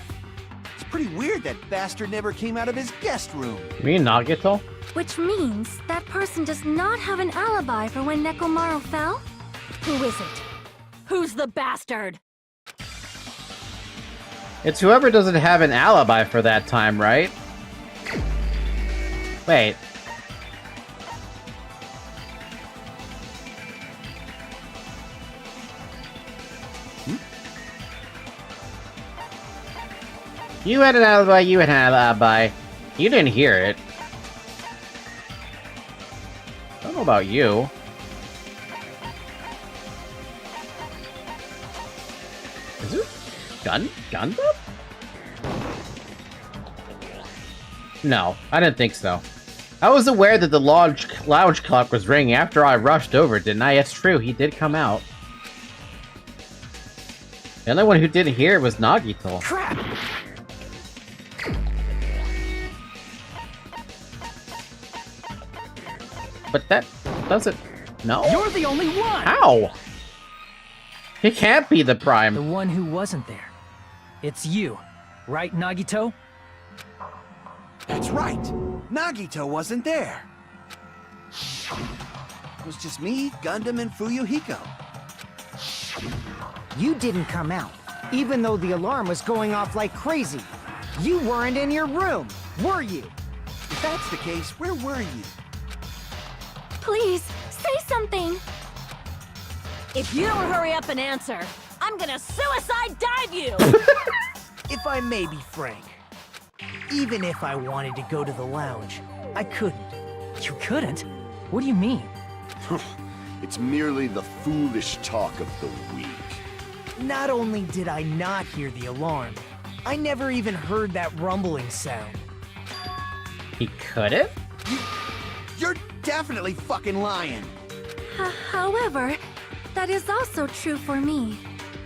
It's pretty weird that bastard never came out of his guest room. You mean Nagito? Which means that person does not have an alibi for when Nekomaru fell? Who is it? Who's the bastard? It's whoever doesn't have an alibi for that time, right? Wait. You had an alibi, you had an alibi. You didn't hear it. I don't know about you. Is it Gundam? No, I didn't think so. I was aware that the lounge clock was ringing after I rushed over, didn't I? It's true, he did come out. The only one who didn't hear it was Nagito. Crap! But that doesn't... No? You're the only one! How? He can't be the Prime. The one who wasn't there. It's you, right, Nagito? That's right. Nagito wasn't there. It was just me, Gundam, and Fuyuhiko. You didn't come out, even though the alarm was going off like crazy. You weren't in your room, were you? If that's the case, where were you? Please, say something! If you don't hurry up and answer, I'm gonna suicide dive you! If I may be frank, even if I wanted to go to the lounge, I couldn't. You couldn't? What do you mean? It's merely the foolish talk of the weak. Not only did I not hear the alarm, I never even heard that rumbling sound. He couldn't? You're definitely fucking lying. However, That is also true for me.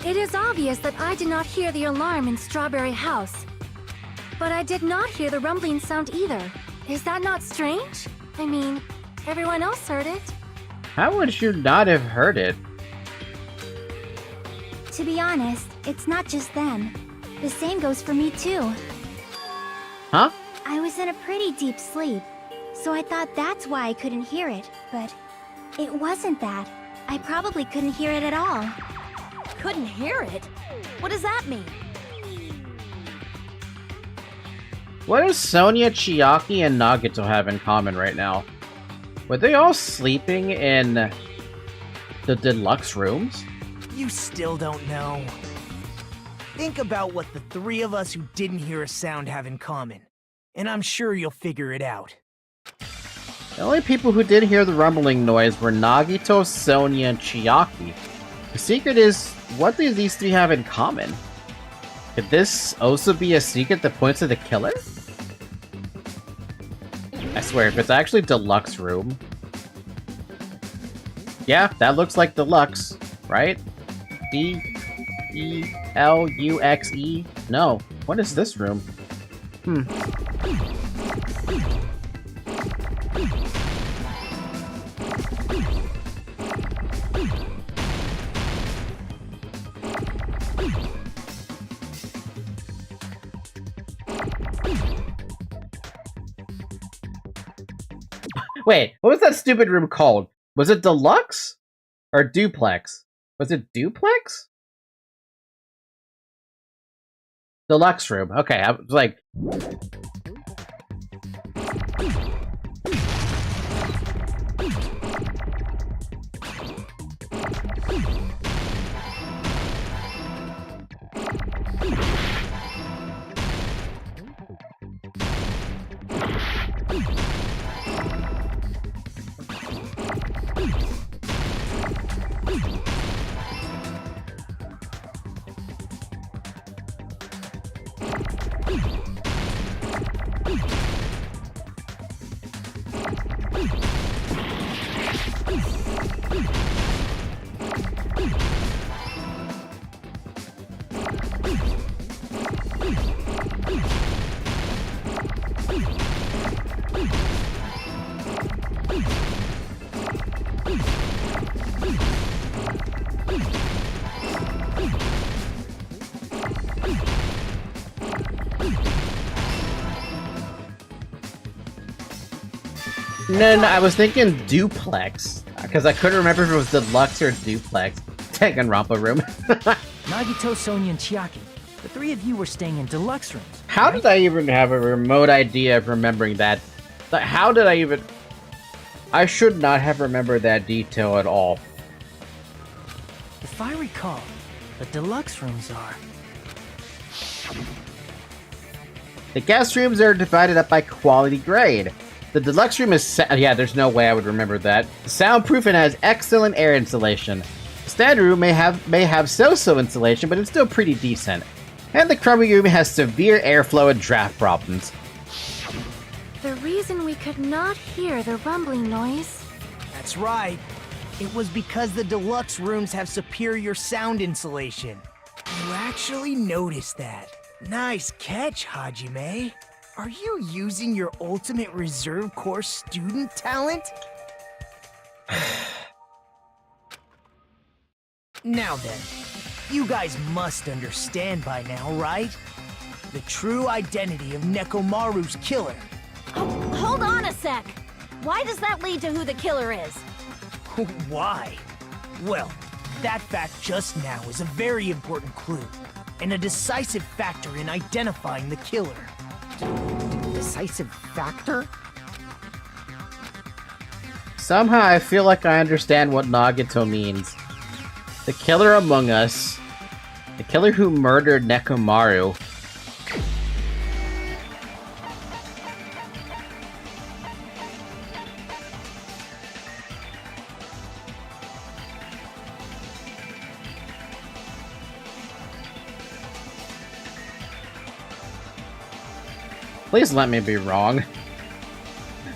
It is obvious that I did not hear the alarm in Strawberry House. But I did not hear the rumbling sound either. Is that not strange? I mean, everyone else heard it. How would you not have heard it? To be honest, it's not just them. The same goes for me too. Huh? I was in a pretty deep sleep, so I thought that's why I couldn't hear it, but it wasn't that. I probably couldn't hear it at all. Couldn't hear it? What does that mean? What does Sonia, Chiaki, and Nagito have in common right now? Were they all sleeping in the deluxe rooms? You still don't know. Think about what the three of us who didn't hear a sound have in common, and I'm sure you'll figure it out. The only people who did hear the rumbling noise were Nagito, Sonia, and Chiaki. The secret is, what do these three have in common? Could this also be a secret that points to the killer? I swear, if it's actually deluxe room... Yeah, that looks like deluxe, right? D-E-L-U-X-E? No. What is this room? Wait, what was that stupid room called? Was it deluxe? Or duplex? Was it duplex? Deluxe room. Okay, I was like... No, I was thinking duplex. Because I couldn't remember if it was deluxe or duplex. Danganronpa room. Nagito, Sonia, and Chiaki. The three of you were staying in deluxe rooms. How did I even have a remote idea of remembering that? How did I even... I should not have remembered that detail at all. If I recall, the deluxe rooms are... The guest rooms are divided up by quality grade. The deluxe room is... Yeah, there's no way I would remember that. Soundproof and has excellent air insulation. The standard room may have so-so insulation, but it's still pretty decent. And the crummy room has severe airflow and draft problems. The reason we could not hear the rumbling noise... That's right. It was because the deluxe rooms have superior sound insulation. You actually noticed that. Nice catch, Hajime. Are you using your ultimate reserve corps student talent? Now then, you guys must understand by now, right? The true identity of Nekomaru's killer. Oh, hold on a sec. Why does that lead to who the killer is? Why? Well, that fact just now is a very important clue, and a decisive factor in identifying the killer. Decisive factor? Somehow I feel like I understand what Nagito means. The killer among us. The killer who murdered Nekomaru. Please let me be wrong.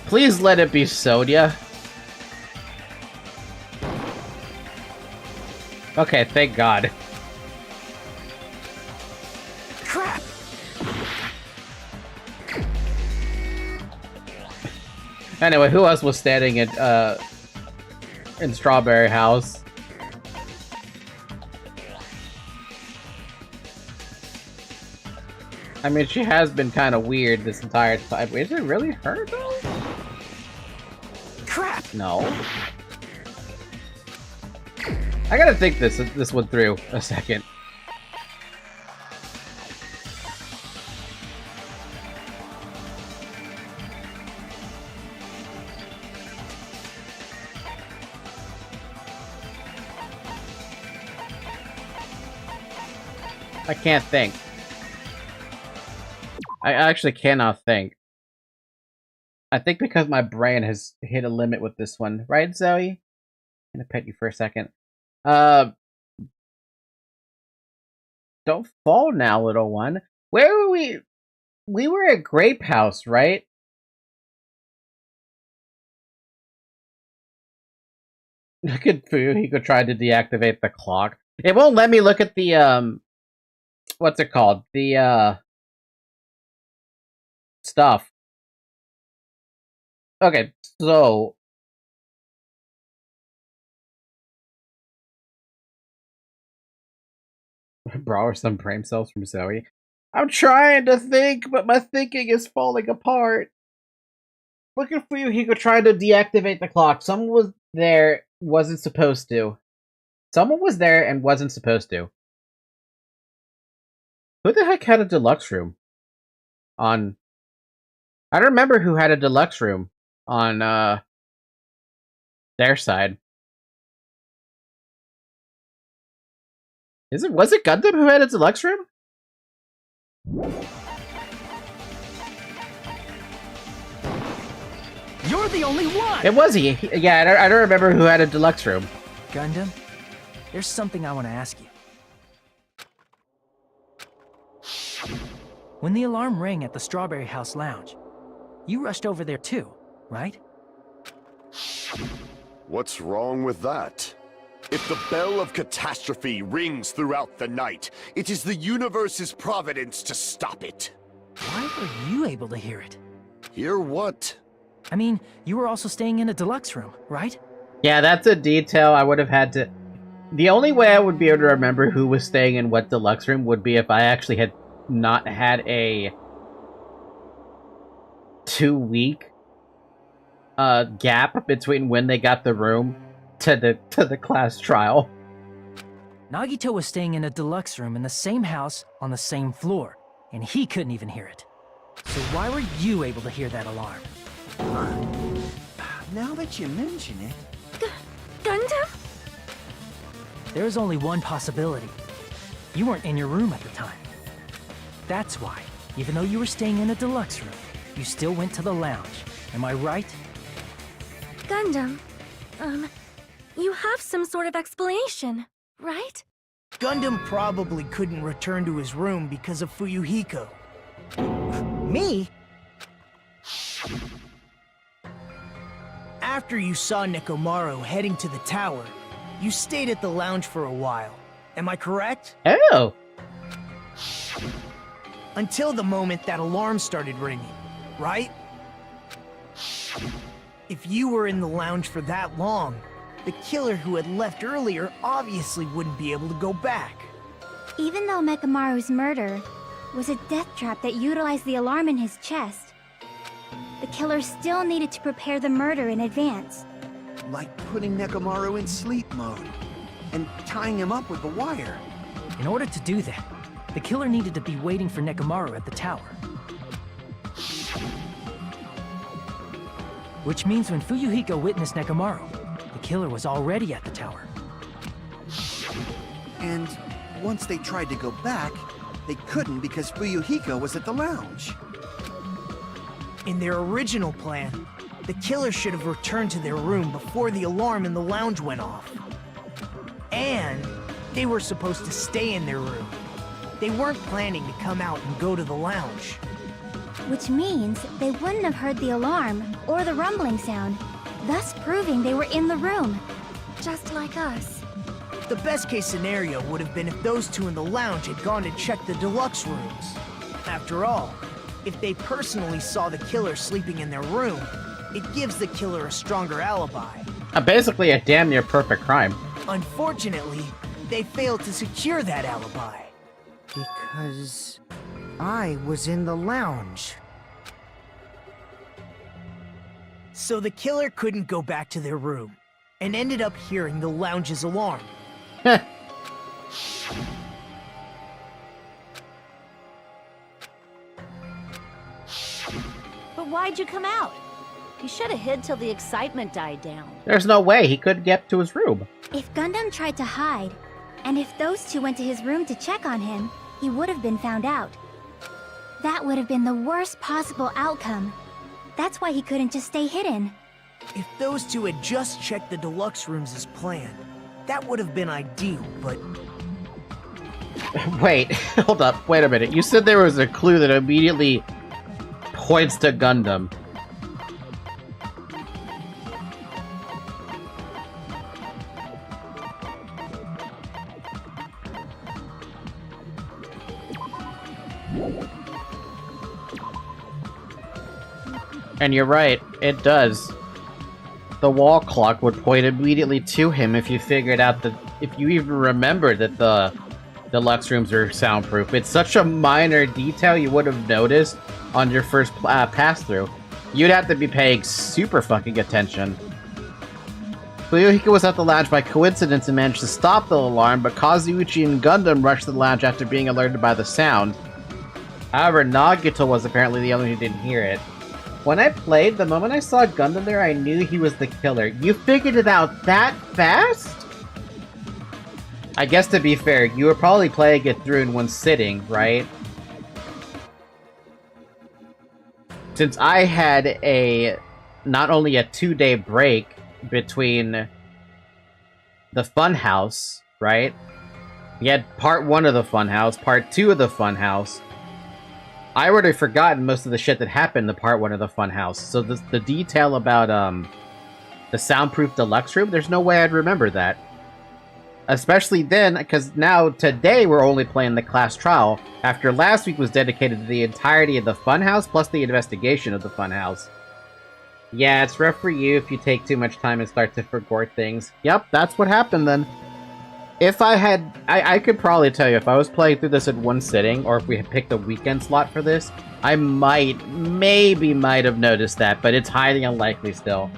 Please let it be Sonia. Okay, thank God. Crap! Anyway, who else was standing in Strawberry House? I mean, she has been kind of weird this entire time. Is it really her, though? Crap! No. I gotta think this one through a second. I can't think. I actually cannot think. I think because my brain has hit a limit with this one. Right, Zoe? I'm gonna pet you for a second. Don't fall now, little one. Where were we? We were at Grape House, right? Look at Fu. He could try to deactivate the clock. It won't let me look at the, what's it called? The, stuff. Okay, so... Borrow some brain cells from Zoe. I'm trying to think, but my thinking is falling apart. Looking for you, he could try to deactivate the clock. Someone was there, wasn't supposed to. Someone was there and wasn't supposed to. Who the heck had a deluxe room? On... I don't remember who had a deluxe room on, their side. Was it Gundam who had a deluxe room? You're the only one! It was he. Yeah, I don't remember who had a deluxe room. Gundam, there's something I want to ask you. When the alarm rang at the Strawberry House Lounge, you rushed over there too, right? What's wrong with that? If the bell of catastrophe rings throughout the night, it is the universe's providence to stop it. Why were you able to hear it? Hear what? I mean, you were also staying in a deluxe room, right? Yeah, that's a detail I would have had to... The only way I would be able to remember who was staying in what deluxe room would be if I actually had not had a 2-week gap between when they got the room to the class trial. Nagito was staying in a deluxe room in the same house on the same floor, and he couldn't even hear it. So why were you able to hear that alarm? Now that you mention it... Gundam? There is only one possibility. You weren't in your room at the time. That's why, even though you were staying in a deluxe room, you still went to the lounge. Am I right? Gundam, you have some sort of explanation, right? Gundam probably couldn't return to his room because of Fuyuhiko. Me? After you saw Nekomaru heading to the tower, you stayed at the lounge for a while. Am I correct? Oh! Until the moment that alarm started ringing, right? If you were in the lounge for that long, the killer who had left earlier obviously wouldn't be able to go back. Even though Mekamaru's murder was a death trap that utilized the alarm in his chest, the killer still needed to prepare the murder in advance. Like putting Nekomaru in sleep mode and tying him up with the wire. In order to do that, the killer needed to be waiting for Nekomaru at the tower. Which means when Fuyuhiko witnessed Nekomaru, the killer was already at the tower. And once they tried to go back, they couldn't because Fuyuhiko was at the lounge. In their original plan, the killer should have returned to their room before the alarm in the lounge went off. And they were supposed to stay in their room. They weren't planning to come out and go to the lounge. Which means they wouldn't have heard the alarm or the rumbling sound, thus proving they were in the room. Just like us. The best case scenario would have been if those two in the lounge had gone to check the deluxe rooms. After all, if they personally saw the killer sleeping in their room, it gives the killer a stronger alibi. Basically a damn near perfect crime. Unfortunately, they failed to secure that alibi. Because I was in the lounge. So the killer couldn't go back to their room, and ended up hearing the lounge's alarm. But why'd you come out? You should have hid till the excitement died down. There's no way he could get to his room. If Gundam tried to hide, and if those two went to his room to check on him, he would have been found out. That would have been the worst possible outcome. That's why he couldn't just stay hidden. If those two had just checked the deluxe rooms as planned, that would have been ideal, but Wait, hold up, wait a minute. You said there was a clue that immediately points to Gundam. And you're right, it does. The wall clock would point immediately to him if you figured out that, if you even remembered that the deluxe rooms are soundproof. It's such a minor detail you would have noticed on your first pass-through. You'd have to be paying super fucking attention. Fuyuhiko was at the lounge by coincidence and managed to stop the alarm, but Kazuichi and Gundam rushed to the lounge after being alerted by the sound. However, Nagito was apparently the only one who didn't hear it. When I played, the moment I saw Gundam there, I knew he was the killer. You figured it out that fast? I guess to be fair, you were probably playing it through in one sitting, right? Since I had not only a 2-day break between the Funhouse, right? We had part 1 of the Funhouse, part 2 of the Funhouse. I already forgotten most of the shit that happened in part 1 of the Funhouse. So the detail about the soundproof deluxe room, there's no way I'd remember that. Especially then, because now, today, we're only playing the class trial, after last week was dedicated to the entirety of the Funhouse, plus the investigation of the Funhouse. Yeah, it's rough for you if you take too much time and start to forget things. Yep, that's what happened then. If I had... I could probably tell you, if I was playing through this in one sitting, or if we had picked a weekend slot for this, I maybe might have noticed that, but it's highly unlikely still.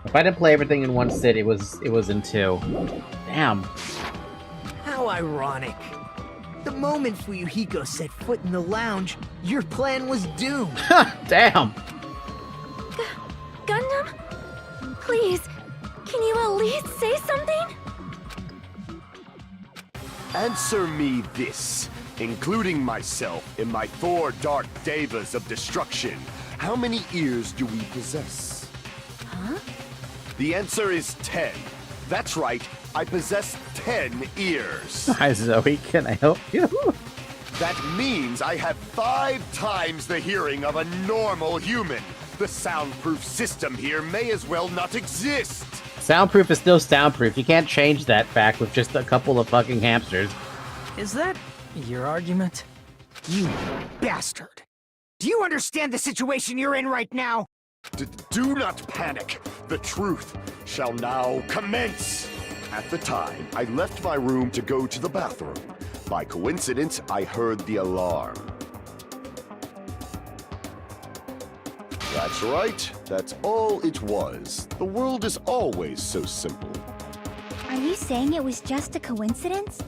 If I didn't play everything in one sit, it was in 2. Damn. how ironic. The moment Fuyuhiko set foot in the lounge, your plan was doomed. Damn. Gundam? Please, can you at least say something? Answer me this, including myself in my 4 dark devas of destruction. How many ears do we possess? Huh? The answer is 10. That's right, I possess 10 ears. Hi Zoe, can I help you? That means I have 5 times the hearing of a normal human. The soundproof system here may as well not exist. Soundproof is still soundproof. You can't change that fact with just a couple of fucking hamsters. Is that your argument? You bastard! Do you understand the situation you're in right now? Do not panic. The truth shall now commence. At the time, I left my room to go to the bathroom. By coincidence, I heard the alarm. That's right. That's all it was. The world is always so simple. Are you saying it was just a coincidence?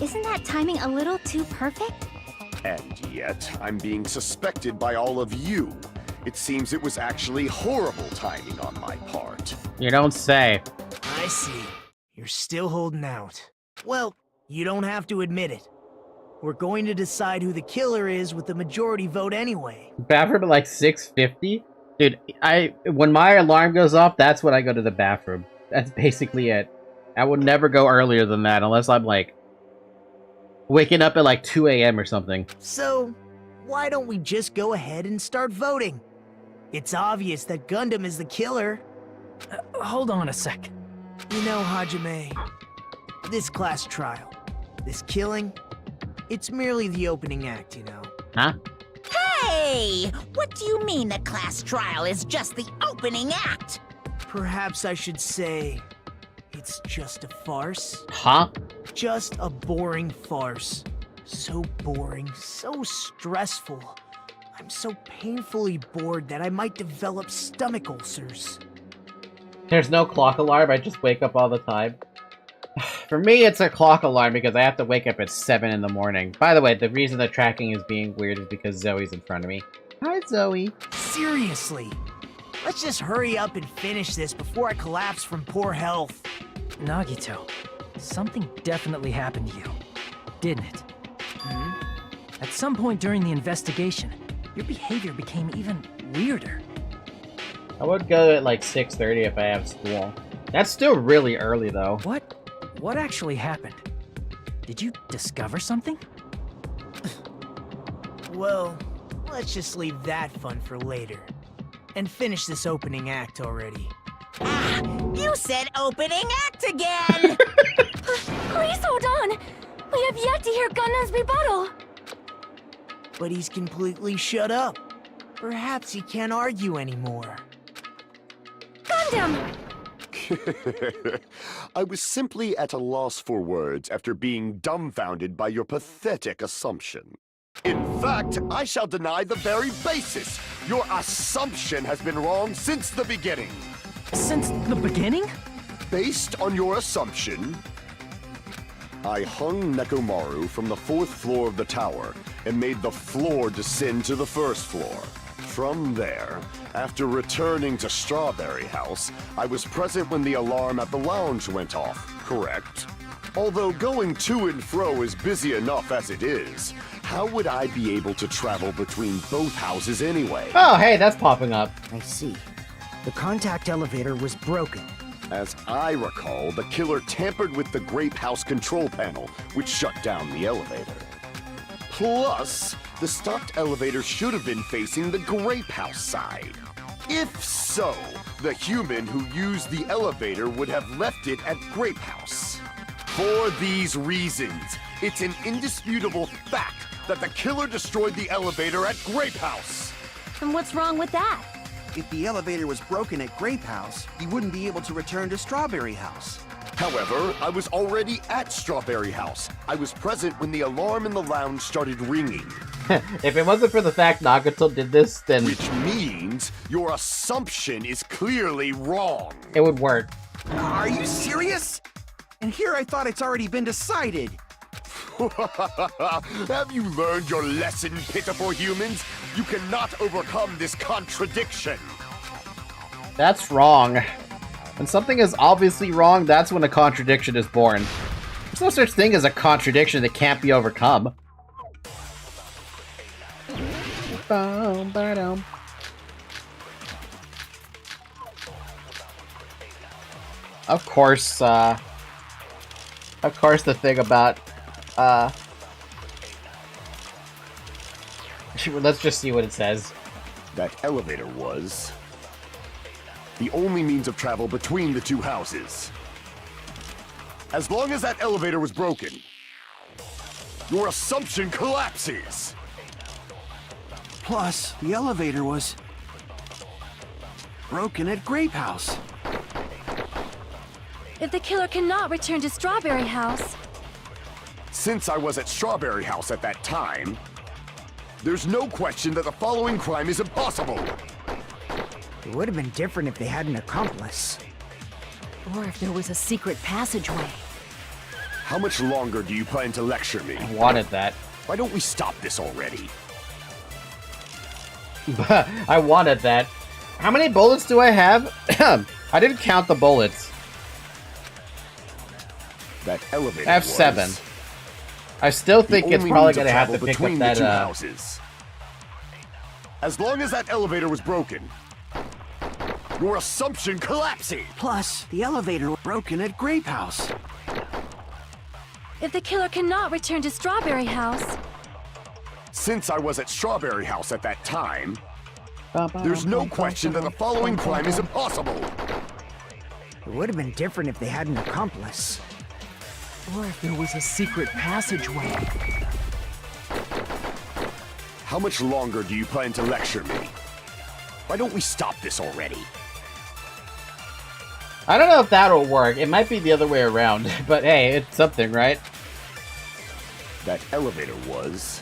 Isn't that timing a little too perfect? And yet, I'm being suspected by all of you. It seems it was actually horrible timing on my part. You don't say. I see. You're still holding out. Well, you don't have to admit it. We're going to decide who the killer is with the majority vote anyway. Bathroom at like 6:50? Dude, when my alarm goes off, that's when I go to the bathroom. That's basically it. I would never go earlier than that unless I'm like waking up at like 2 a.m. or something. So, why don't we just go ahead and start voting? It's obvious that Gundam is the killer. Hold on a sec. You know, Hajime, This class trial, this killing, it's merely the opening act, you know. Huh? Hey! What do you mean the class trial is just the opening act? Perhaps I should say, it's just a farce. Huh? Just a boring farce. So boring, so stressful. I'm so painfully bored that I might develop stomach ulcers. There's no clock alarm, I just wake up all the time. For me, it's a clock alarm because I have to wake up at 7 in the morning. By the way, the reason the tracking is being weird is because Zoe's in front of me. Hi, Zoe. Seriously, let's just hurry up and finish this before I collapse from poor health. Nagito, something definitely happened to you, didn't it? At some point during the investigation, your behavior became even weirder. I would go at like 6:30 if I have school. That's still really early, though. What actually happened? Did you discover something? Well, let's just leave that fun for later. And finish this opening act already. Ah, you said opening act again! Please hold on! We have yet to hear Gundam's rebuttal! But he's completely shut up. Perhaps he can't argue anymore. Gundam! I was simply at a loss for words after being dumbfounded by your pathetic assumption. In fact, I shall deny the very basis. Your assumption has been wrong since the beginning. Since the beginning? Based on your assumption, I hung Nekomaru from the 4th floor of the tower and made the floor descend to the 1st floor. From there, after returning to Strawberry House, I was present when the alarm at the lounge went off, correct? Although going to and fro is busy enough as it is, how would I be able to travel between both houses anyway? Oh, hey, that's popping up. I see. The contact elevator was broken. As I recall, the killer tampered with the Grape House control panel, which shut down the elevator. Plus, the stopped elevator should have been facing the Grape House side. If so, the human who used the elevator would have left it at Grape House. For these reasons, it's an indisputable fact that the killer destroyed the elevator at Grape House. And what's wrong with that? If the elevator was broken at Grape House, he wouldn't be able to return to Strawberry House. However, I was already at Strawberry House. I was present when the alarm in the lounge started ringing. If it wasn't for the fact Nagato did this, then Which means your assumption is clearly wrong. it would work. Are you serious? And here I thought it's already been decided. Have you learned your lesson, pitiful humans? You cannot overcome this contradiction. That's wrong. When something is obviously wrong, that's when a contradiction is born. There's no such thing as a contradiction that can't be overcome. Of course the thing about, let's just see what it says. That elevator was the only means of travel between the two houses. As long as that elevator was broken, your assumption collapses. Plus, the elevator was broken at Grape House. If the killer cannot return to Strawberry House, Since I was at Strawberry House at that time, there's no question that the following crime is impossible. It would have been different if they had an accomplice. Or if there was a secret passageway. How much longer do you plan to lecture me? I wanted that. Why don't we stop this already? I wanted that. How many bullets do I have? I didn't count the bullets. That elevator I have was 7. I still think it's only probably means of gonna have to travel pick up between that, the two houses. As long as that elevator was broken, your assumption collapses. Plus, the elevator was broken at Grape House. if the killer cannot return to Strawberry House, Since I was at Strawberry House at that time, there's no question that the following crime is impossible. It would have been different if they had an accomplice. Or if there was a secret passageway. How much longer do you plan to lecture me? Why don't we stop this already? I don't know if that'll work. It might be the other way around, but hey, it's something, right? That elevator was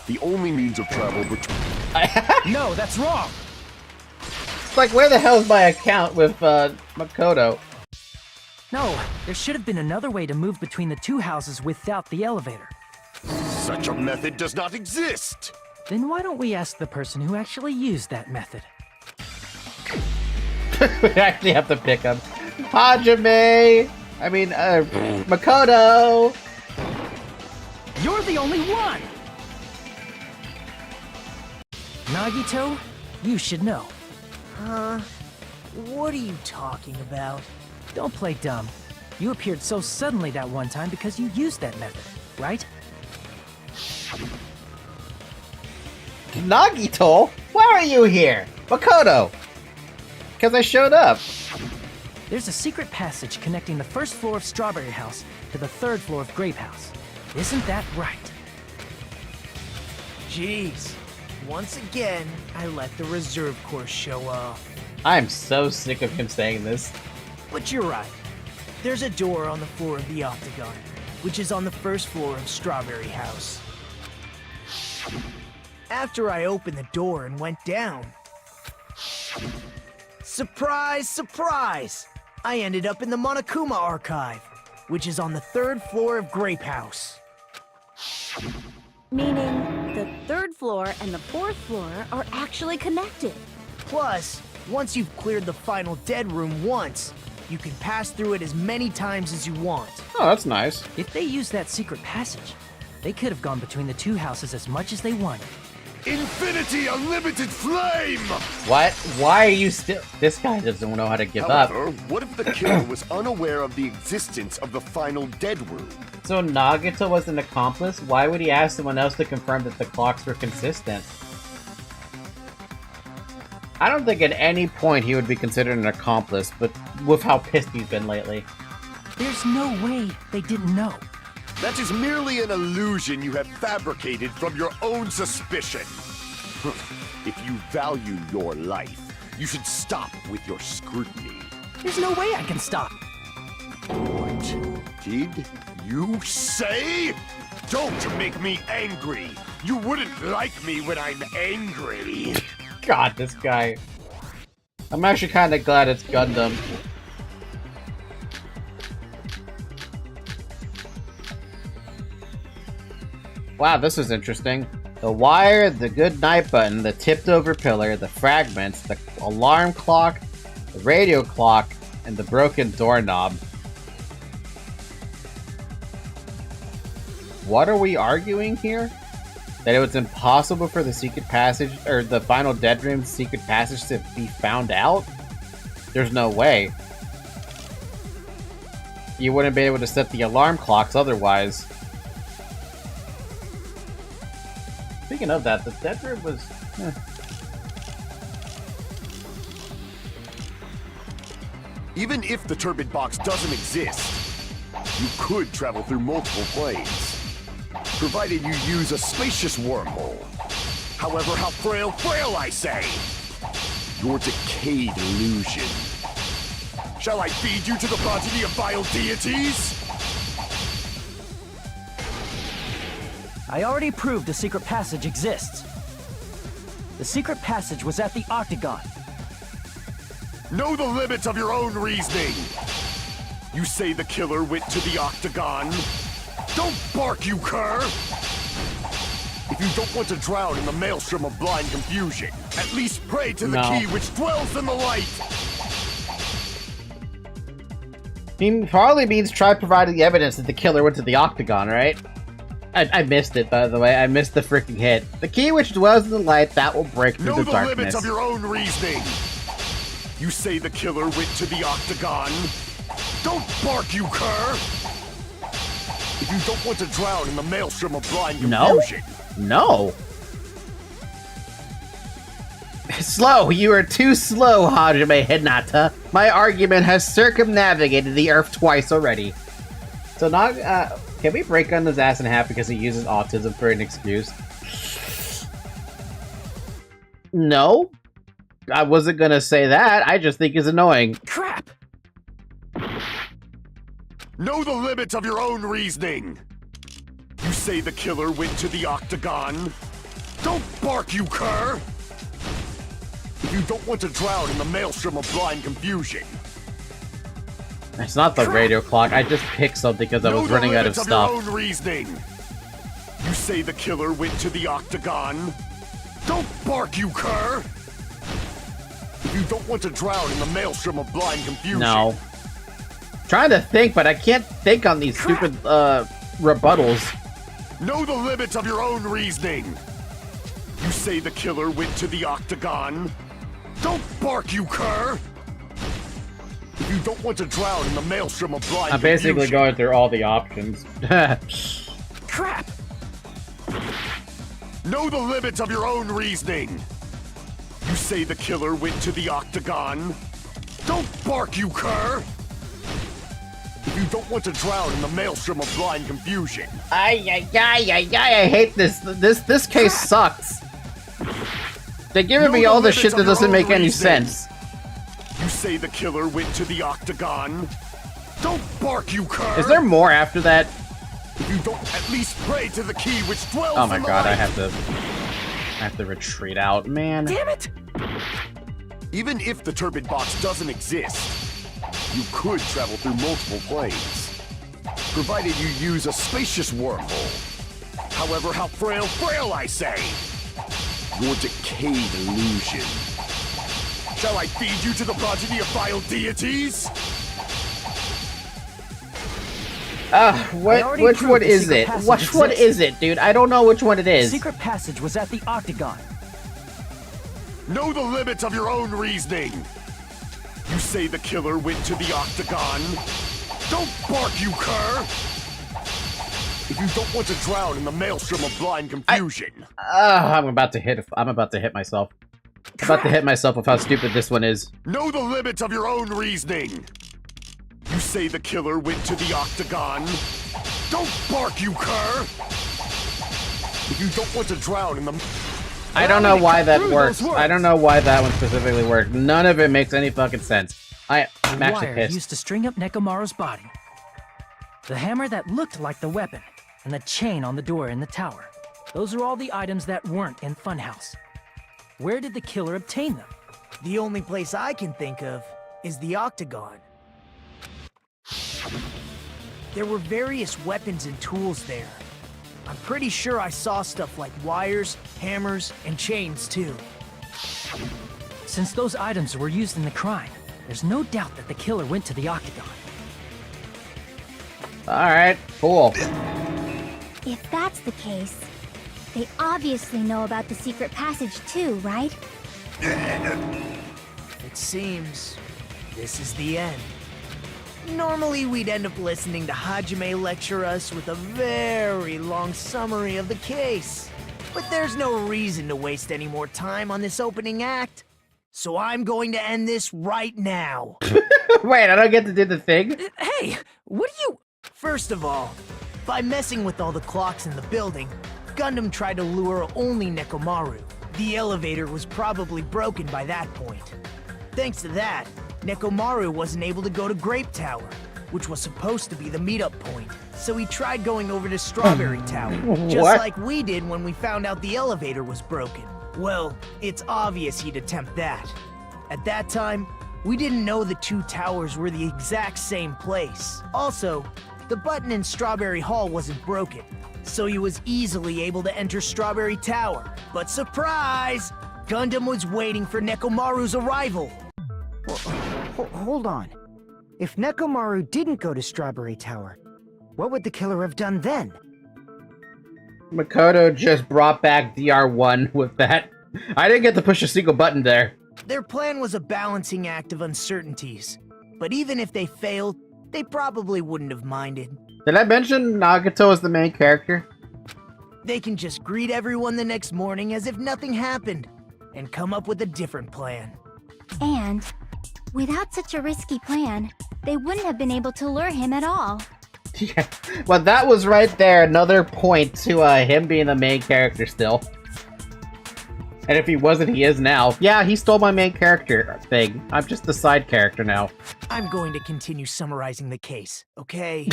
the only means of travel between... No, that's wrong! It's like, where the hell's my account with, Makoto? No, there should have been another way to move between the two houses without the elevator. Such a method does not exist! Then why don't we ask the person who actually used that method? We actually have to pick him. Hajime! I mean, Makoto! You're the only one! Nagito, you should know. Huh? What are you talking about? Don't play dumb. You appeared so suddenly that one time because you used that method, right? Nagito? Why are you here? Makoto! Because I showed up. There's a secret passage connecting the first floor of Strawberry House to the third floor of Grape House. Isn't that right? Jeez. Once again, I let the reserve course show off. I'm so sick of him saying this. But you're right. There's a door on the floor of the Octagon, which is on the first floor of Strawberry House. After I opened the door and went down... Surprise, surprise! I ended up in the Monokuma Archive, which is on the third floor of Grape House. Meaning, the third floor and the fourth floor are actually connected. Plus, once you've cleared the final dead room once, you can pass through it as many times as you want. Oh, that's nice. If they used that secret passage, they could have gone between the two houses as much as they wanted. Infinity Unlimited Flame! What? Why are you still... This guy doesn't know how to give up. However, what if the killer was unaware of the existence of the final dead room? So Nagito was an accomplice? Why would he ask someone else to confirm that the clocks were consistent? I don't think at any point he would be considered an accomplice, but with how pissed he's been lately. There's no way they didn't know. That is merely an illusion you have fabricated from your own suspicion. If you value your life, you should stop with your scrutiny. There's no way I can stop. What did you say? Don't make me angry. You wouldn't like me when I'm angry. God, this guy. I'm actually kind of glad it's Gundam. Wow, this is interesting. The wire, the good night button, the tipped over pillar, the fragments, the alarm clock, the radio clock, and the broken doorknob. What are we arguing here? That it was impossible for the secret passage, or the final dead room secret passage to be found out? There's no way. You wouldn't be able to set the alarm clocks otherwise. Speaking of that, the dead room was... Even if the turbid box doesn't exist, you could travel through multiple planes. Provided you use a spacious wormhole. However, how frail I say! Your decayed illusion. Shall I feed you to the progeny of vile deities? I already proved the secret passage exists. The secret passage was at the Octagon. Know the limits of your own reasoning! You say the killer went to the Octagon? Don't bark, you cur! If you don't want to drown in the maelstrom of blind confusion, at least pray to the key which dwells in the light! He probably means try providing the evidence that the killer went to the Octagon, right? I missed it, by the way. I missed the freaking hit. The key which dwells in the light, that will break through the darkness. Know the limits of your own reasoning! You say the killer went to the Octagon? Don't bark, you cur! If you don't want to drown in the maelstrom of blind confusion... No! Slow! You are too slow, Hajime Hinata! My argument has circumnavigated the Earth twice already. So can we break Gundam's ass in half because he uses autism for an excuse? No. I wasn't gonna say that. I just think it's annoying. Crap! Know the limits of your own reasoning! You say the killer went to the Octagon? Don't bark, you cur! If you don't want to drown in the maelstrom of blind confusion. It's not the radio clock. I just picked something because I was running out of stuff. Your own reasoning. You say the killer went to the Octagon? Don't bark, you cur! If you don't want to drown in the maelstrom of blind confusion. No. Trying to think, but I can't think on these stupid rebuttals. Know the limits of your own reasoning. You say the killer went to the Octagon? Don't bark, you cur! If you don't want to drown in the maelstrom of blind I'm basically confusion. going through all the options. Crap! Know the limits of your own reasoning. You say the killer went to the Octagon? Don't bark, you cur! If you don't want to drown in the maelstrom of blind confusion. I hate this. This case sucks. They're giving me all the shit that doesn't make any sense. You say the killer went to the Octagon? Don't bark, you cur! Is there more after that? If you don't at least pray to the key which dwells Oh my in the god, light. I have to retreat out, man. Damn it! Even if the turbid box doesn't exist, you could travel through multiple planes, provided you use a spacious wormhole. However, how frail I say! Your decayed illusion. Shall I feed you to the progeny of vile deities? Which one is it? Which one is it, dude? I don't know which one it is. Secret passage was at the Octagon. Know the limits of your own reasoning. You say the killer went to the Octagon? Don't bark, you cur! If you don't want to drown in the maelstrom of blind confusion. I'm about to hit myself. I'm about to hit myself with how stupid this one is. Know the limits of your own reasoning. You say the killer went to the Octagon? Don't bark, you cur! If you don't want to drown in the... I don't know why that works. I don't know why that one specifically worked. None of it makes any fucking sense. I'm actually Wire pissed. used to string up Nekomaru's body. The hammer that looked like the weapon, and the chain on the door in the tower. Those are all the items that weren't in Funhouse. Where did the killer obtain them? The only place I can think of is the Octagon. There were various weapons and tools there. I'm pretty sure I saw stuff like wires, hammers, and chains too. Since those items were used in the crime, there's no doubt that the killer went to the Octagon. Alright, cool. If that's the case, they obviously know about the secret passage too, right? It seems this is the end. Normally we'd end up listening to Hajime lecture us with a very long summary of the case. But there's no reason to waste any more time on this opening act. So I'm going to end this right now. Wait, I don't get to do the thing? Hey, what are you... First of all, by messing with all the clocks in the building, Gundam tried to lure only Nekomaru. The elevator was probably broken by that point. Thanks to that, Nekomaru wasn't able to go to Grape Tower, which was supposed to be the meetup point. So he tried going over to Strawberry Tower, just like we did when we found out the elevator was broken. Well, it's obvious he'd attempt that. At that time, we didn't know the two towers were the exact same place. Also, the button in Strawberry Hall wasn't broken, so he was easily able to enter Strawberry Tower. But surprise! Gundam was waiting for Nekomaru's arrival. Hold on. If Nekomaru didn't go to Strawberry Tower, what would the killer have done then? Makoto just brought back DR1 with that. I didn't get to push a single button there. Their plan was a balancing act of uncertainties. But even if they failed, they probably wouldn't have minded. Did I mention Nagato as the main character? They can just greet everyone the next morning as if nothing happened, and come up with a different plan. And without such a risky plan, they wouldn't have been able to lure him at all. Yeah. Well, that was right there another point to him being the main character still. And if he wasn't, he is now. Yeah, he stole my main character thing. I'm just the side character now. I'm going to continue summarizing the case, okay?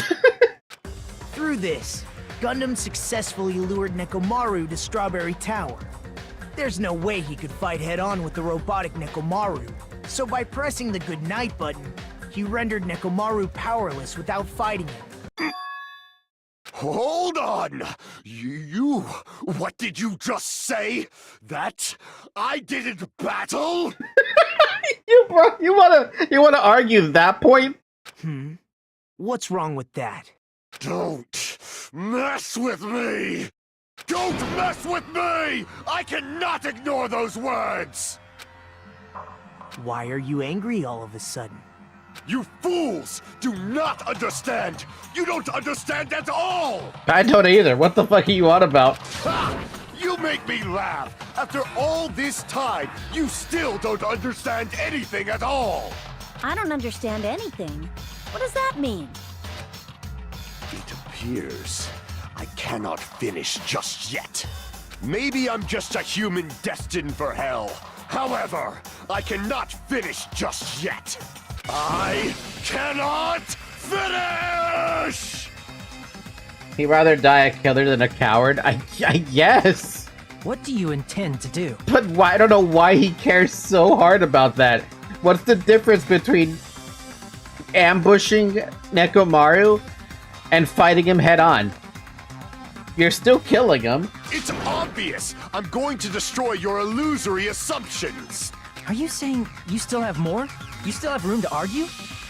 Through this, Gundam successfully lured Nekomaru to Strawberry Tower. There's no way he could fight head-on with the robotic Nekomaru, so by pressing the goodnight button, he rendered Nekomaru powerless without fighting him. Hold on! You... What did you just say? That I didn't battle? You wanna argue that point? What's wrong with that? Don't mess with me! Don't mess with me! I cannot ignore those words! Why are you angry all of a sudden? You fools do not understand! You don't understand at all! I don't either. What the fuck are you on about? Ha! You make me laugh! After all this time, you still don't understand anything at all! I don't understand anything. What does that mean? It appears I cannot finish just yet. Maybe I'm just a human destined for hell. However, I cannot finish just yet. I cannot finish! He'd rather die a killer than a coward? I guess. What do you intend to do? But why? I don't know why he cares so hard about that. What's the difference between ambushing Nekomaru and fighting him head on? You're still killing him. It's obvious! I'm going to destroy your illusory assumptions! Are you saying you still have more? You still have room to argue?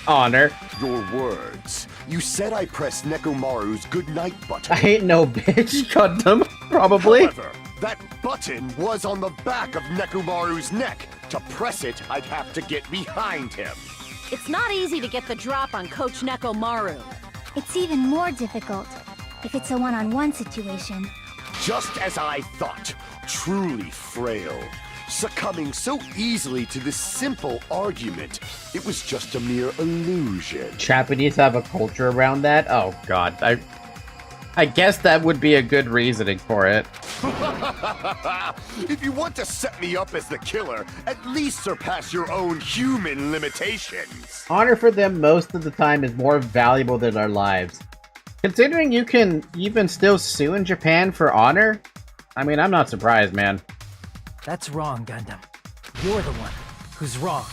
Honor. Your words. You said I pressed Nekomaru's goodnight button. I ain't no bitch, Gundam. Probably. However, that button was on the back of Nekomaru's neck. To press it, I'd have to get behind him. It's not easy to get the drop on Coach Nekomaru. It's even more difficult if it's a one-on-one situation. Just as I thought. Truly frail. Succumbing so easily to this simple argument. It was just a mere illusion. Japanese have a culture around that? Oh god. I guess that would be a good reasoning for it. If you want to set me up as the killer, at least surpass your own human limitations. Honor for them most of the time is more valuable than our lives. Considering you can even still sue in Japan for honor, I mean, I'm not surprised, man. That's wrong, Gundam. You're the one who's wrong.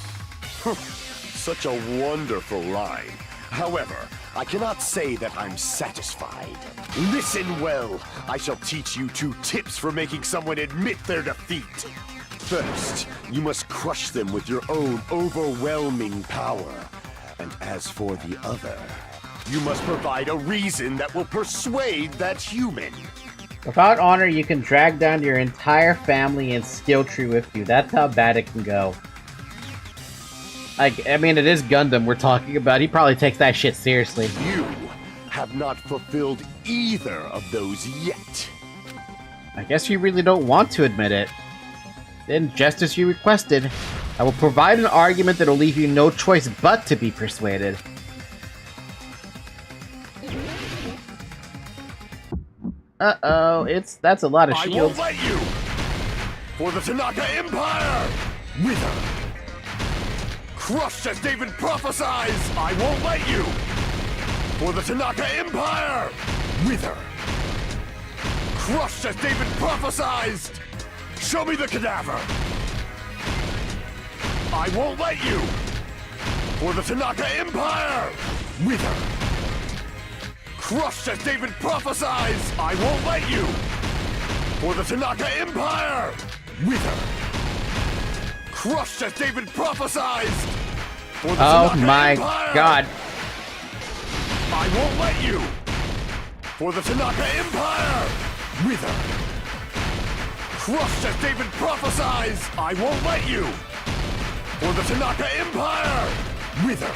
Such a wonderful line. However, I cannot say that I'm satisfied. Listen well. I shall teach you 2 tips for making someone admit their defeat. First, you must crush them with your own overwhelming power. And as for the other, you must provide a reason that will persuade that human. Without honor, you can drag down your entire family and skill tree with you. That's how bad it can go. I mean, it is Gundam we're talking about. He probably takes that shit seriously. You have not fulfilled either of those yet. I guess you really don't want to admit it. Then, just as you requested, I will provide an argument that'll leave you no choice but to be persuaded. Uh-oh, that's a lot of shields. I won't let you! For the Tanaka Empire! Wither! Crushed as David prophesies! I won't let you! For the Tanaka Empire! Wither! Crushed as David prophesies! Show me the cadaver! I won't let you! For the Tanaka Empire! Wither! Crushed as David prophesies! I won't let you! For the Tanaka Empire! Wither! Crushed as David prophesies! For the Tanaka my Empire! god. I won't let you! For the Tanaka Empire! Wither! Crushed as David prophesies! I won't let you! For the Tanaka Empire! Wither!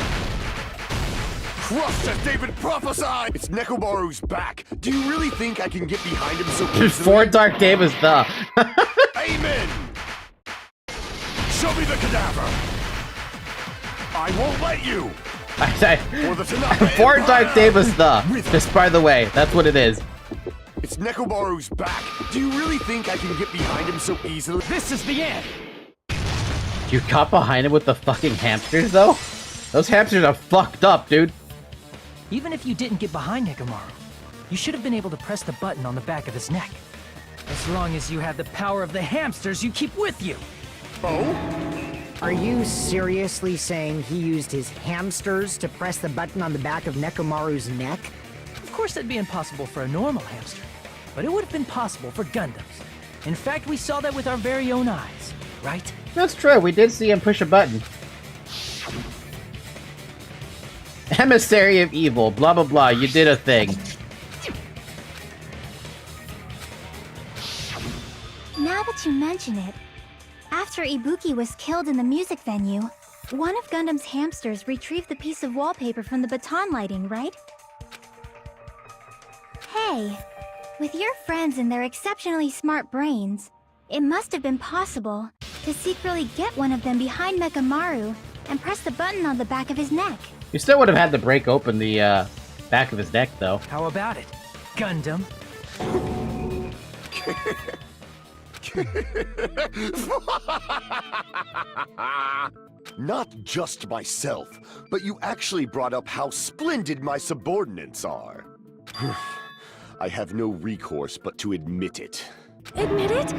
Crushed as David prophesied! It's Nekomaru's back. Do you really think I can get behind him so easily? Before Dark Davis, the. Amen! Show me the cadaver! I won't let you! Or the Tanaka Four Empire. Dark Devas just by the way, that's what it is. It's Nekomaru's back. Do you really think I can get behind him so easily? This is the end! You got behind him with the fucking hamsters, though? Those hamsters are fucked up, dude. Even if you didn't get behind Nekomaru, you should have been able to press the button on the back of his neck. As long as you have the power of the hamsters you keep with you. Oh? Are you seriously saying he used his hamsters to press the button on the back of Nekomaru's neck? Of course that'd be impossible for a normal hamster, but it would have been possible for Gundams. In fact, we saw that with our very own eyes, right? That's true, we did see him push a button. Emissary of evil, blah blah blah, you did a thing. Now that you mention it, after Ibuki was killed in the music venue, one of Gundam's hamsters retrieved the piece of wallpaper from the baton lighting, right? Hey, with your friends and their exceptionally smart brains, it must have been possible to secretly get one of them behind Mekamaru and press the button on the back of his neck. You still would have had to break open the back of his neck, though. How about it, Gundam? Not just myself, but you actually brought up how splendid my subordinates are. I have no recourse but to admit it. Admit it?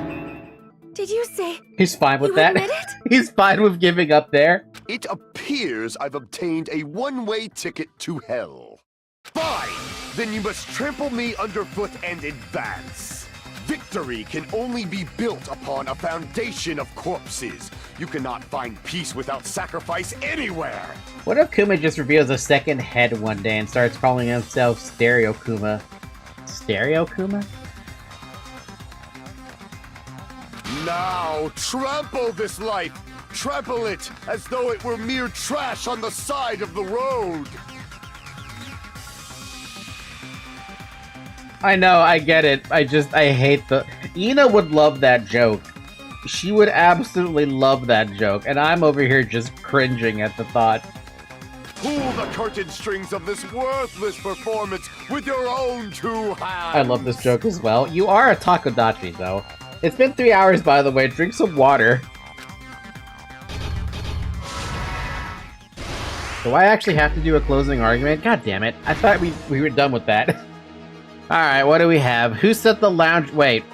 Did you say He's fine with you that. admit it? He's fine with giving up there. It appears I've obtained a one-way ticket to hell. Fine! Then you must trample me underfoot and advance. Victory can only be built upon a foundation of corpses. You cannot find peace without sacrifice anywhere. What if Kuma just reveals a second head one day and starts calling himself Stereo Kuma? Stereo Kuma? Now, trample this life! Trample it as though it were mere trash on the side of the road! I know, I get it. I hate the... Ina would love that joke. She would absolutely love that joke, and I'm over here just cringing at the thought. Pull the curtain strings of this worthless performance with your own two hands! I love this joke as well. You are a takodachi, though. It's been 3 hours, by the way. Drink some water. Do I actually have to do a closing argument? God damn it. I thought we were done with that. Alright, what do we have? Who set the lounge... Wait.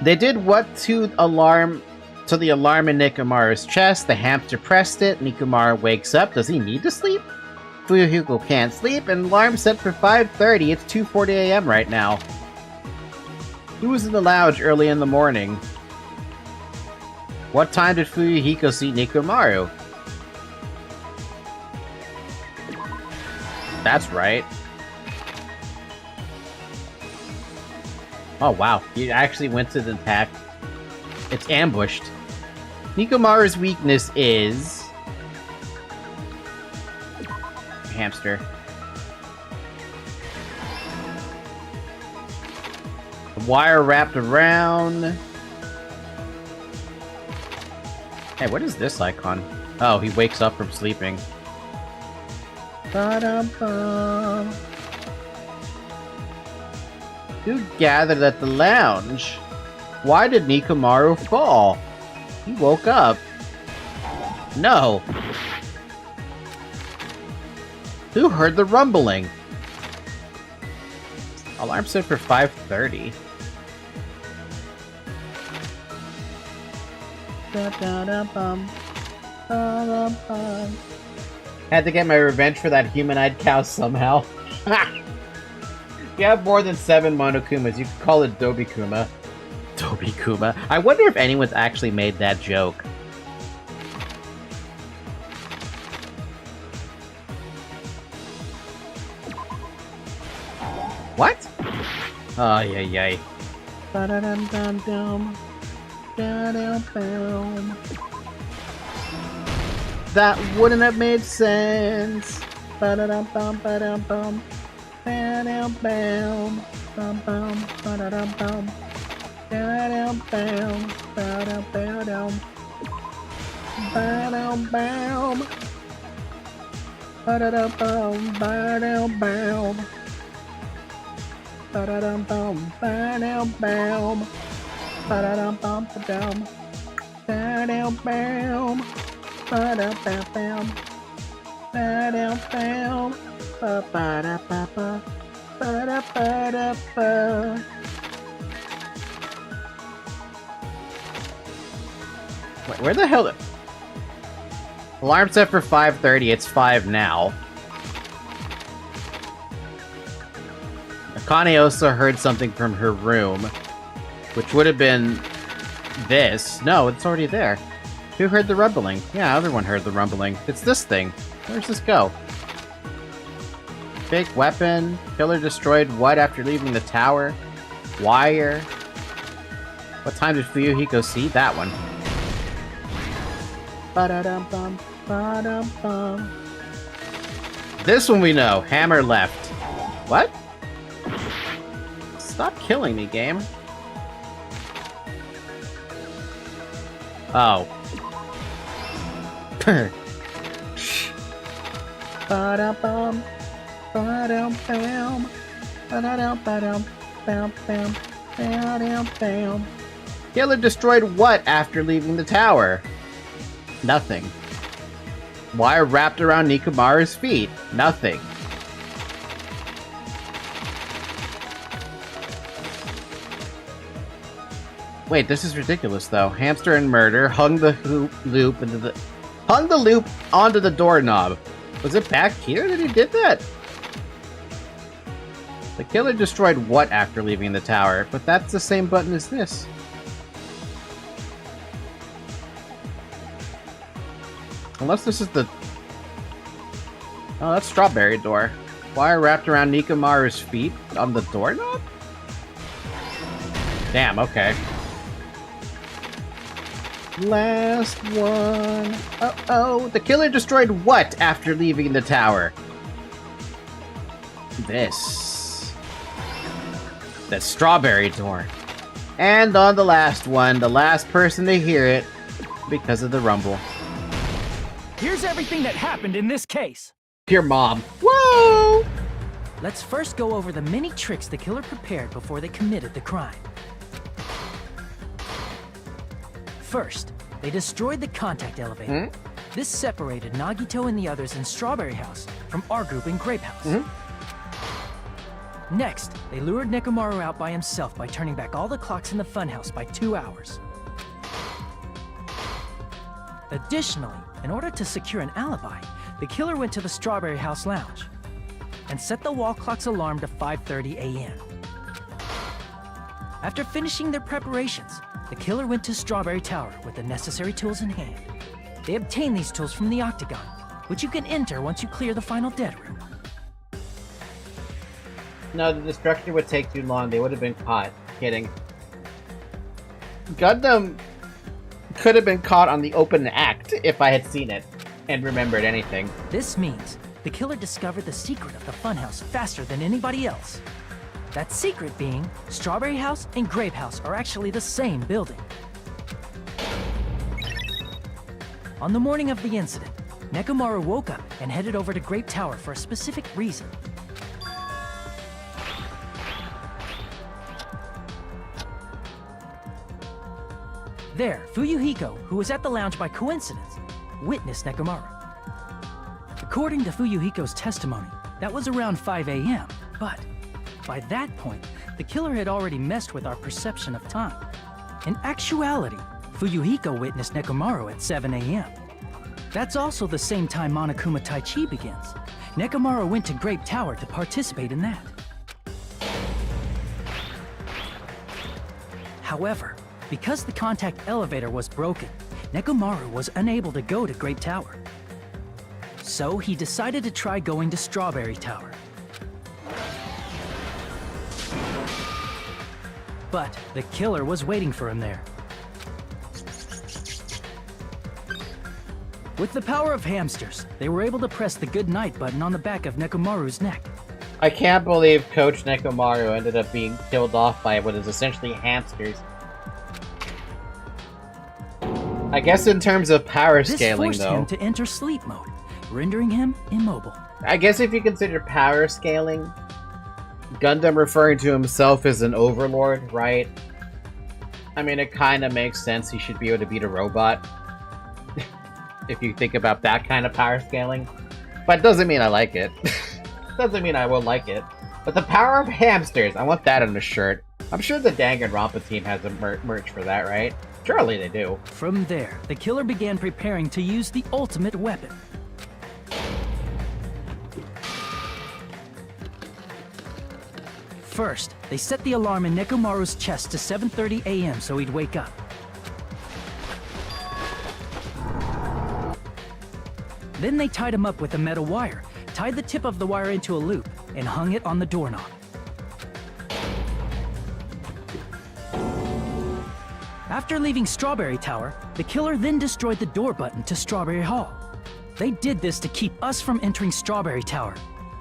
They did what to the alarm in Nekomaru's chest? The hamster pressed it. Nekomaru wakes up. Does he need to sleep? Fuyuhiko can't sleep. And alarm set for 5:30. It's 2:40 a.m. right now. Who was in the lounge early in the morning? What time did Fuyuhiko see Nekomaru? That's right. Oh wow, he actually went to the attack. It's ambushed. Nekomaru's weakness is... hamster. The wire wrapped around... Hey, what is this icon? Oh, he wakes up from sleeping. Ba-dum-bum. Who gathered at the lounge? Why did Nekomaru fall? He woke up. No. Who heard the rumbling? Alarm set for 5:30. Had to get my revenge for that human-eyed cow somehow. If you have more than 7 Monokumas, you can call it Dobikuma. Dobikuma. I wonder if anyone's actually made that joke. What? Oh, yay. Ba-da-dum-dum-dum. Ba-dum-bum. That wouldn't have made sense. Ba-da-dum-bum, ba-dum-bum. Ba-dum-bum, bum-bum, ba-da-dum-bum. Ba-dum-bum, ba-dum-bum. Ba-dum-bum. Ba-da-dum-bum, ba-dum-bum. Ba-da-dum-bum, ba-dum-bum. Ba-da-dum-bum, ba-dum. Ba-dum-bum. Ba-dum-bum-bum. Ba-dum-bum. Ba-ba-da-ba-ba. Ba-da-ba-da-ba. Wait, where the hell? Alarm set for 5:30. It's 5 now. Akane also heard something from her room, which would have been this. No, it's already there. Who heard the rumbling? Yeah, everyone heard the rumbling. It's this thing. Where's this go? Fake weapon. Killer destroyed what after leaving the tower? Wire. What time did Fuyuhiko see? That one. Ba-da-dum-bum, ba-dum-bum. This one we know. Hammer left. What? Stop killing me, game. Oh. Ba-dum-bum, ba-dum-bam, ba-da-dum-ba-dum, bam-bam, ba-dum-bam. Killer destroyed what after leaving the tower? Nothing. Wire wrapped around Nekomaru's feet? Nothing. Wait, this is ridiculous though. Hamster and murder hung the loop onto the doorknob. Was it back here that he did that? The killer destroyed what after leaving the tower? But that's the same button as this. Unless this is the... Oh, that's strawberry door. Wire wrapped around Nekomaru's feet on the doorknob? Damn, okay. Last one. Uh-oh. The killer destroyed what after leaving the tower? This. The strawberry door. And on the last one, the last person to hear it because of the rumble. Here's everything that happened in this case. Your mom. Whoa! Let's first go over the many tricks the killer prepared before they committed the crime. First, they destroyed the contact elevator. This separated Nagito and the others in Strawberry House from our group in Grape House. Next, they lured Nekomaru out by himself by turning back all the clocks in the funhouse by 2 hours. Additionally, in order to secure an alibi, the killer went to the Strawberry House lounge and set the wall clock's alarm to 5:30 a.m. After finishing their preparations, the killer went to Strawberry Tower with the necessary tools in hand. They obtained these tools from the Octagon, which you can enter once you clear the final dead room. No, the destruction would take too long. They would have been caught. Kidding. Gundam could have been caught on the open act if I had seen it and remembered anything. This means the killer discovered the secret of the funhouse faster than anybody else. That secret being, Strawberry House and Grape House are actually the same building. On the morning of the incident, Nekomaru woke up and headed over to Grape Tower for a specific reason. There, Fuyuhiko, who was at the lounge by coincidence, witnessed Nekomaru. According to Fuyuhiko's testimony, that was around 5 a.m., but by that point, the killer had already messed with our perception of time. In actuality, Fuyuhiko witnessed Nekomaru at 7 a.m. That's also the same time Monokuma Taichi begins. Nekomaru went to Grape Tower to participate in that. However, because the contact elevator was broken, Nekomaru was unable to go to Grape Tower. So he decided to try going to Strawberry Tower. But the killer was waiting for him there. With the power of hamsters, they were able to press the good night button on the back of Nekomaru's neck. I can't believe Coach Nekomaru ended up being killed off by what is essentially hamsters. I guess in terms of power scaling, this forced though. him to enter sleep mode, rendering him immobile. I guess if you consider power scaling, Gundam referring to himself as an overlord, right? I mean, it kind of makes sense he should be able to beat a robot. If you think about that kind of power scaling. But it doesn't mean I like it. Doesn't mean I will like it. But the power of hamsters, I want that on a shirt. I'm sure the Danganronpa team has a merch for that, right? Surely they do. From there, the killer began preparing to use the ultimate weapon. First, they set the alarm in Nekomaru's chest to 7:30 a.m. so he'd wake up. Then they tied him up with a metal wire, tied the tip of the wire into a loop, and hung it on the doorknob. After leaving Strawberry Tower, the killer then destroyed the door button to Strawberry Hall. They did this to keep us from entering Strawberry Tower,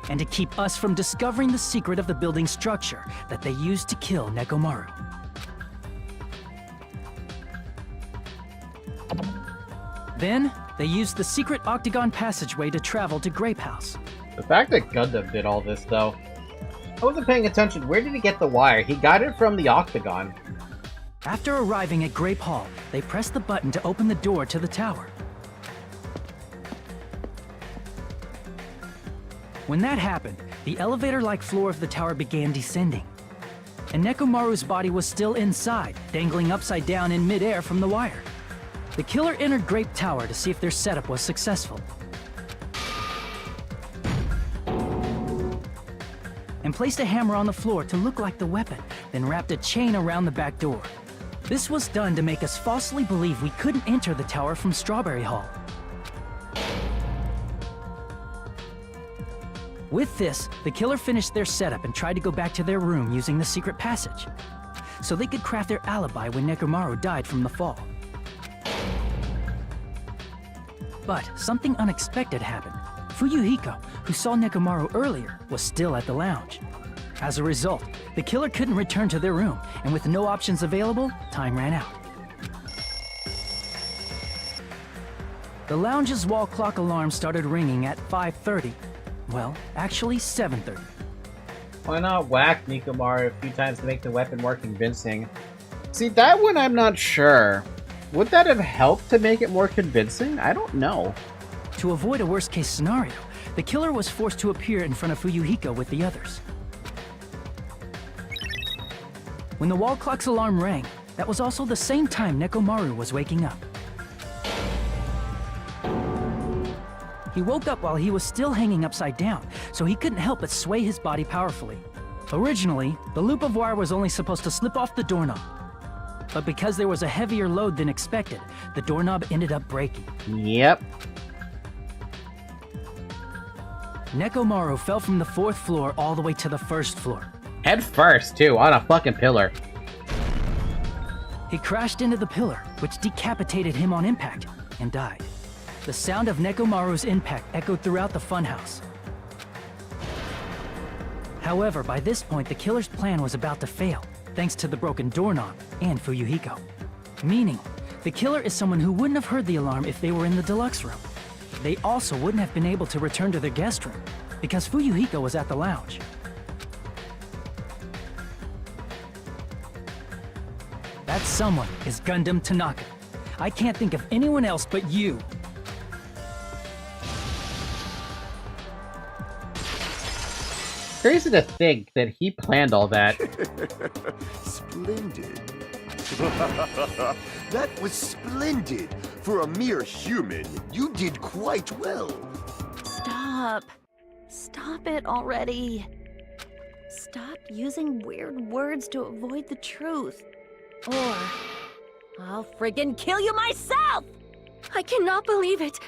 and to keep us from discovering the secret of the building structure that they used to kill Nekomaru. Then, they used the secret octagon passageway to travel to Grape House. The fact that Gundam did all this, though, I wasn't paying attention. Where did he get the wire? He got it from the octagon. After arriving at Grape Hall, they pressed the button to open the door to the tower. When that happened, the elevator-like floor of the tower began descending. And Nekomaru's body was still inside, dangling upside down in midair from the wire. The killer entered Grape Tower to see if their setup was successful. And placed a hammer on the floor to look like the weapon, then wrapped a chain around the back door. This was done to make us falsely believe we couldn't enter the tower from Strawberry Hall. With this, the killer finished their setup and tried to go back to their room using the secret passage, so they could craft their alibi when Nekomaru died from the fall. But something unexpected happened. Fuyuhiko, who saw Nekomaru earlier, was still at the lounge. As a result, the killer couldn't return to their room, and with no options available, time ran out. The lounge's wall clock alarm started ringing at 5:30. Well, actually 7:30. Why not whack Nekomaru a few times to make the weapon more convincing? See, that one I'm not sure. Would that have helped to make it more convincing? I don't know. To avoid a worst-case scenario, the killer was forced to appear in front of Fuyuhiko with the others. When the wall clock's alarm rang, that was also the same time Nekomaru was waking up. He woke up while he was still hanging upside down, so he couldn't help but sway his body powerfully. Originally, the loop of wire was only supposed to slip off the doorknob. But because there was a heavier load than expected, the doorknob ended up breaking. Yep. Nekomaru fell from the 4th floor all the way to the 1st floor. Head first, too, on a fucking pillar. He crashed into the pillar, which decapitated him on impact, and died. The sound of Nekomaru's impact echoed throughout the funhouse. However, by this point, the killer's plan was about to fail, thanks to the broken doorknob and Fuyuhiko. Meaning, the killer is someone who wouldn't have heard the alarm if they were in the deluxe room. They also wouldn't have been able to return to their guest room, because Fuyuhiko was at the lounge. That someone is Gundam Tanaka. I can't think of anyone else but you. Crazy to think that he planned all that. Splendid. That was splendid. For a mere human, you did quite well. Stop. Stop it already. Stop using weird words to avoid the truth. Or I'll friggin' kill you myself! I cannot believe it.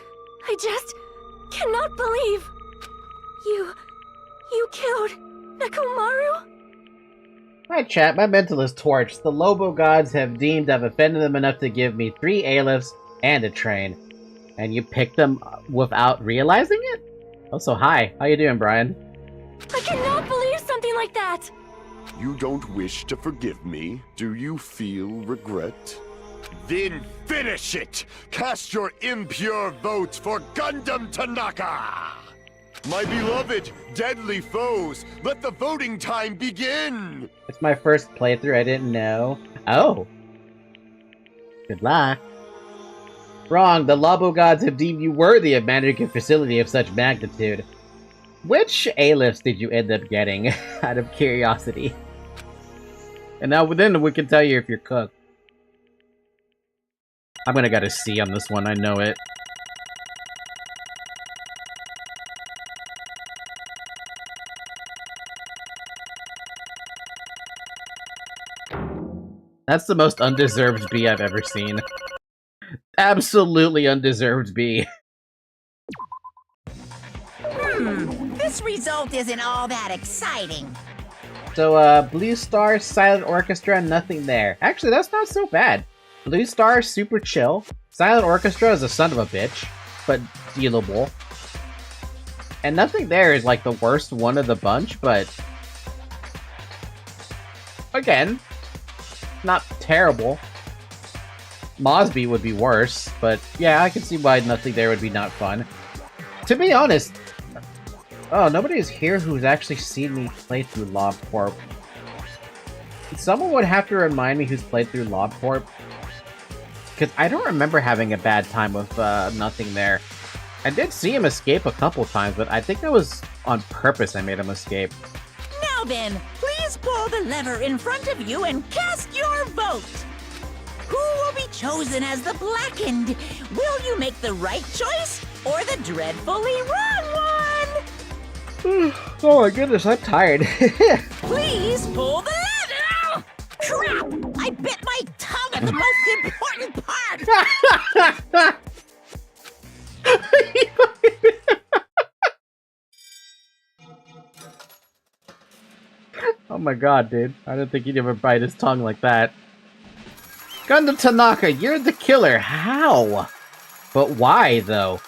I just cannot believe. You killed Nekomaru? Hi chat, my mental is torched. The Lobo gods have deemed I've offended them enough to give me 3 A-lifts and a train. And you picked them without realizing it? Also, hi. How you doing, Brian? I cannot believe something like that! You don't wish to forgive me? Do you feel regret? Then finish it! Cast your impure vote for Gundam Tanaka! My beloved, deadly foes, let the voting time begin! It's my first playthrough, I didn't know. Oh. Good luck. Wrong, the Labo gods have deemed you worthy of managing a facility of such magnitude. Which A-lifts did you end up getting, out of curiosity? And now then we can tell you if you're cooked. I'm gonna get a C on this one, I know it. That's the most undeserved B I've ever seen. Absolutely undeserved B. This result isn't all that exciting. So, Blue Star, Silent Orchestra, nothing there. Actually, that's not so bad. Blue Star, super chill. Silent Orchestra is a son of a bitch, but dealable. And nothing there is like the worst one of the bunch, but... again, not terrible. Mosby would be worse, but yeah, I can see why nothing there would be not fun. To be honest... oh, nobody is here who's actually seen me play through LobCorp. Someone would have to remind me who's played through LobCorp. Because I don't remember having a bad time with nothing there. I did see him escape a couple times, but I think that was on purpose I made him escape. Now then, please pull the lever in front of you and cast your vote. Who will be chosen as the Blackened? Will you make the right choice or the dreadfully wrong one? Oh my goodness, I'm tired. Please pull the lever! Crap! I bit my tongue at the most important part! Oh my god, dude. I didn't think he'd ever bite his tongue like that. Gundam Tanaka, you're the killer. How? But why, though?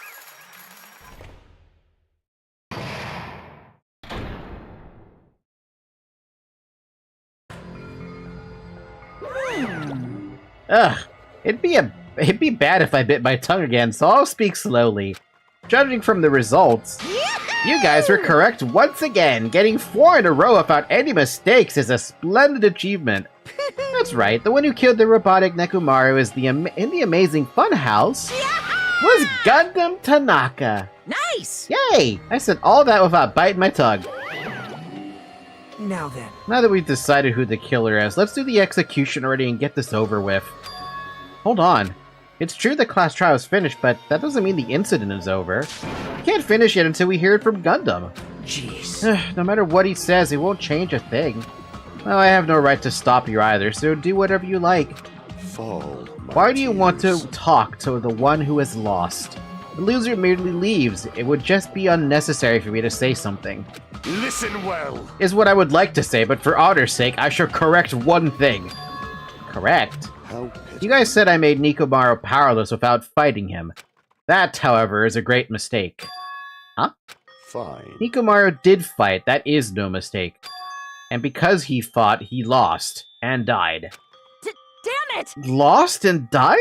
Ugh. It'd be bad if I bit my tongue again, so I'll speak slowly. Judging from the results, you guys were correct once again. Getting 4 in a row without any mistakes is a splendid achievement. That's right, the one who killed the robotic Nekomaru is in the amazing Funhouse was Gundam Tanaka. Nice! Yay! I said all that without biting my tongue. Now then. Now that we've decided who the killer is, let's do the execution already and get this over with. Hold on. It's true the class trial is finished, but that doesn't mean the incident is over. We can't finish it until we hear it from Gundam. Jeez. No matter what he says, it won't change a thing. Well, I have no right to stop you either, so do whatever you like. Fall. Why do you want to talk to the one who has lost? The loser merely leaves. It would just be unnecessary for me to say something. Listen well. Is what I would like to say, but for honor's sake, I shall correct one thing. Correct? How You guys said I made Nekomaru powerless without fighting him. That, however, is a great mistake. Huh? fine. Nekomaru did fight, that is no mistake. And because he fought, he lost. And died. Damn it! Lost and died?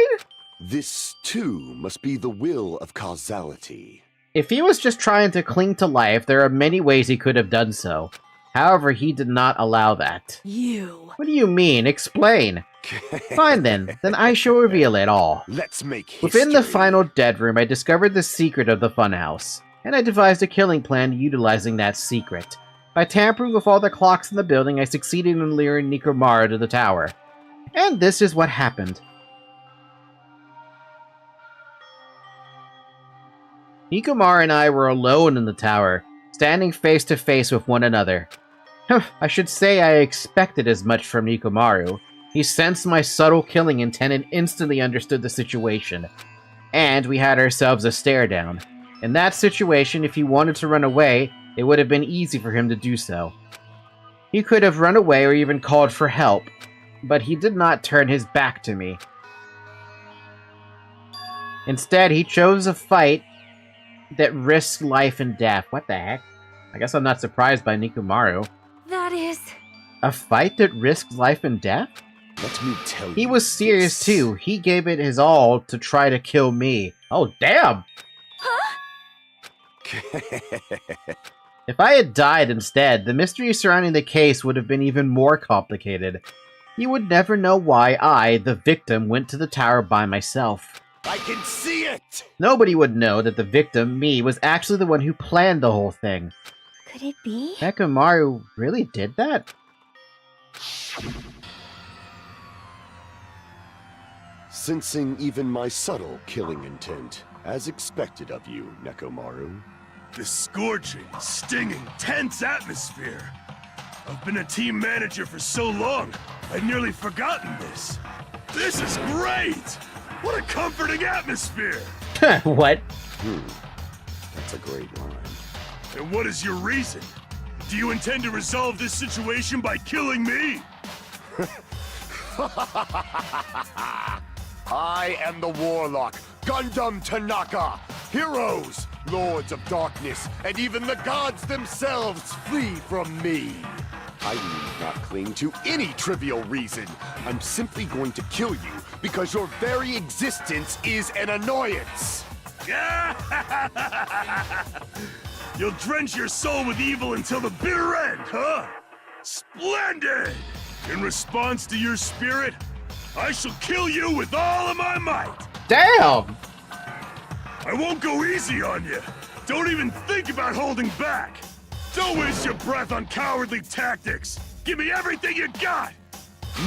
This, too, must be the will of causality. If he was just trying to cling to life, there are many ways he could have done so. However, he did not allow that. You. What do you mean? Explain. Fine then I shall reveal it all. Let's make history. Within the final dead room, I discovered the secret of the funhouse, and I devised a killing plan utilizing that secret. By tampering with all the clocks in the building, I succeeded in luring Nekomaru to the tower. And this is what happened. Nekomaru and I were alone in the tower, standing face to face with one another. I should say I expected as much from Nekomaru. He sensed my subtle killing intent and instantly understood the situation. And we had ourselves a stare down. In that situation, if he wanted to run away, it would have been easy for him to do so. He could have run away or even called for help, but he did not turn his back to me. Instead, he chose a fight that risked life and death. What the heck? I guess I'm not surprised by Nekomaru. That is... A fight that risked life and death? Let me tell you. He was serious too. He gave it his all to try to kill me. Oh, damn! If I had died instead, the mystery surrounding the case would have been even more complicated. You would never know why I, the victim, went to the tower by myself. I can see it! Nobody would know that the victim, me, was actually the one who planned the whole thing. Could it be? Mechamaru really did that? Sensing even my subtle killing intent, as expected of you, Nekomaru. The scorching, stinging, tense atmosphere. I've been a team manager for so long, I'd nearly forgotten this. This is great! What a comforting atmosphere! What? That's a great line. And what is your reason? Do you intend to resolve this situation by killing me? I am the Warlock, Gundam Tanaka! Heroes, Lords of Darkness, and even the gods themselves flee from me! I need not cling to any trivial reason. I'm simply going to kill you because your very existence is an annoyance! You'll drench your soul with evil until the bitter end, huh? Splendid! In response to your spirit, I shall kill you with all of my might! Damn! I won't go easy on you. Don't even think about holding back. Don't waste your breath on cowardly tactics. Give me everything you got!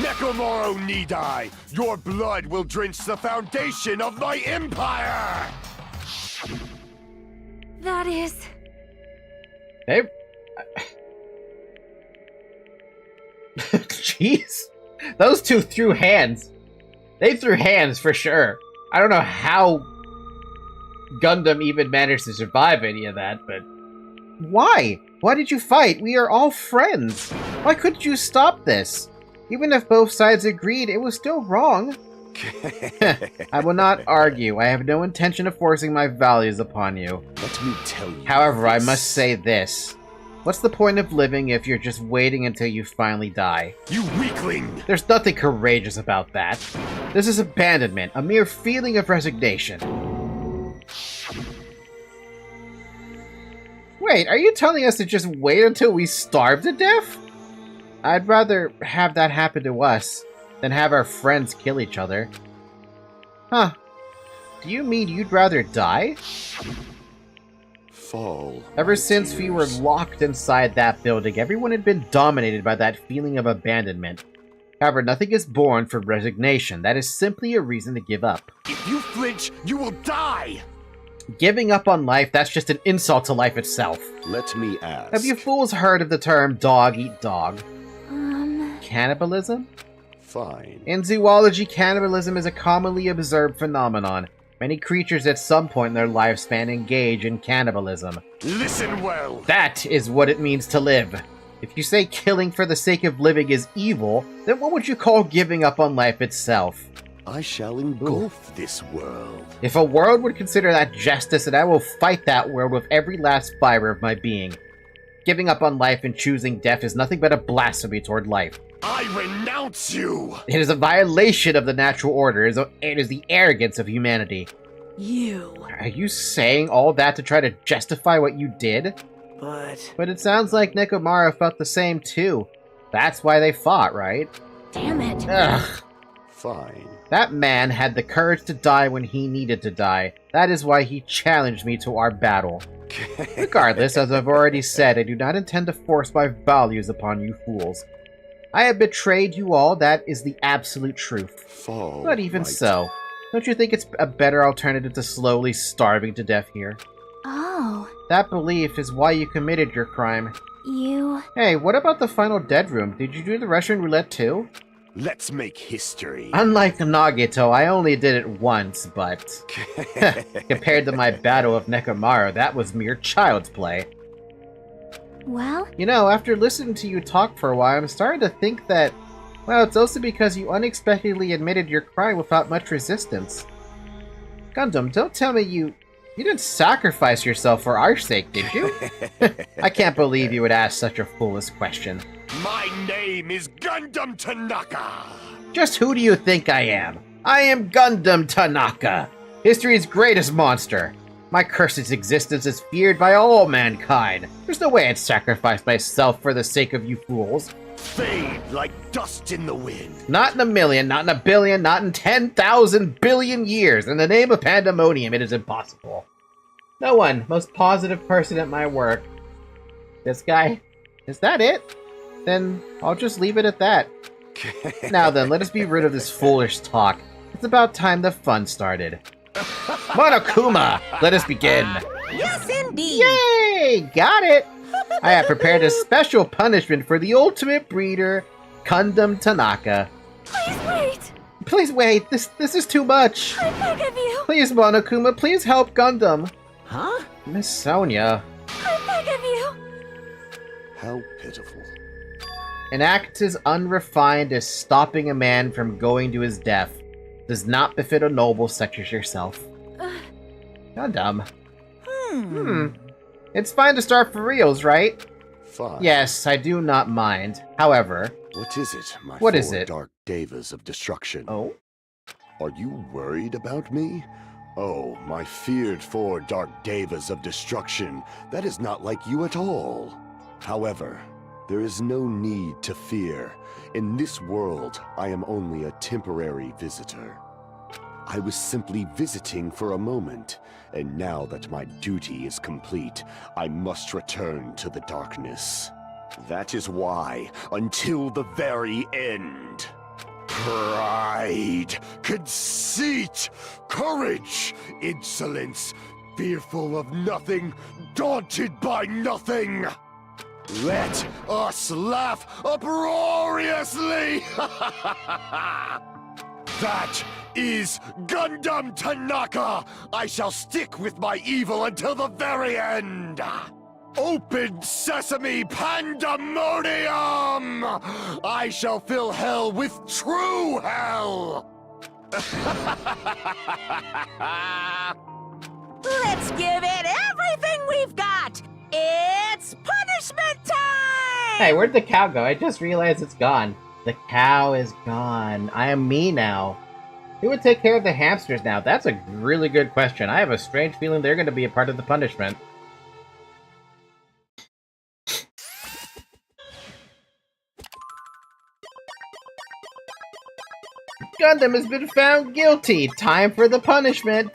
Nekomaru Nidai, your blood will drench the foundation of my empire! That is... Hey. Jeez. Those two threw hands. They threw hands for sure. I don't know how Gundam even managed to survive any of that, but... Why? Why did you fight? We are all friends. Why couldn't you stop this? Even if both sides agreed, it was still wrong. I will not argue. I have no intention of forcing my values upon you. Let me tell you. However, I must say this. What's the point of living if you're just waiting until you finally die? You weakling! There's nothing courageous about that. This is abandonment, a mere feeling of resignation. Wait, are you telling us to just wait until we starve to death? I'd rather have that happen to us than have our friends kill each other. Huh. Do you mean you'd rather die? Fall. Ever since we were locked inside that building, everyone had been dominated by that feeling of abandonment. However, nothing is born from resignation. That is simply a reason to give up. If you flinch, you will die! Giving up on life, that's just an insult to life itself. Let me ask. Have you fools heard of the term dog eat dog? Cannibalism? Fine. In zoology, cannibalism is a commonly observed phenomenon. Many creatures at some point in their lifespan engage in cannibalism. Listen well! That is what it means to live. If you say killing for the sake of living is evil, then what would you call giving up on life itself? I shall engulf this world. If a world would consider that justice, then I will fight that world with every last fiber of my being. Giving up on life and choosing death is nothing but a blasphemy toward life. I renounce you! It is a violation of the natural order. It is the arrogance of humanity. You. Are you saying all that to try to justify what you did? But it sounds like Nekomaru felt the same too. That's why they fought, right? Damn it. Ugh. Fine. That man had the courage to die when he needed to die. That is why he challenged me to our battle. Regardless, as I've already said, I do not intend to force my values upon you fools. I have betrayed you all, that is the absolute truth. Fall. But even so, don't you think it's a better alternative to slowly starving to death here? Oh, That belief is why you committed your crime. you... Hey, what about the final dead room? Did you do the Russian roulette too? Let's make history. Unlike Nagito, I only did it once, but... compared to my battle of Nekomaru, that was mere child's play. Well, You know, after listening to you talk for a while, I'm starting to think that... Well, it's also because you unexpectedly admitted your crime without much resistance. Gundam, don't tell me you didn't sacrifice yourself for our sake, did you? I can't believe you would ask such a foolish question. My name is Gundam Tanaka! Just who do you think I am? I am Gundam Tanaka, history's greatest monster. My cursed existence is feared by all mankind. There's no way I'd sacrifice myself for the sake of you fools. Fade like dust in the wind. Not in a million, not in a billion, not in 10,000 billion years. In the name of pandemonium, it is impossible. No one. Most positive person at my work. This guy. Is that it? Then I'll just leave it at that. Now then, let us be rid of this foolish talk. It's about time the fun started. Monokuma! Let us begin. Yes, indeed. Yay! Got it! I have prepared a special punishment for the ultimate breeder, Gundam Tanaka. Please wait! Please wait, this is too much. I beg of you! Please, Monokuma, please help Gundam. Huh? Miss Sonia. I beg of you! How pitiful. An act as unrefined as stopping a man from going to his death does not befit a noble such as yourself. Gundam. It's fine to start for reals, right? Fine. Yes, I do not mind. However... What is it, my What is four it? dark devas of destruction? Oh? Are you worried about me? Oh, my feared four dark devas of destruction. That is not like you at all. However, there is no need to fear. In this world, I am only a temporary visitor. I was simply visiting for a moment, and now that my duty is complete, I must return to the darkness. That is why, until the very end, pride, conceit, courage, insolence, fearful of nothing, daunted by nothing. Let us laugh uproariously! That is Gundam Tanaka! I shall stick with my evil until the very end! Open sesame pandemonium! I shall fill hell with true hell! Let's give it everything we've got! It's punishment time! Hey, where'd the cow go? I just realized it's gone. The cow is gone. I am me now. Who would take care of the hamsters now? That's a really good question. I have a strange feeling they're going to be a part of the punishment. Gundam has been found guilty. Time for the punishment.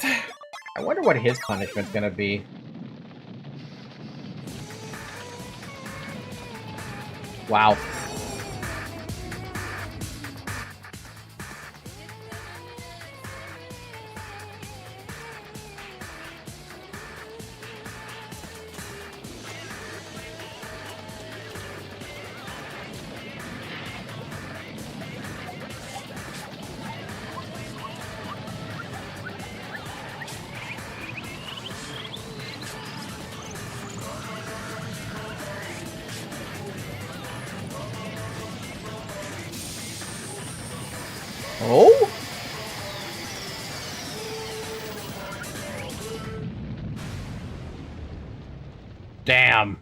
I wonder what his punishment's going to be. Wow. Oh? Damn.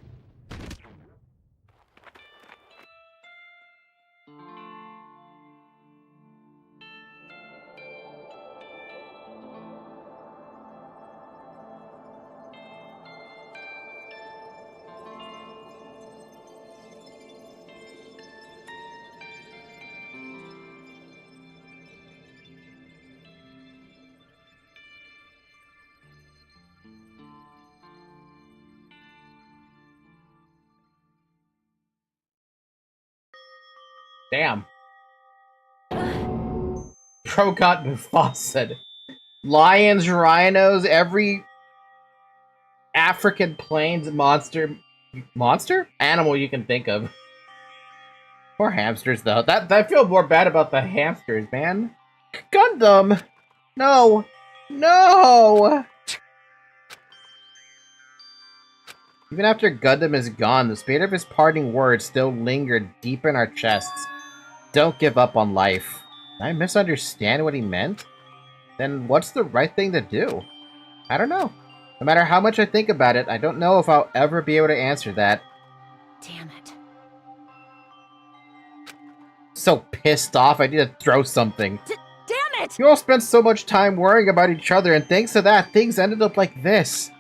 Damn. Progot Mufasa. Lions, rhinos, every African plains monster animal you can think of. Poor hamsters, though. I feel more bad about the hamsters, man. Gundam! No! No! Even after Gundam is gone, the spirit of his parting words still lingered deep in our chests. Don't give up on life. Did I misunderstand what he meant? Then what's the right thing to do? I don't know. No matter how much I think about it, I don't know if I'll ever be able to answer that. Damn it. So pissed off, I need to throw something. Damn it! You all spent so much time worrying about each other, and thanks to that, things ended up like this.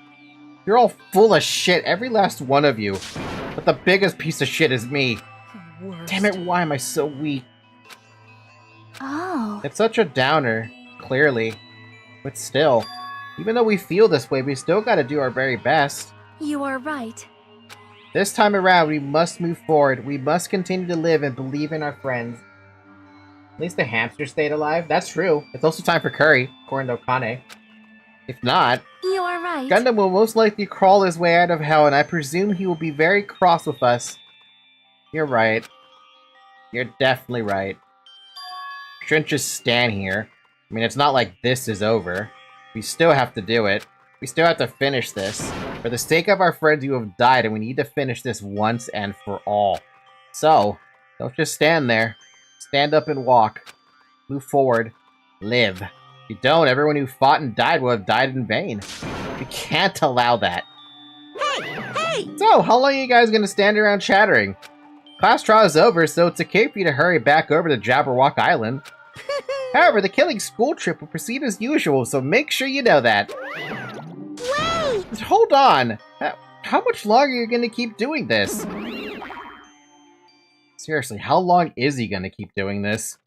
You're all full of shit, every last one of you. But the biggest piece of shit is me. Damn it, why am I so weak? Oh. It's such a downer, clearly. But still, even though we feel this way, we still gotta do our very best. You are right. This time around, we must move forward. We must continue to live and believe in our friends. At least the hamster stayed alive. That's true. It's also time for curry, according to Okane. If not, You are right. Gundam will most likely crawl his way out of hell, and I presume he will be very cross with us. You're right. You're definitely right. Shouldn't just stand here. I mean, it's not like this is over. We still have to do it. We still have to finish this. For the sake of our friends who have died, and we need to finish this once and for all. So, don't just stand there. Stand up and walk. Move forward. Live. If you don't, everyone who fought and died will have died in vain. We can't allow that. Hey! So, how long are you guys gonna stand around chattering? Class trial is over, so it's okay for you to hurry back over to Jabberwock Island. However, the killing school trip will proceed as usual, so make sure you know that. Wait! Hold on! How much longer are you gonna keep doing this? Seriously, how long is he gonna keep doing this?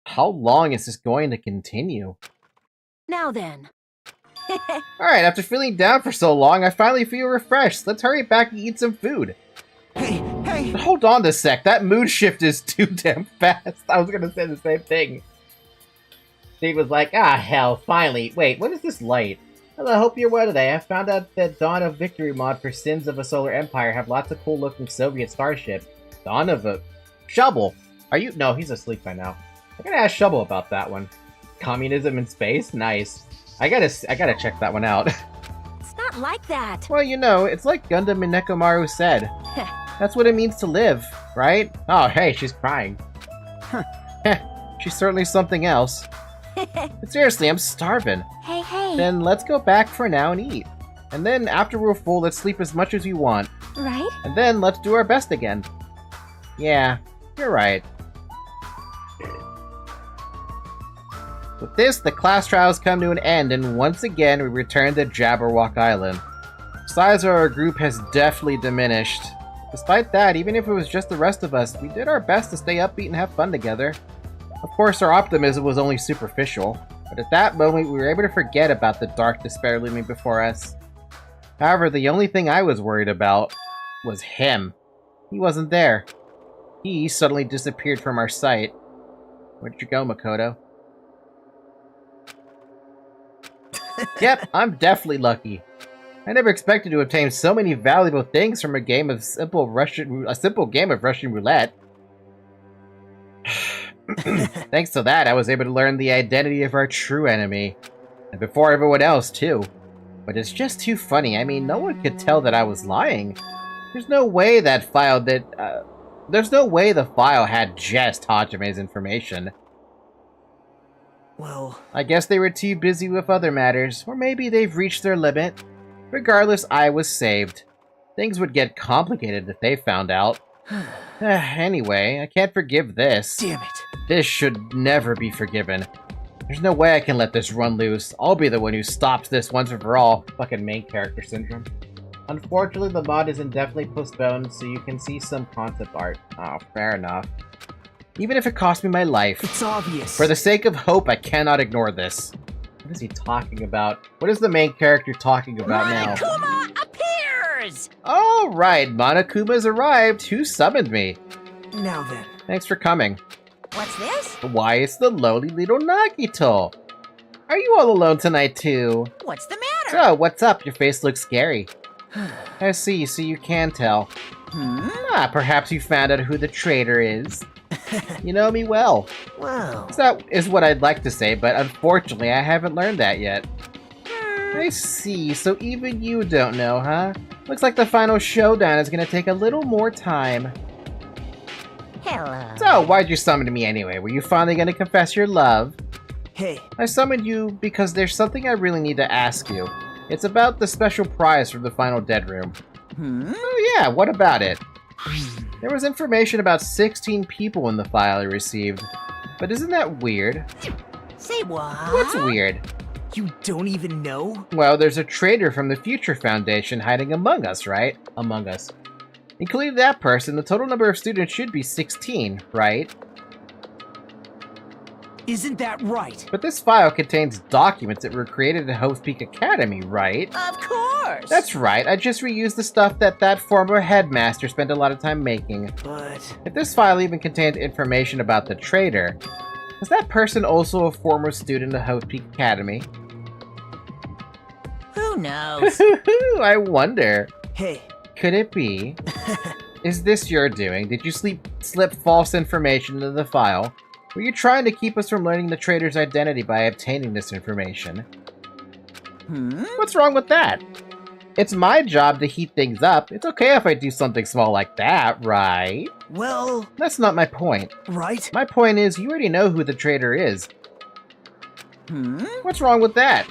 How long is this going to continue? Now then. Alright, after feeling down for so long, I finally feel refreshed. Let's hurry back and eat some food. Hey! Hold on a sec, that mood shift is too damn fast. I was gonna say the same thing. Steve was like, ah, hell, finally. Wait, what is this light? Well, I hope you're well today. I found out that Dawn of Victory mod for Sins of a Solar Empire have lots of cool looking Soviet starship. Dawn of a... Shovel! Are you... No, he's asleep by now. I gotta ask Shovel about that one. Communism in space? Nice. I gotta check that one out. It's not like that. Well, you know, it's like Gundam and Nekomaru said. That's what it means to live, right? Oh, hey, she's crying. She's certainly something else. But seriously, I'm starving. Hey. Then let's go back for now and eat. And then after we're full, let's sleep as much as we want. Right? And then let's do our best again. Yeah, you're right. With this, the class trials come to an end, and once again we return to Jabberwock Island. The size of our group has definitely diminished. Despite that, even if it was just the rest of us, we did our best to stay upbeat and have fun together. Of course, our optimism was only superficial, but at that moment we were able to forget about the dark despair looming before us. However, the only thing I was worried about was him. He wasn't there. He suddenly disappeared from our sight. Where'd you go, Makoto? Yep, I'm definitely lucky. I never expected to obtain so many valuable things from a simple game of Russian roulette. Thanks to that, I was able to learn the identity of our true enemy. And before everyone else, too. But it's just too funny. I mean, no one could tell that I was lying. There's no way the file had just Hajime's information. Well, I guess they were too busy with other matters, or maybe they've reached their limit. Regardless, I was saved. Things would get complicated if they found out. Anyway, I can't forgive this. damn it. This should never be forgiven. There's no way I can let this run loose. I'll be the one who stops this once and for all. Fucking main character syndrome. Unfortunately, the mod is indefinitely postponed, so you can see some concept art. Oh, fair enough. Even if it cost me my life. It's obvious. For the sake of hope, I cannot ignore this. What is he talking about? What is the main character talking about now? Monokuma appears! All right, Monokuma's arrived. Who summoned me? Now then. Thanks for coming. What's this? Why, it's the lowly little Nagito. Are you all alone tonight, too? What's the matter? So, what's up? Your face looks scary. I see, so you can tell. Perhaps you found out who the traitor is. You know me well. Well, That is what I'd like to say, but unfortunately I haven't learned that yet. I see, so even you don't know, huh? Looks like the final showdown is gonna take a little more time. Hello. So, why'd you summon me anyway? Were you finally gonna confess your love? hey, I summoned you because there's something I really need to ask you. It's about the special prize from the final Dead Room. Oh yeah, what about it? There was information about 16 people in the file I received. But isn't that weird? Say what? What's weird? You don't even know? Well, there's a traitor from the Future Foundation hiding among us, right? Among us. Including that person, the total number of students should be 16, right? Isn't that right? But this file contains documents that were created at Hope Peak Academy, right? Of course! That's right, I just reused the stuff that former headmaster spent a lot of time making. But... If this file even contains information about the traitor, is that person also a former student of Hope Peak Academy? Who knows? I wonder. Hey. Could it be? Is this your doing? Did you slip false information into the file? Were you trying to keep us from learning the traitor's identity by obtaining this information? What's wrong with that? It's my job to heat things up. It's okay if I do something small like that, right? Well... That's not my point. Right? My point is, you already know who the traitor is. What's wrong with that?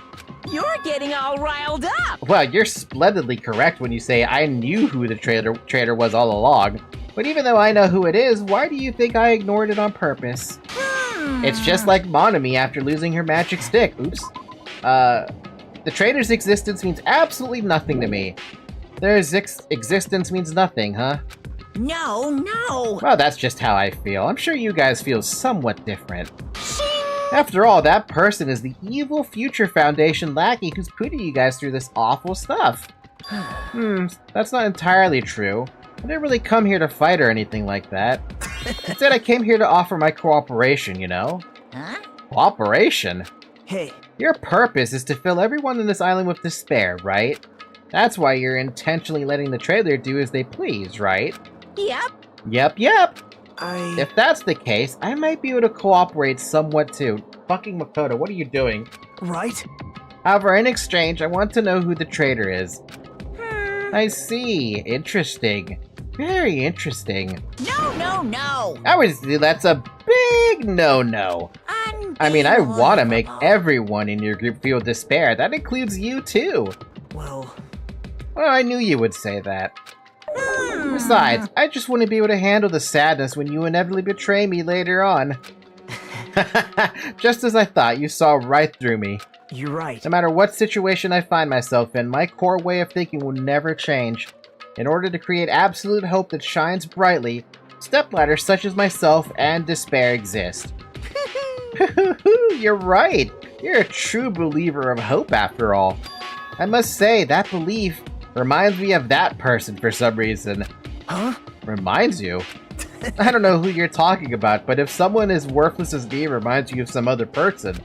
You're getting all riled up! Well, you're splendidly correct when you say I knew who the traitor was all along. But even though I know who it is, why do you think I ignored it on purpose? It's just like Monami after losing her magic stick. Oops. The traitor's existence means absolutely nothing to me. Their existence means nothing, huh? No. Well, that's just how I feel. I'm sure you guys feel somewhat different. After all, that person is the evil Future Foundation lackey who's putting you guys through this awful stuff. That's not entirely true. I didn't really come here to fight or anything like that. Instead, I came here to offer my cooperation, you know? Huh? Cooperation? Hey. Your purpose is to fill everyone on this island with despair, right? That's why you're intentionally letting the traitor do as they please, right? Yep. Yep. If that's the case, I might be able to cooperate somewhat too. Fucking Makoto, what are you doing? Right? However, in exchange, I want to know who the traitor is. I see. Interesting. Very interesting. No. That's a big no-no. I mean, I want to make everyone in your group feel despair. That includes you, too. Well, I knew you would say that. Besides, I just want to be able to handle the sadness when you inevitably betray me later on. Just as I thought, you saw right through me. You're right. No matter what situation I find myself in, my core way of thinking will never change. In order to create absolute hope that shines brightly, stepladders such as myself and despair exist. You're right. You're a true believer of hope after all. I must say, that belief reminds me of that person for some reason. Huh? Reminds you? I don't know who you're talking about, but if someone as worthless as me reminds you of some other person,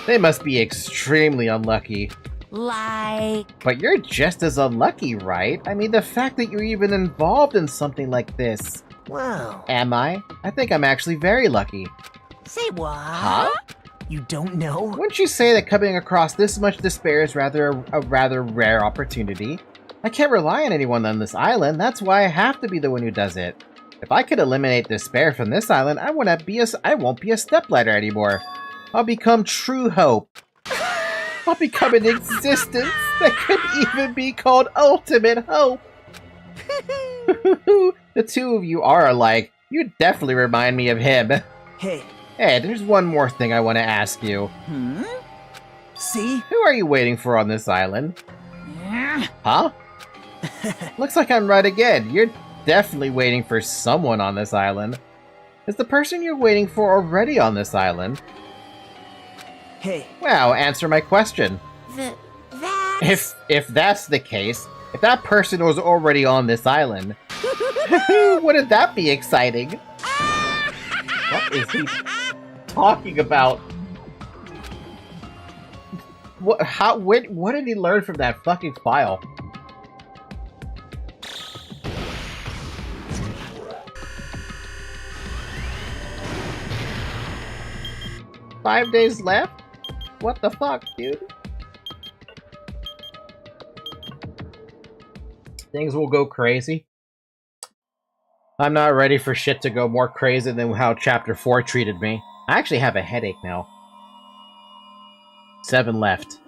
they must be extremely unlucky. But you're just as unlucky, right? I mean, the fact that you're even involved in something like this. Wow. Am I? I think I'm actually very lucky. Say what? Huh? You don't know? Wouldn't you say that coming across this much despair is a rather rare opportunity? I can't rely on anyone on this island, that's why I have to be the one who does it. If I could eliminate despair from this island, I won't be a stepladder anymore. I'll become true hope. I'll become an existence that could even be called ultimate hope. The two of you are alike. You definitely remind me of him. Hey, there's one more thing I want to ask you. See? Who are you waiting for on this island? Huh? Looks like I'm right again. You're definitely waiting for someone on this island. Is the person you're waiting for already on this island? Hey. Well, answer my question. That's... If that's the case, if that person was already on this island, wouldn't that be exciting? What is he talking about? What did he learn from that fucking file? Five days left? What the fuck, dude? Things will go crazy. I'm not ready for shit to go more crazy than how Chapter 4 treated me. I actually have a headache now. 7 left.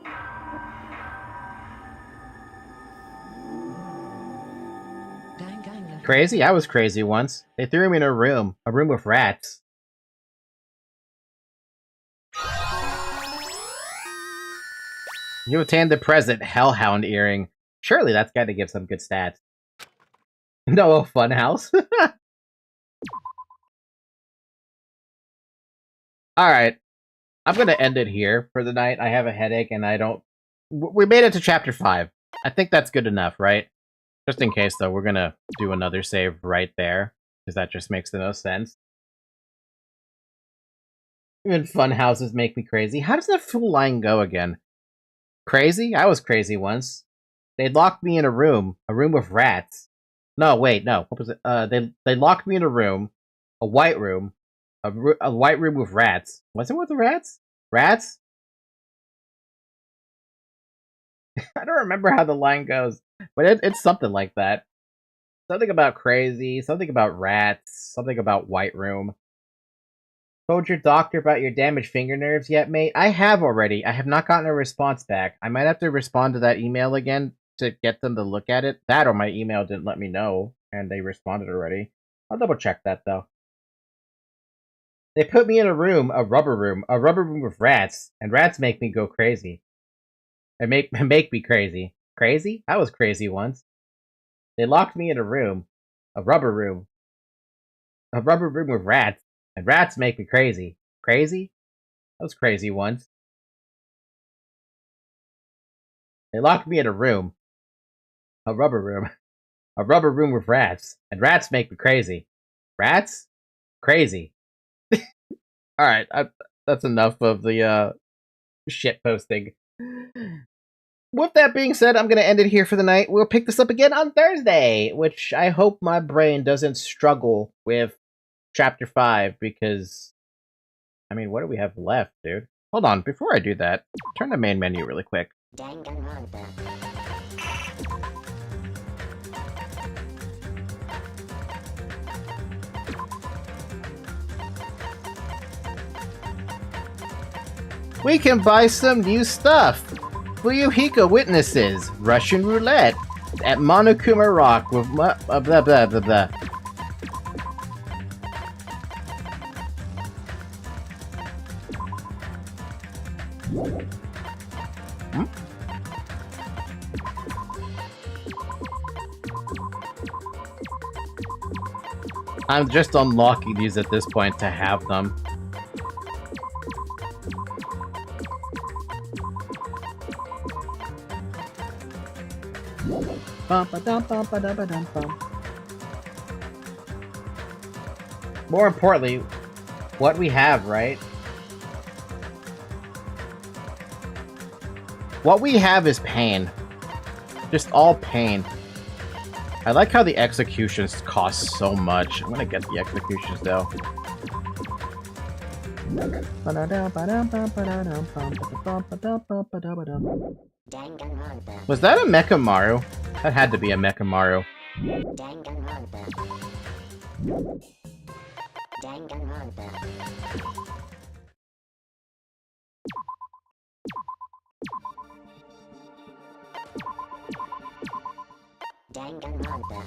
Crazy? I was crazy once. They threw me in a room with rats. You obtained the present Hellhound earring. Surely that's got to give some good stats. No, Funhouse. Alright. I'm gonna end it here for the night. I have a headache and I don't... We made it to chapter 5. I think that's good enough, right? Just in case, though, we're gonna do another save right there. Because that just makes the most sense. Even fun houses make me crazy. How does that full line go again? Crazy? I was crazy once. They locked me in a room with rats. No, wait, no. What was it? They locked me in a white room with rats. Was it with the rats? Rats? I don't remember how the line goes, but it's something like that. Something about crazy, something about rats, something about white room. Told your doctor about your damaged finger nerves yet, mate? I have already. I have not gotten a response back. I might have to respond to that email again to get them to look at it. That or my email didn't let me know, and they responded already. I'll double check that, though. They put me in a rubber room with rats, and rats make me go crazy. They make me crazy. Crazy? I was crazy once. They locked me in a rubber room with rats, and rats make me crazy. Crazy? I was crazy once. They locked me in a rubber room with rats, and rats make me crazy. Rats? Crazy. Alright, that's enough of the, shit posting. With that being said, I'm gonna end it here for the night. We'll pick this up again on Thursday, which I hope my brain doesn't struggle with Chapter 5, because... I mean, what do we have left, dude? Hold on, before I do that, turn the main menu really quick. Danganronpa. We can buy some new stuff! Fuyuhiko witnesses Russian roulette at Monokuma Rock with blah blah blah blah. I'm just unlocking these at this point to have them. More importantly, what we have, right? What we have is pain. Just all pain. I like how the executions cost so much. I'm gonna get the executions though. Was that a Mecha Maru? That had to be a Mecha Maru. Danganronpa. Danganronpa. Danganronpa.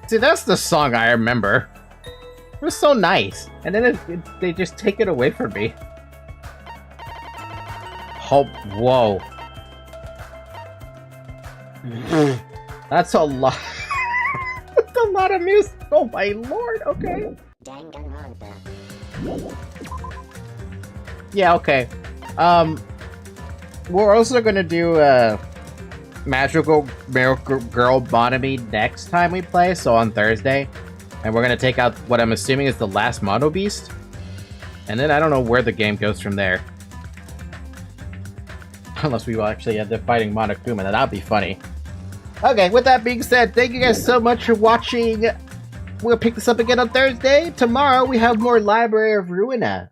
See, that's the song I remember. It was so nice. And then they just take it away from me. Oh, whoa. That's a lot. That's a lot of music. Oh my lord, okay. Danganronpa. Yeah, okay. We're also gonna do Magical Miracle Girl Bonamy next time we play, so on Thursday. And we're gonna take out what I'm assuming is the last Mono Beast. And then I don't know where the game goes from there. Unless we will actually end up fighting Monokuma, then that'd be funny. Okay, with that being said, thank you guys so much for watching. We'll pick this up again on Thursday. Tomorrow we have more Library of Ruina.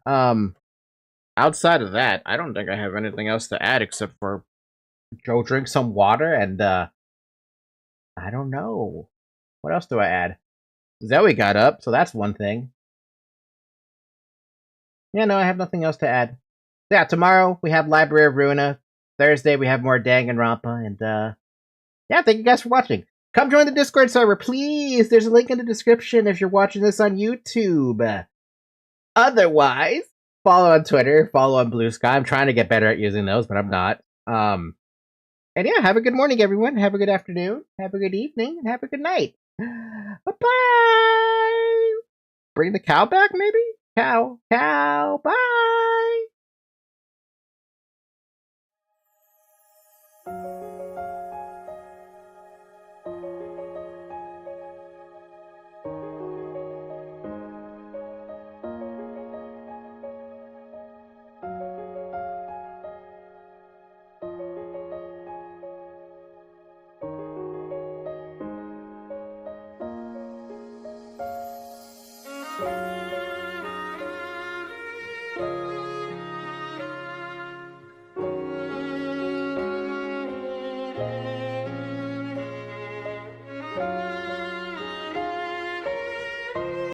Outside of that, I don't think I have anything else to add except for go drink some water and, I don't know. What else do I add? Zoe got up, so that's one thing. Yeah, no, I have nothing else to add. Yeah, tomorrow we have Library of Ruina. Thursday we have more Danganronpa, and yeah, thank you guys for watching. Come join the Discord server, please. There's a link in the description if you're watching this on YouTube. Otherwise, follow on Twitter, follow on Blue Sky. I'm trying to get better at using those, but I'm not. And yeah, have a good morning, everyone. Have a good afternoon. Have a good evening, and have a good night. Bye-bye. Bring the cow back, maybe? Cow. Bye.